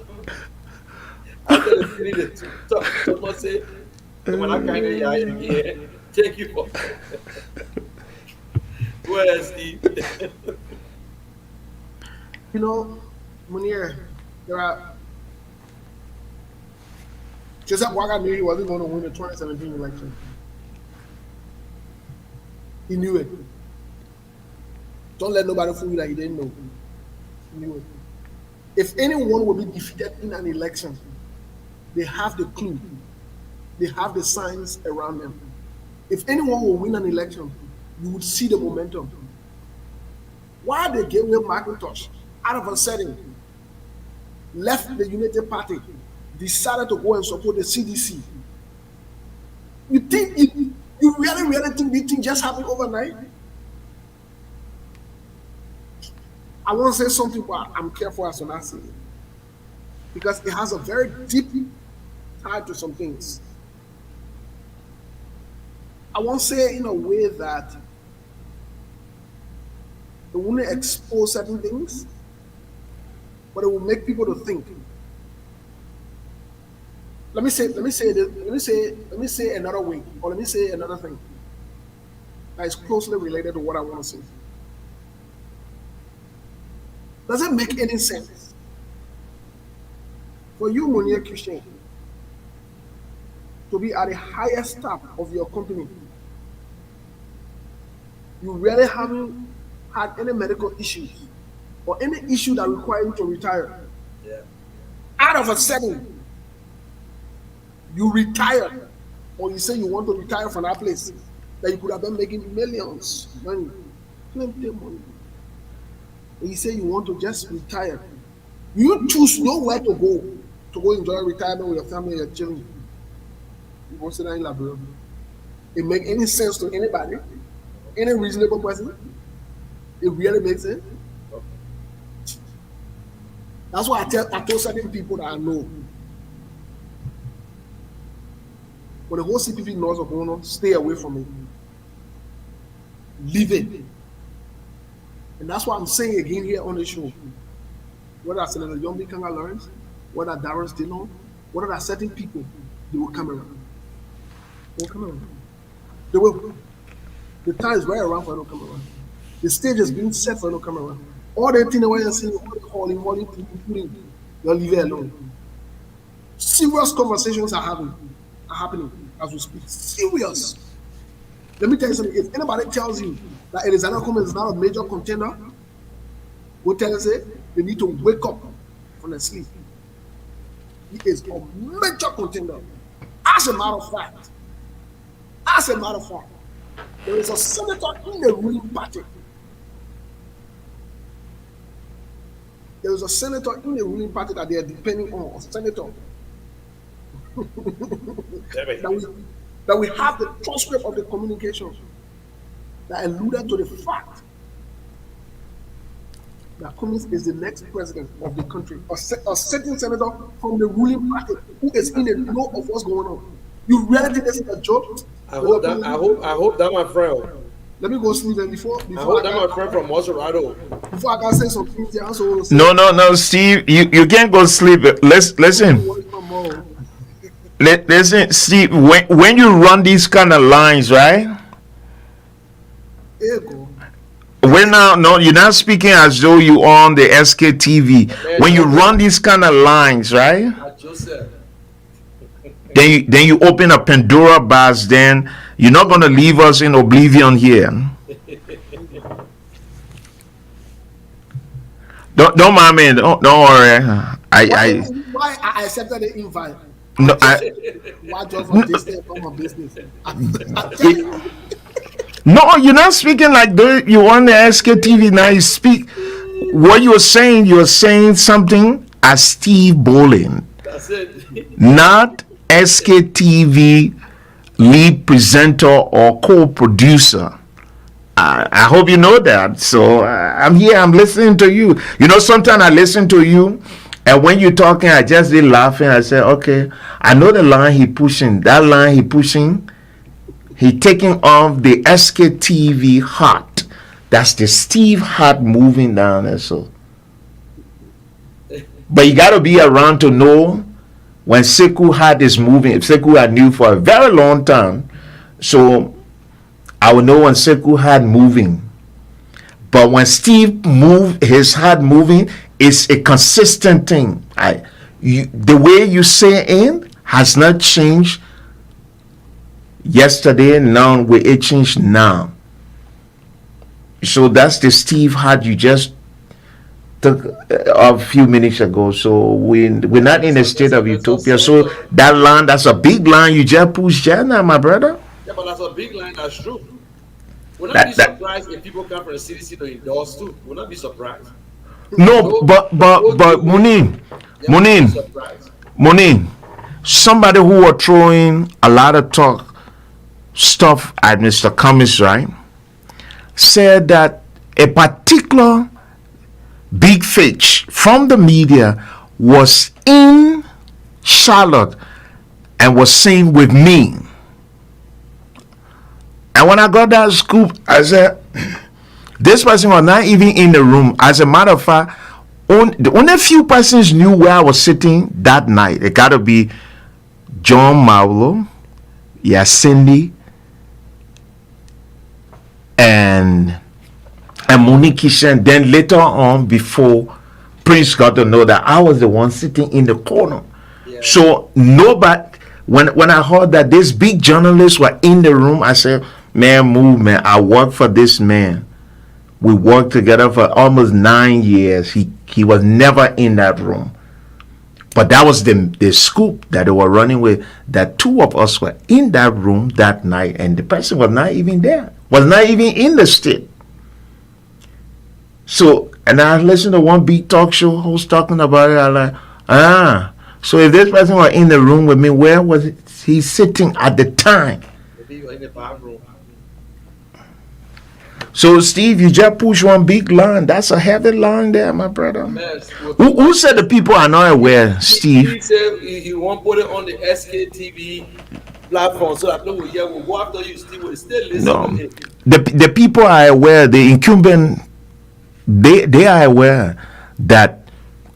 after they finish the someone say, when I kind of yeah, thank you for where's Steve? You know, Munir, there are. Joseph Waga knew he wasn't going to win the 2017 election. He knew it. Don't let nobody fool you that he didn't know. He knew it. If anyone will be defeated in an election, they have the clue. They have the signs around them. If anyone will win an election, you would see the momentum. Why they gave away McIntosh out of a setting, left the United Party, decided to go and support the CDC. You think you really think this thing just happened overnight? I want to say something, but I'm careful as to not say it, because it has a very deep tie to some things. I won't say it in a way that it won't expose certain things, but it will make people to think. Let me say another way, or let me say another thing that is closely related to what I want to say. Does it make any sense for you, Munir Christian, to be at the highest top of your company? You really haven't had any medical issues or any issue that require you to retire. Yeah. Out of a sudden, you retire or you say you want to retire from that place that you could have been making millions, money, plenty of money. And you say you want to just retire. You choose nowhere to go enjoy retirement with your family and your children. You want to sit down in Liberia. It make any sense to anybody, any reasonable person? It really makes sense. That's why I told certain people that I know. When the whole CPP knows what's going on, stay away from it. Leave it. And that's what I'm saying again here on the show. Whether Senator Yombi Kanga Lawrence, whether Darren Dillon, whether there are certain people, they will come around. They will come around. They will. The time is right around for them to come around. The stage is being set for them to come around. All the things that you're saying, all the calling, including, you'll leave it alone. Serious conversations are happening as we speak. Serious. Let me tell you something. If anybody tells you that Elizana Cummings is not a major contender, go tell us they need to wake up from the sleep. He is a major contender. As a matter of fact, there is a senator in the ruling party. There is a senator in the ruling party that they are depending on, a senator. that we have the transcript of the communication that alluded to the fact that Cummings is the next president of the country, a certain senator from the ruling party who is in the know of what's going on. You really think this is a joke? I hope that my friend. Let me go sleep and before I hope that my friend from Maserado. Before I can say some things, I also want to say. No, Steve, you can't go sleep. Listen, Steve. When you run these kind of lines, right? You're not speaking as though you on the SKTV. Man, when you run these kind of lines, right? Then you open a Pandora box. Then you're not going to leave us in oblivion here. Don't mind me. Don't worry. Why I accepted the invite? No, why just for this thing from my business? No, you're not speaking like you on the SKTV now. You speak what you're saying something as Steve Bolin. That's it. Not SKTV lead presenter or co-producer. I hope you know that. So I'm here, I'm listening to you. You know, sometimes I listen to you, and when you're talking, I just be laughing. I say, okay, I know the line he pushing. That line he pushing, he taking off the SKTV Hot. That's the Steve Hot moving down there. So, but you got to be around to know when Sekou Hot is moving. If Sekou Hot knew for a very long time, so I will know when Sekou Hot moving. But when Steve move his heart moving, it's a consistent thing. The way you say it has not changed yesterday, now it changed now. So that's the Steve Hart you just took a few minutes ago. So we're not in a state of utopia. So that line, that's a big line you just pushed now, my brother. Yeah, but that's a big line, that's true. We'll not be surprised if people come from the CDC to endorse too. We'll not be surprised. No, but Munin, somebody who are throwing a lot of stuff at Mr. Cummings, right, said that a particular big fish from the media was in Charlotte and was seen with me. And when I got that scoop, I said, this person was not even in the room. As a matter of fact, only a few persons knew where I was sitting that night. It got to be John Maulo, Cindy, and Monique Kishan. Then later on, before Prince got to know that I was the one sitting in the corner. Yeah. So nobody, when I heard that these big journalists were in the room, I said, man, move, man. I work for this man. We worked together for almost 9 years. He was never in that room. But that was the scoop that they were running with, that two of us were in that room that night, and the person was not even there, was not even in the state. So, and I listened to one big talk show host talking about it. I'm like, so if this person were in the room with me, where was he sitting at the time? Maybe you're in the bathroom. So, Steve, you just push one big line. That's a heavy line there, my brother. Mess. Who said the people are not aware, Steve? He said he won't put it on the SKTV platform so that no one here will go after you. Steve will still listen No. to it. The people are aware, the incumbent, they are aware that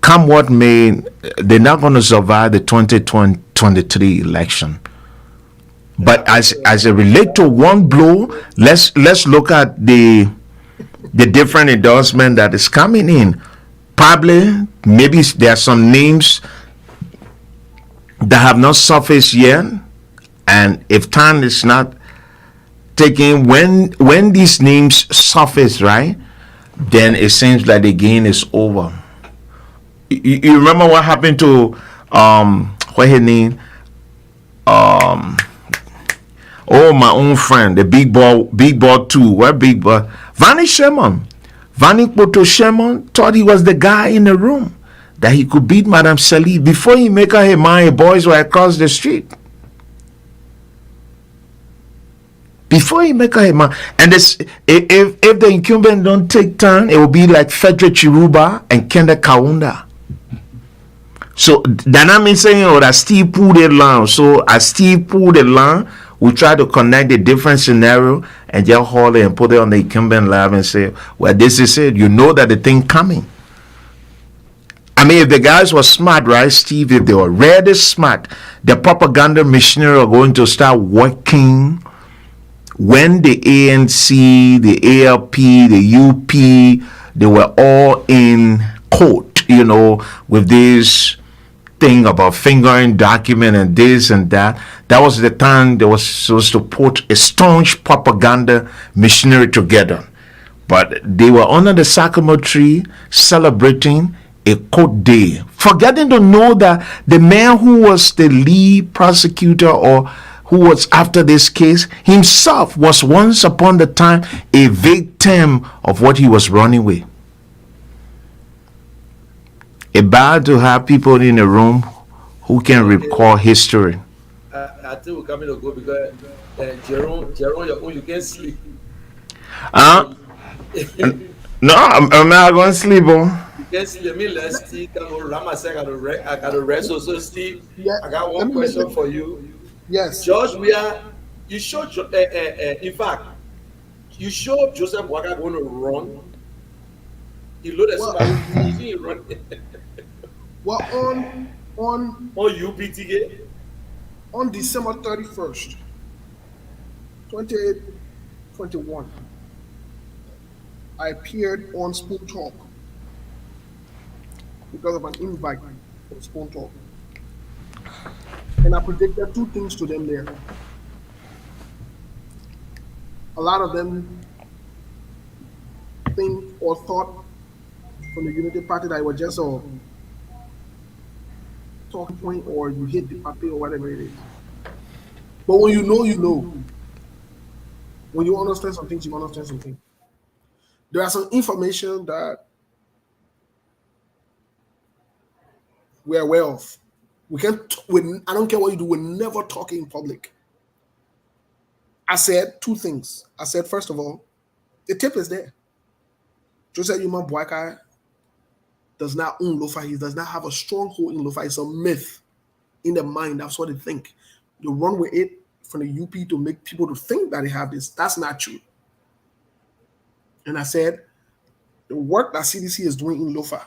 come what may, they're not going to survive the 2023 election. But as it relate to one blow, let's look at the different endorsement that is coming in. Probably, maybe there are some names that have not surfaced yet, and if time is not taken, when these names surface, right, then it seems like the game is over. You remember what happened to what his name? My own friend, the big ball 2. What big ball? Vanny Sherman. Vanny Poto Sherman thought he was the guy in the room, that he could beat Madame Salih before he make her mind. Boys were across the street. Before he make her mind. And this, if the incumbent don't take turn, it will be like Frederick Chiruba and Kenda Kaunda. So that not mean saying that Steve pulled the line. So as Steve pulled the line, we try to connect the different scenario and just haul it and put it on the incumbent lab and say, well, this is it. You know that the thing coming. I mean, if the guys were smart, right, Steve, if they were really smart, the propaganda machinery are going to start working when the ANC, the ALP, the UP, they were all in court, with this thing about fingering document and this and that. That was the time they was supposed to put a staunch propaganda machinery together. But they were under the sycamore tree celebrating a court day, forgetting to know that the man who was the lead prosecutor or who was after this case himself was once upon the time a victim of what he was running with. It's bad to have people in a room who can recall history. I think we're coming to go because Jerome, you can't sleep. No, I'm not going to sleep on. You can't sleep. Let me let Steve Rama say I got to rest. So Steve, Yeah, I got one question for you. Yes. George, you showed, in fact, you showed Joseph Boakai going to run. He loaded somebody, he didn't run. Well, on UPTK? on December 31st, 2021, I appeared on Spoon Talk because of an invite from Spoon Talk. And I predicted two things to them there. A lot of them think or thought from the Unity Party that it was just a talking point or you hit the party or whatever it is. But when you know, you know. When you understand some things, you understand something. There are some information that we're aware of. We can't. I don't care what you do. We're never talking in public. I said two things. I said, first of all, the tape is there. Joseph Yuma Boakai does not own Lofa. He does not have a stronghold in Lofa. It's a myth in the mind. That's what they think. They run with it from the UP to make people to think that they have this. That's not true. And I said, the work that CDC is doing in Lofa,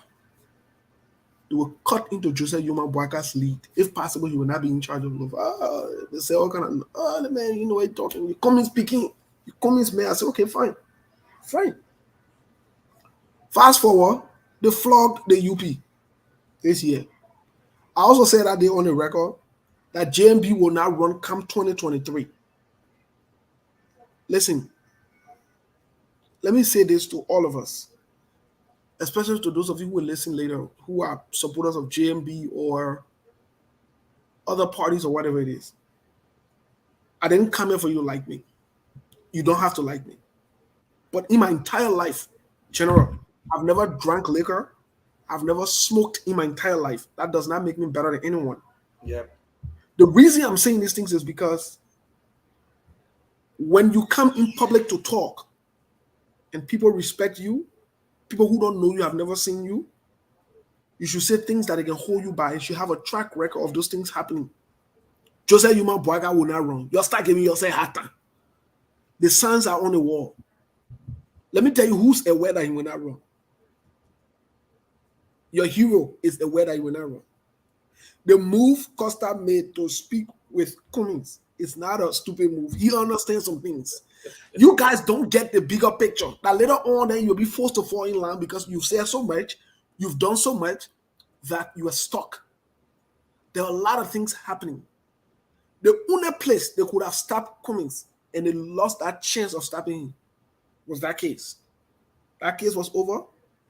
they will cut into Joseph Yuma Boakai's lead. If possible, he will not be in charge of Lofa. They say all kind of, the man, you know what you're talking. You come in speaking. You come in mayor. I say, okay, fine. Fine. Fast forward, they flogged the UP this year. I also said that day on the record that JMB will not run come 2023. Listen, let me say this to all of us. especially to those of you who will listen later, who are supporters of JMB or other parties or whatever it is. I didn't come here for you to like me. You don't have to like me. But in my entire life, General, I've never drank liquor. I've never smoked in my entire life. That does not make me better than anyone. Yeah. The reason I'm saying these things is because when you come in public to talk and people respect you, people who don't know you, have never seen you, you should say things that they can hold you by. You should have a track record of those things happening. Joseph Yuma Boaga will not run. You start giving yourself hata. The signs are on the wall. Let me tell you who's aware that he will not run. Your hero is aware that he will not run. The move Costa made to speak with Cummings is not a stupid move. He understands some things. You guys don't get the bigger picture. That later on, then you'll be forced to fall in line because you've said so much, you've done so much that you are stuck. There are a lot of things happening. The only place they could have stopped Cummings and they lost that chance of stopping him was that case. That case was over.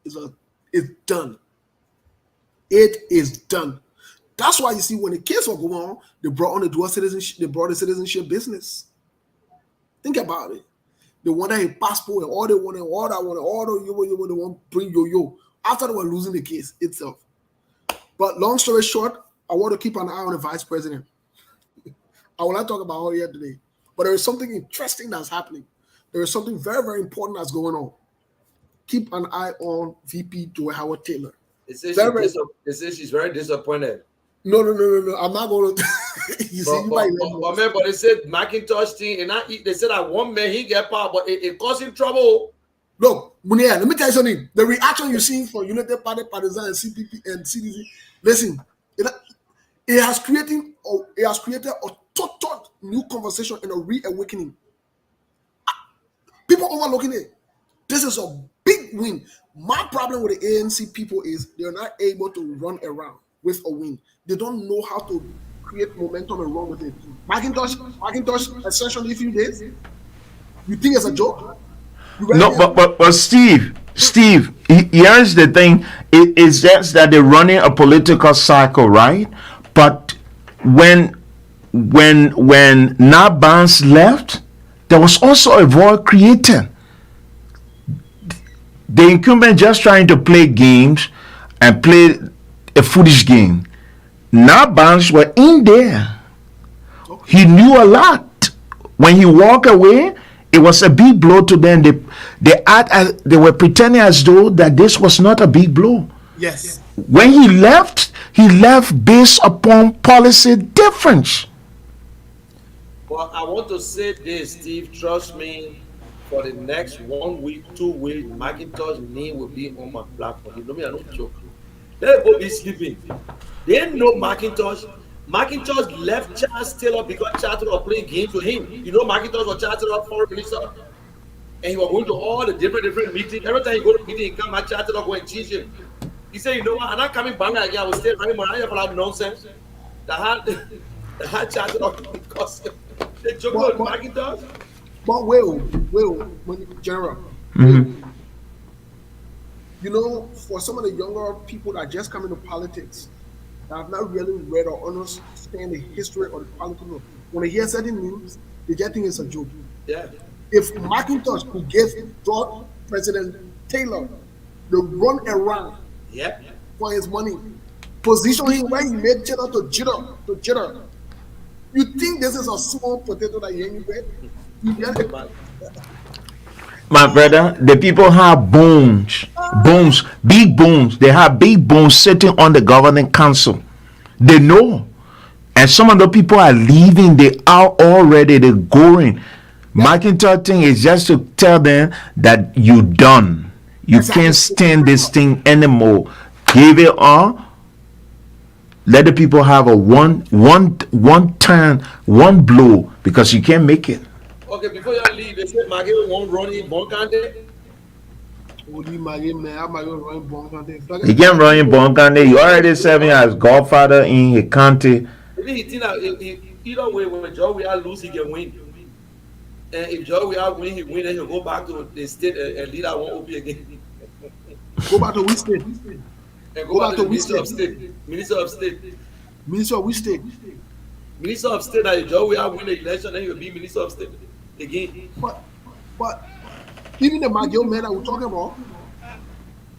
It's done. It is done. That's why you see when the case was going on, they brought on the dual citizenship. They brought the citizenship business. Think about it. They wanted a passport and all they wanted, all that wanted, all the they want to bring yo. After they were losing the case itself. But long story short, I want to keep an eye on the vice president. I will not talk about her yet today. But there is something interesting that's happening. There is something very, very important that's going on. Keep an eye on VP Joy Howard Taylor. They say she's very disappointed. No. I'm not going to. But they said Macintosh thing, and they said that one man he get power, but it caused him trouble. Look, Munia, let me tell you something. The reaction you see from United Party, Partisan, and CPP and CDC, listen, it has created a total new conversation and a reawakening. People overlooking it. This is a big win. My problem with the ANC people is they're not able to run around with a win. They don't know how to create momentum and run with it. Macintosh, essentially a few days. You think it's a joke? No, but Steve, here's the thing. It is just that they're running a political cycle, right? But when Nabans left, there was also a void created. The incumbent just trying to play games and play a foolish game. Nabans were in there. He knew a lot. When he walked away, it was a big blow to them. They were pretending as though that this was not a big blow. Yes. When he left based upon policy difference. Well, I want to say this, Steve. Trust me. For the next 1 week, 2 weeks, Macintosh name will be on my platform. You know me, I don't joke. They'll go be sleeping. They know Macintosh. Macintosh left Charles Taylor because Charles Taylor playing games with him. You know Macintosh was Charles Taylor foreign minister. And he was going to all the different meetings. Every time he go to meeting, he come at Charles Taylor go and teach him. He said, you know what, I'm not coming back again. I will stay running around for that nonsense. The hard Charles Taylor because they joke about Macintosh. But Will, General, you know, for some of the younger people that just come into politics, that have not really read or understand the history or the politics, when they hear certain news, they just think it's a joke. Yeah. If Macintosh could give President Taylor the run around for his money, position him where he made jitter to jitter, you think this is a small potato that you ain't with? My brother, the people have bones, big bones. They have big bones sitting on the governing council. They know. And some of the people are leaving. They are already, they're going. Macintosh thing is just to tell them that you done. You can't stand this thing anymore. Give it all. Let the people have a one turn, one blow, because you can't make it. Okay, before you leave, they said Maggie won't run in Bonkande. He can't run in Bonkande. You already said me as godfather in his county. Maybe he think that either way, when Joe we are lose, he can win. And if Joe we are win, he win, and he'll go back to the state and lead our one OP again. Go back to which state? And Go go back back to to the which Minister of state? State. Minister of State. Minister of which state? Minister of State that Joe we have win the election, then you'll be Minister of State again. But even the Magio man that we're talking about,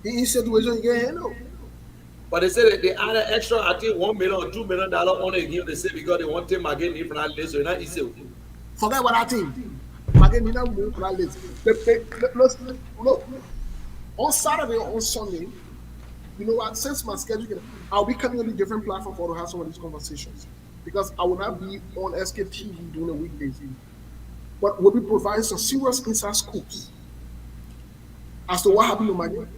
in his situation, he get handled. But they say that they add an extra, I think $1 million or $2 million on it again. They say because they want him again from that list, so it's not easy. Forget what I think. Magio need not move to that list. Look, on Saturday or on Sunday, you know what? Since my schedule, I'll be coming on a different platform for to have some of these conversations because I will not be on SKTV during the weekdays. But we'll be providing some serious inside scoops as to what happened to my game.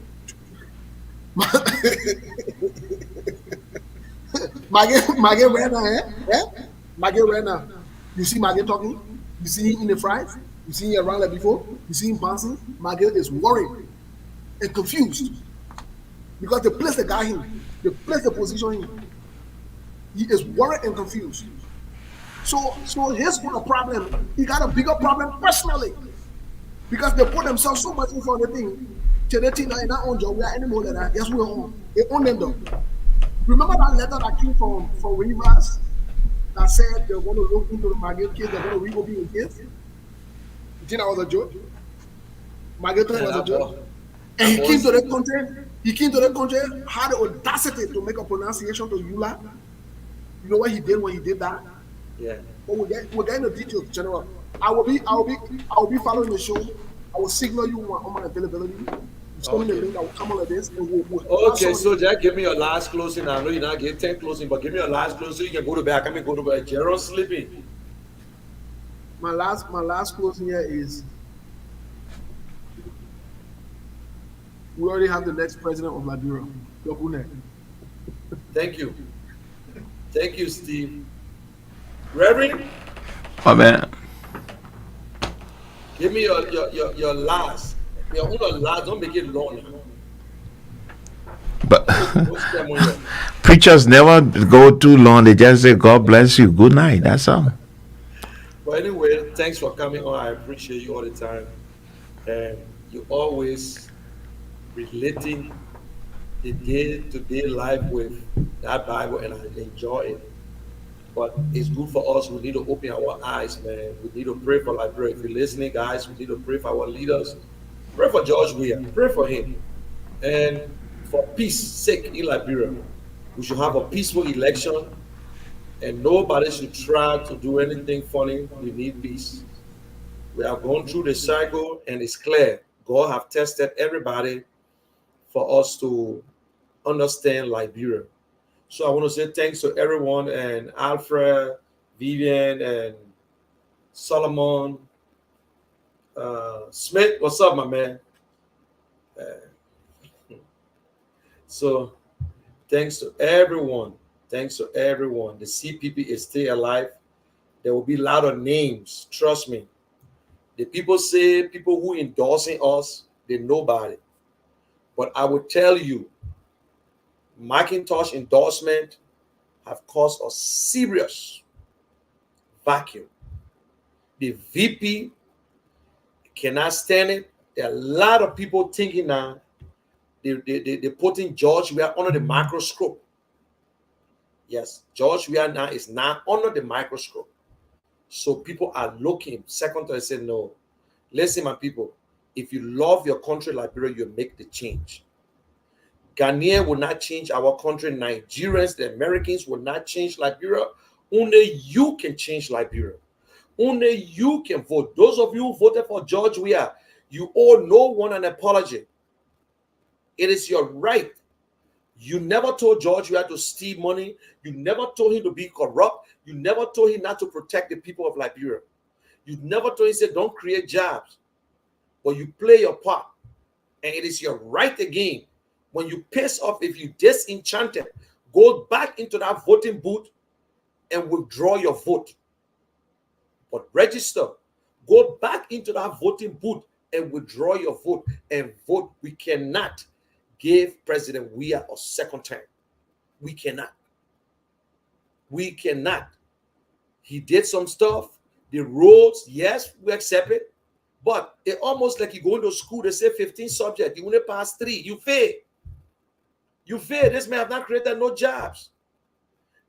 Maggie ran now, Maggie ran now. You see Maggie talking? You see him in the fries? You see him around like before? You see him bouncing? Maggie is worried and confused because the place they got him, the place they position him, he is worried and confused. So here's what a problem. He got a bigger problem personally because they put themselves so much in front of the thing. To the thing that in our own job, we are anymore than that. Yes, we're on. They own them though. Remember that letter that came from Rivers that said they're going to look into the Margaret case, they're going to reopen the case? You think that was a joke? Margaret was a joke. And he came to the country, had the audacity to make a pronunciation to Eula. You know what he did when he did that? Yeah. But we're getting the details, General. I will be following the show. I will signal you on my availability. It's coming the link. I will come on like this. And okay, so Jack, give me your last closing. I know you're not getting 10 closing, but give me your last closing so you can go to bed. I can go to bed. Gerald sleeping. My last closing here is we already have the next president of Liberia. Thank you. Thank you, Steve. Reverend? Oh man. Give me your last. Your own last. Don't make it long now. But preachers never go too long. They just say, God bless you. Good night. That's all. But anyway, thanks for coming on. I appreciate you all the time. And you always relating the day-to-day life with that Bible, and I enjoy it. But it's good for us. We need to open our eyes, man. We need to pray for Liberia. If you're listening, guys, we need to pray for our leaders. Pray for George Weah. Pray for him. And for peace sake in Liberia, we should have a peaceful election, and nobody should try to do anything funny. We need peace. We have gone through the cycle, and it's clear God have tested everybody for us to understand Liberia. So I want to say thanks to everyone, and Alfred, Vivian, and Solomon, Smith. What's up, my man? So thanks to everyone. Thanks to everyone. The CPP is still alive. There will be a lot of names. Trust me. The people say people who endorsing us, they're nobody. But I will tell you, Macintosh endorsement have caused a serious vacuum. The VP cannot stand it. There are a lot of people thinking now they're putting George Weah under the microscope. Yes, George Weah now is now under the microscope. So people are looking. Second time I say no. Listen, my people, if you love your country, Liberia, you make the change. Ghanaian will not change our country. Nigerians, the Americans will not change Liberia. Only you can change Liberia. Only you can vote. Those of you who voted for George Weah, you owe no one an apology. It is your right. You never told George Weah to steal money. You never told him to be corrupt. You never told him not to protect the people of Liberia. You never told him, say, don't create jobs. But you play your part. And it is your right again. When you piss off, if you disenchanted, go back into that voting booth and withdraw your vote. But register. Go back into that voting booth and withdraw your vote and vote. We cannot give President Weah a second term. We cannot. We cannot. He did some stuff. The roads, yes, we accept it. But it almost like you go into school, they say 15 subjects, you only pass 3, you fail. You fail. This man have not created no jobs.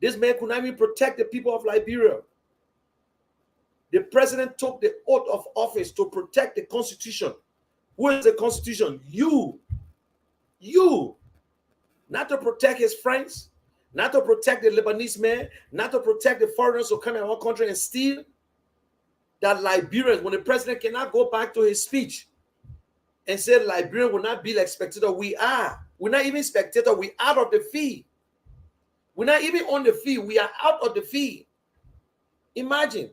This man could not even protect the people of Liberia. The president took the oath of office to protect the Constitution. Who is the Constitution? You. You. Not to protect his friends, not to protect the Lebanese man, not to protect the foreigners who come in our country and steal. That Liberians, when the president cannot go back to his speech and say Liberian will not be like spectator, we are. We're not even spectator, we're out of the field. We're not even on the field, we are out of the field. Imagine.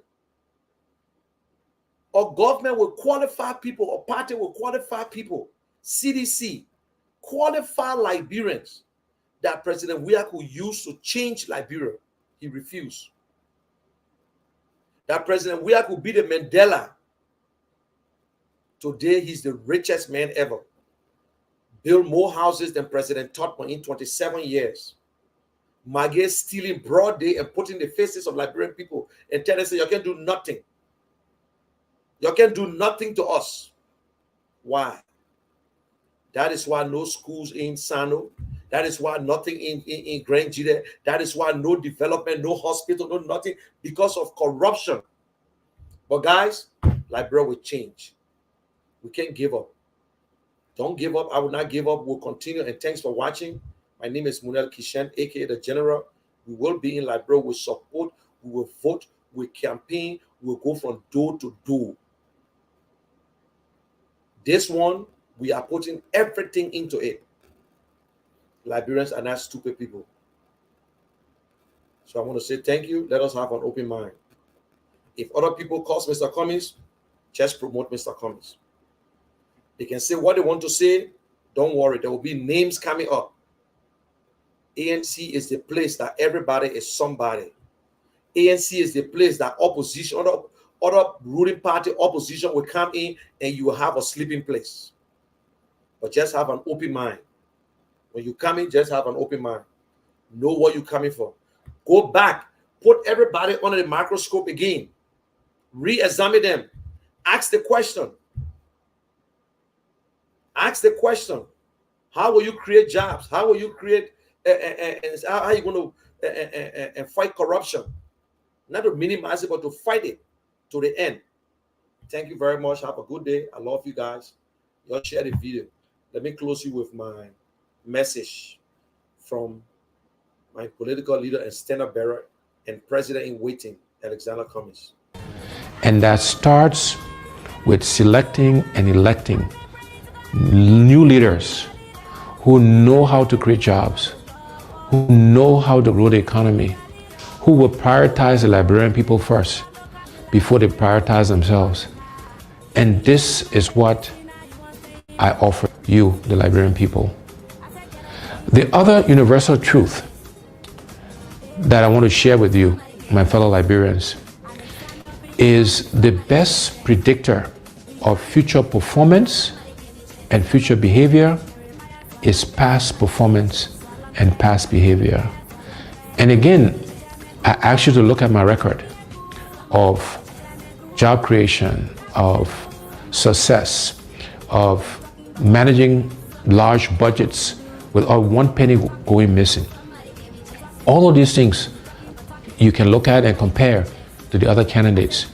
Or government will qualify people, or party will qualify people, CDC, qualify Liberians that President Wiaku used to change Liberia. He refused. That President Wiaku be the Mandela. Today, he's the richest man ever. Built more houses than President Totman in 27 years. Magé stealing broad day and putting the faces of Liberian people and telling us, you can do nothing. You can do nothing to us. Why? That is why no schools in Sano. That is why nothing in Grand Jide. That is why no development, no hospital, no nothing, because of corruption. But guys, Liberia will change. We can't give up. Don't give up. I will not give up. We'll continue. And thanks for watching. My name is Munel Kishen, aka the General. We will be in Liberia. We'll support. We will vote. We'll campaign. We'll go from door to door. This one, we are putting everything into it. Liberians are not stupid people. So I want to say thank you. Let us have an open mind. If other people call Mr. Cummings, just promote Mr. Cummings. They can say what they want to say. Don't worry. There will be names coming up. ANC is the place that everybody is somebody. ANC is the place that opposition, other ruling party opposition will come in and you will have a sleeping place. But just have an open mind. When you come in, just have an open mind. Know what you're coming for. Go back. Put everybody under the microscope again. Re-examine them. Ask the question. Ask the question. How will you create jobs? How will you create how are you going to fight corruption? Not to minimize it, but to fight it to the end. Thank you very much. Have a good day. I love you guys. Y'all share the video. Let me close you with my message from my political leader and stand-up bearer and president-in-waiting, Alexander Cummings. And that starts with selecting and electing new leaders who know how to create jobs, who know how to grow the economy, who will prioritize the Liberian people first before they prioritize themselves. And this is what I offer you, the Liberian people. The other universal truth that I want to share with you, my fellow Liberians, is the best predictor of future performance and future behavior is past performance and past behavior. And again, I ask you to look at my record of job creation, of success, of managing large budgets without one penny going missing. All of these things you can look at and compare to the other candidates.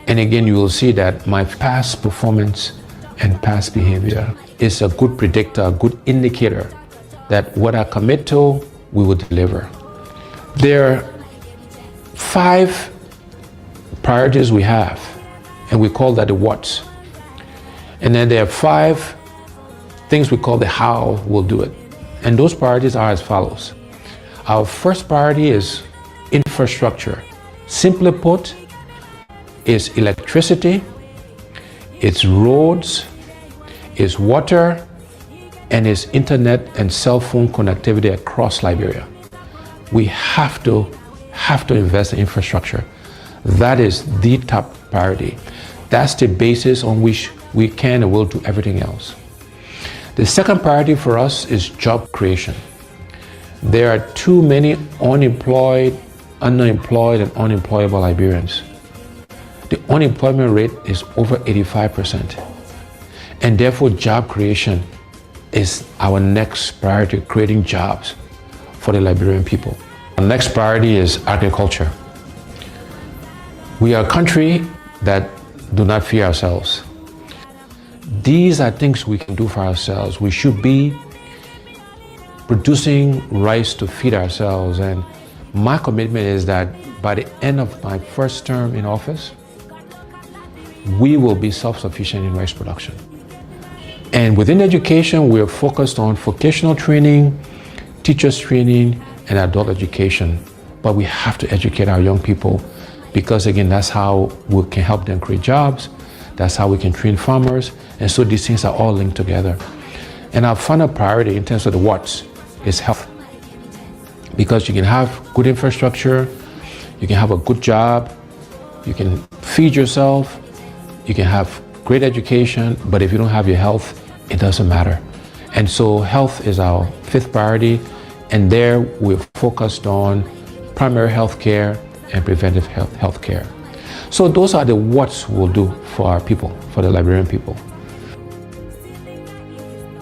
And again, you will see that my past performance and past behavior is a good predictor, a good indicator that what I commit to, we will deliver. There are 5 priorities we have, and we call that the what's. And then there are 5 things we call the how we'll do it. And those priorities are as follows. Our first priority is infrastructure. Simply put, it's electricity, it's roads, it's water, and it's internet and cell phone connectivity across Liberia. We have to invest in infrastructure. That is the top priority. That's the basis on which we can and will do everything else. The second priority for us is job creation. There are too many unemployed, underemployed, and unemployable Liberians. The unemployment rate is over 85%. And therefore, job creation is our next priority, creating jobs for the Liberian people. Our next priority is agriculture. We are a country that do not fear ourselves. These are things we can do for ourselves. We should be producing rice to feed ourselves. And my commitment is that by the end of my first term in office, we will be self-sufficient in rice production. And within education, we are focused on vocational training, teachers training, and adult education. But we have to educate our young people because, again, that's how we can help them create jobs. That's how we can train farmers. And so these things are all linked together. And our final priority in terms of the what's is health. Because you can have good infrastructure, you can have a good job, you can feed yourself, you can have great education, but if you don't have your health, it doesn't matter. And so health is our fifth priority, and there we're focused on primary health care and preventive health care. So those are the what's we'll do for our people, for the Liberian people.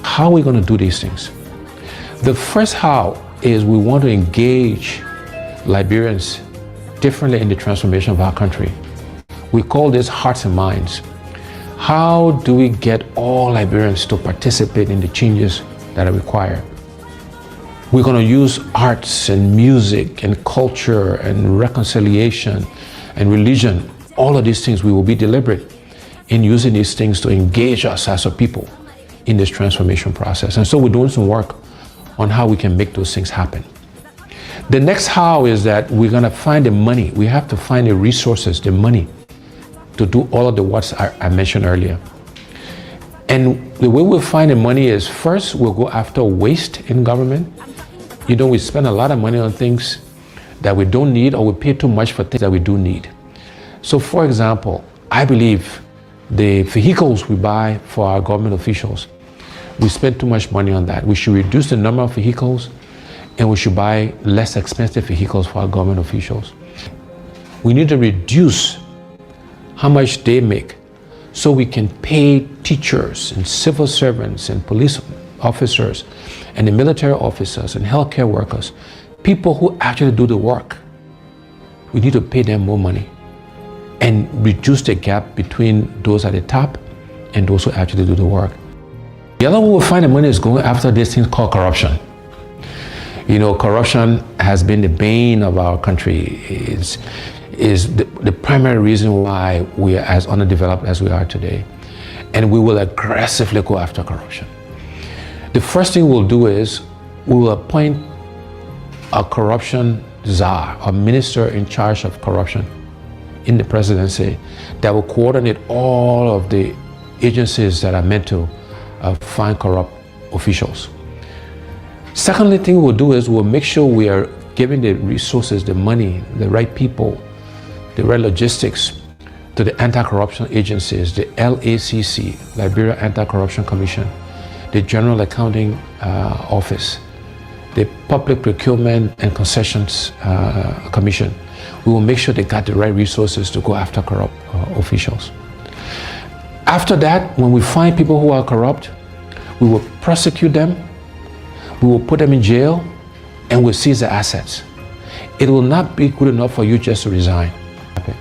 How are we going to do these things? The first how is we want to engage Liberians differently in the transformation of our country. We call this hearts and minds. How do we get all Liberians to participate in the changes that are required? We're going to use arts and music and culture and reconciliation and religion. All of these things, we will be deliberate in using these things to engage us as a people in this transformation process. And so we're doing some work on how we can make those things happen. The next how is that we're going to find the money. We have to find the resources, the money, to do all of the what's I mentioned earlier. And the way we'll find the money is first, we'll go after waste in government. You know, we spend a lot of money on things that we don't need, or we pay too much for things that we do need. So for example, I believe the vehicles we buy for our government officials, we spend too much money on that. We should reduce the number of vehicles, and we should buy less expensive vehicles for our government officials. We need to reduce how much they make so we can pay teachers and civil servants and police officers and the military officers and healthcare workers, people who actually do the work. We need to pay them more money and reduce the gap between those at the top and those who actually do the work. The other way we'll find the money is going after this thing called corruption. You know, corruption has been the bane of our country. Is the primary reason why we are as underdeveloped as we are today. And we will aggressively go after corruption. The first thing we'll do is we will appoint a corruption czar, a minister in charge of corruption in the presidency that will coordinate all of the agencies that are meant to find corrupt officials. Secondly thing we'll do is we'll make sure we are giving the resources, the money, the right people, the right logistics to the anti-corruption agencies, the LACC, Liberia Anti-Corruption Commission, the General Accounting Office, the Public Procurement and Concessions Commission. We will make sure they got the right resources to go after corrupt officials. After that, when we find people who are corrupt, we will prosecute them, we will put them in jail, and we'll seize their assets. It will not be good enough for you just to resign. Okay.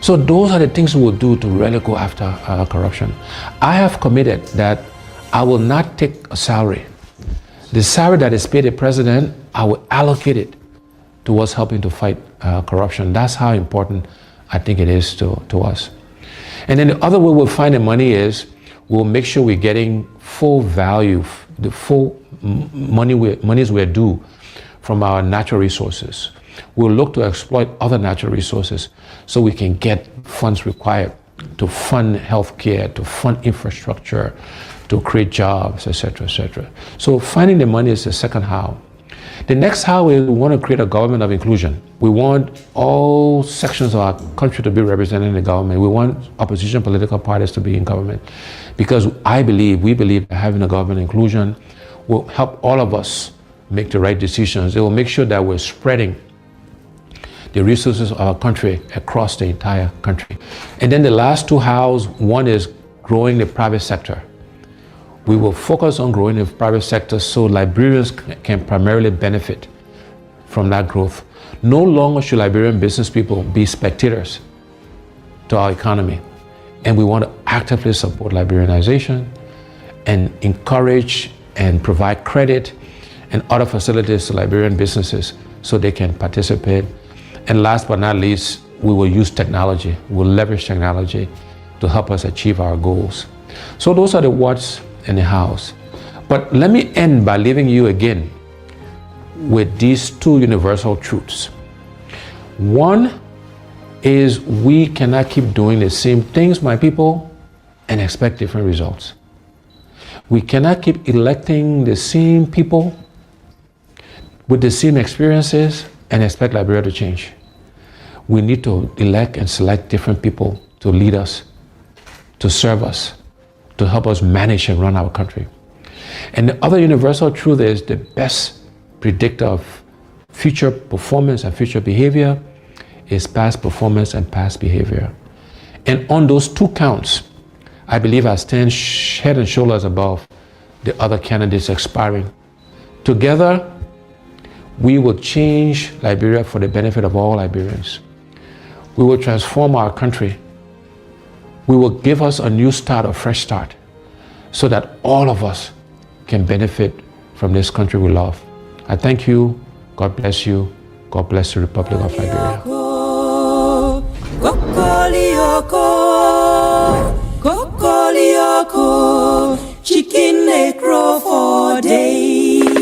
So those are the things we will do to really go after corruption. I have committed that I will not take a salary. The salary that is paid the president, I will allocate it towards helping to fight corruption. That's how important I think it is to us. And then the other way we'll find the money is we'll make sure we're getting full value, the full monies we're due from our natural resources. We'll look to exploit other natural resources so we can get funds required to fund healthcare, to fund infrastructure, to create jobs, etc., etc. So finding the money is the second how. The next how is we want to create a government of inclusion. We want all sections of our country to be represented in the government. We want opposition political parties to be in government because we believe that having a government inclusion will help all of us make the right decisions. It will make sure that we're spreading the resources of our country across the entire country. And then the last two hows, one is growing the private sector. We will focus on growing the private sector so Liberians can primarily benefit from that growth. No longer should Liberian business people be spectators to our economy. And we want to actively support Liberianization and encourage and provide credit and other facilities to Liberian businesses so they can participate. And last but not least, we will use technology. We'll leverage technology to help us achieve our goals. So those are the what's and the how's. But let me end by leaving you again with these two universal truths. One is we cannot keep doing the same things, my people, and expect different results. We cannot keep electing the same people with the same experiences and expect Liberia to change. We need to elect and select different people to lead us, to serve us, to help us manage and run our country. And the other universal truth is the best predictor of future performance and future behavior is past performance and past behavior. And on those two counts, I believe I stand head and shoulders above the other candidates expiring. Together, we will change Liberia for the benefit of all Liberians. We will transform our country. We will give us a new start, a fresh start, so that all of us can benefit from this country we love. I thank you. God bless you. God bless the Republic of Liberia. Chicken necro for day.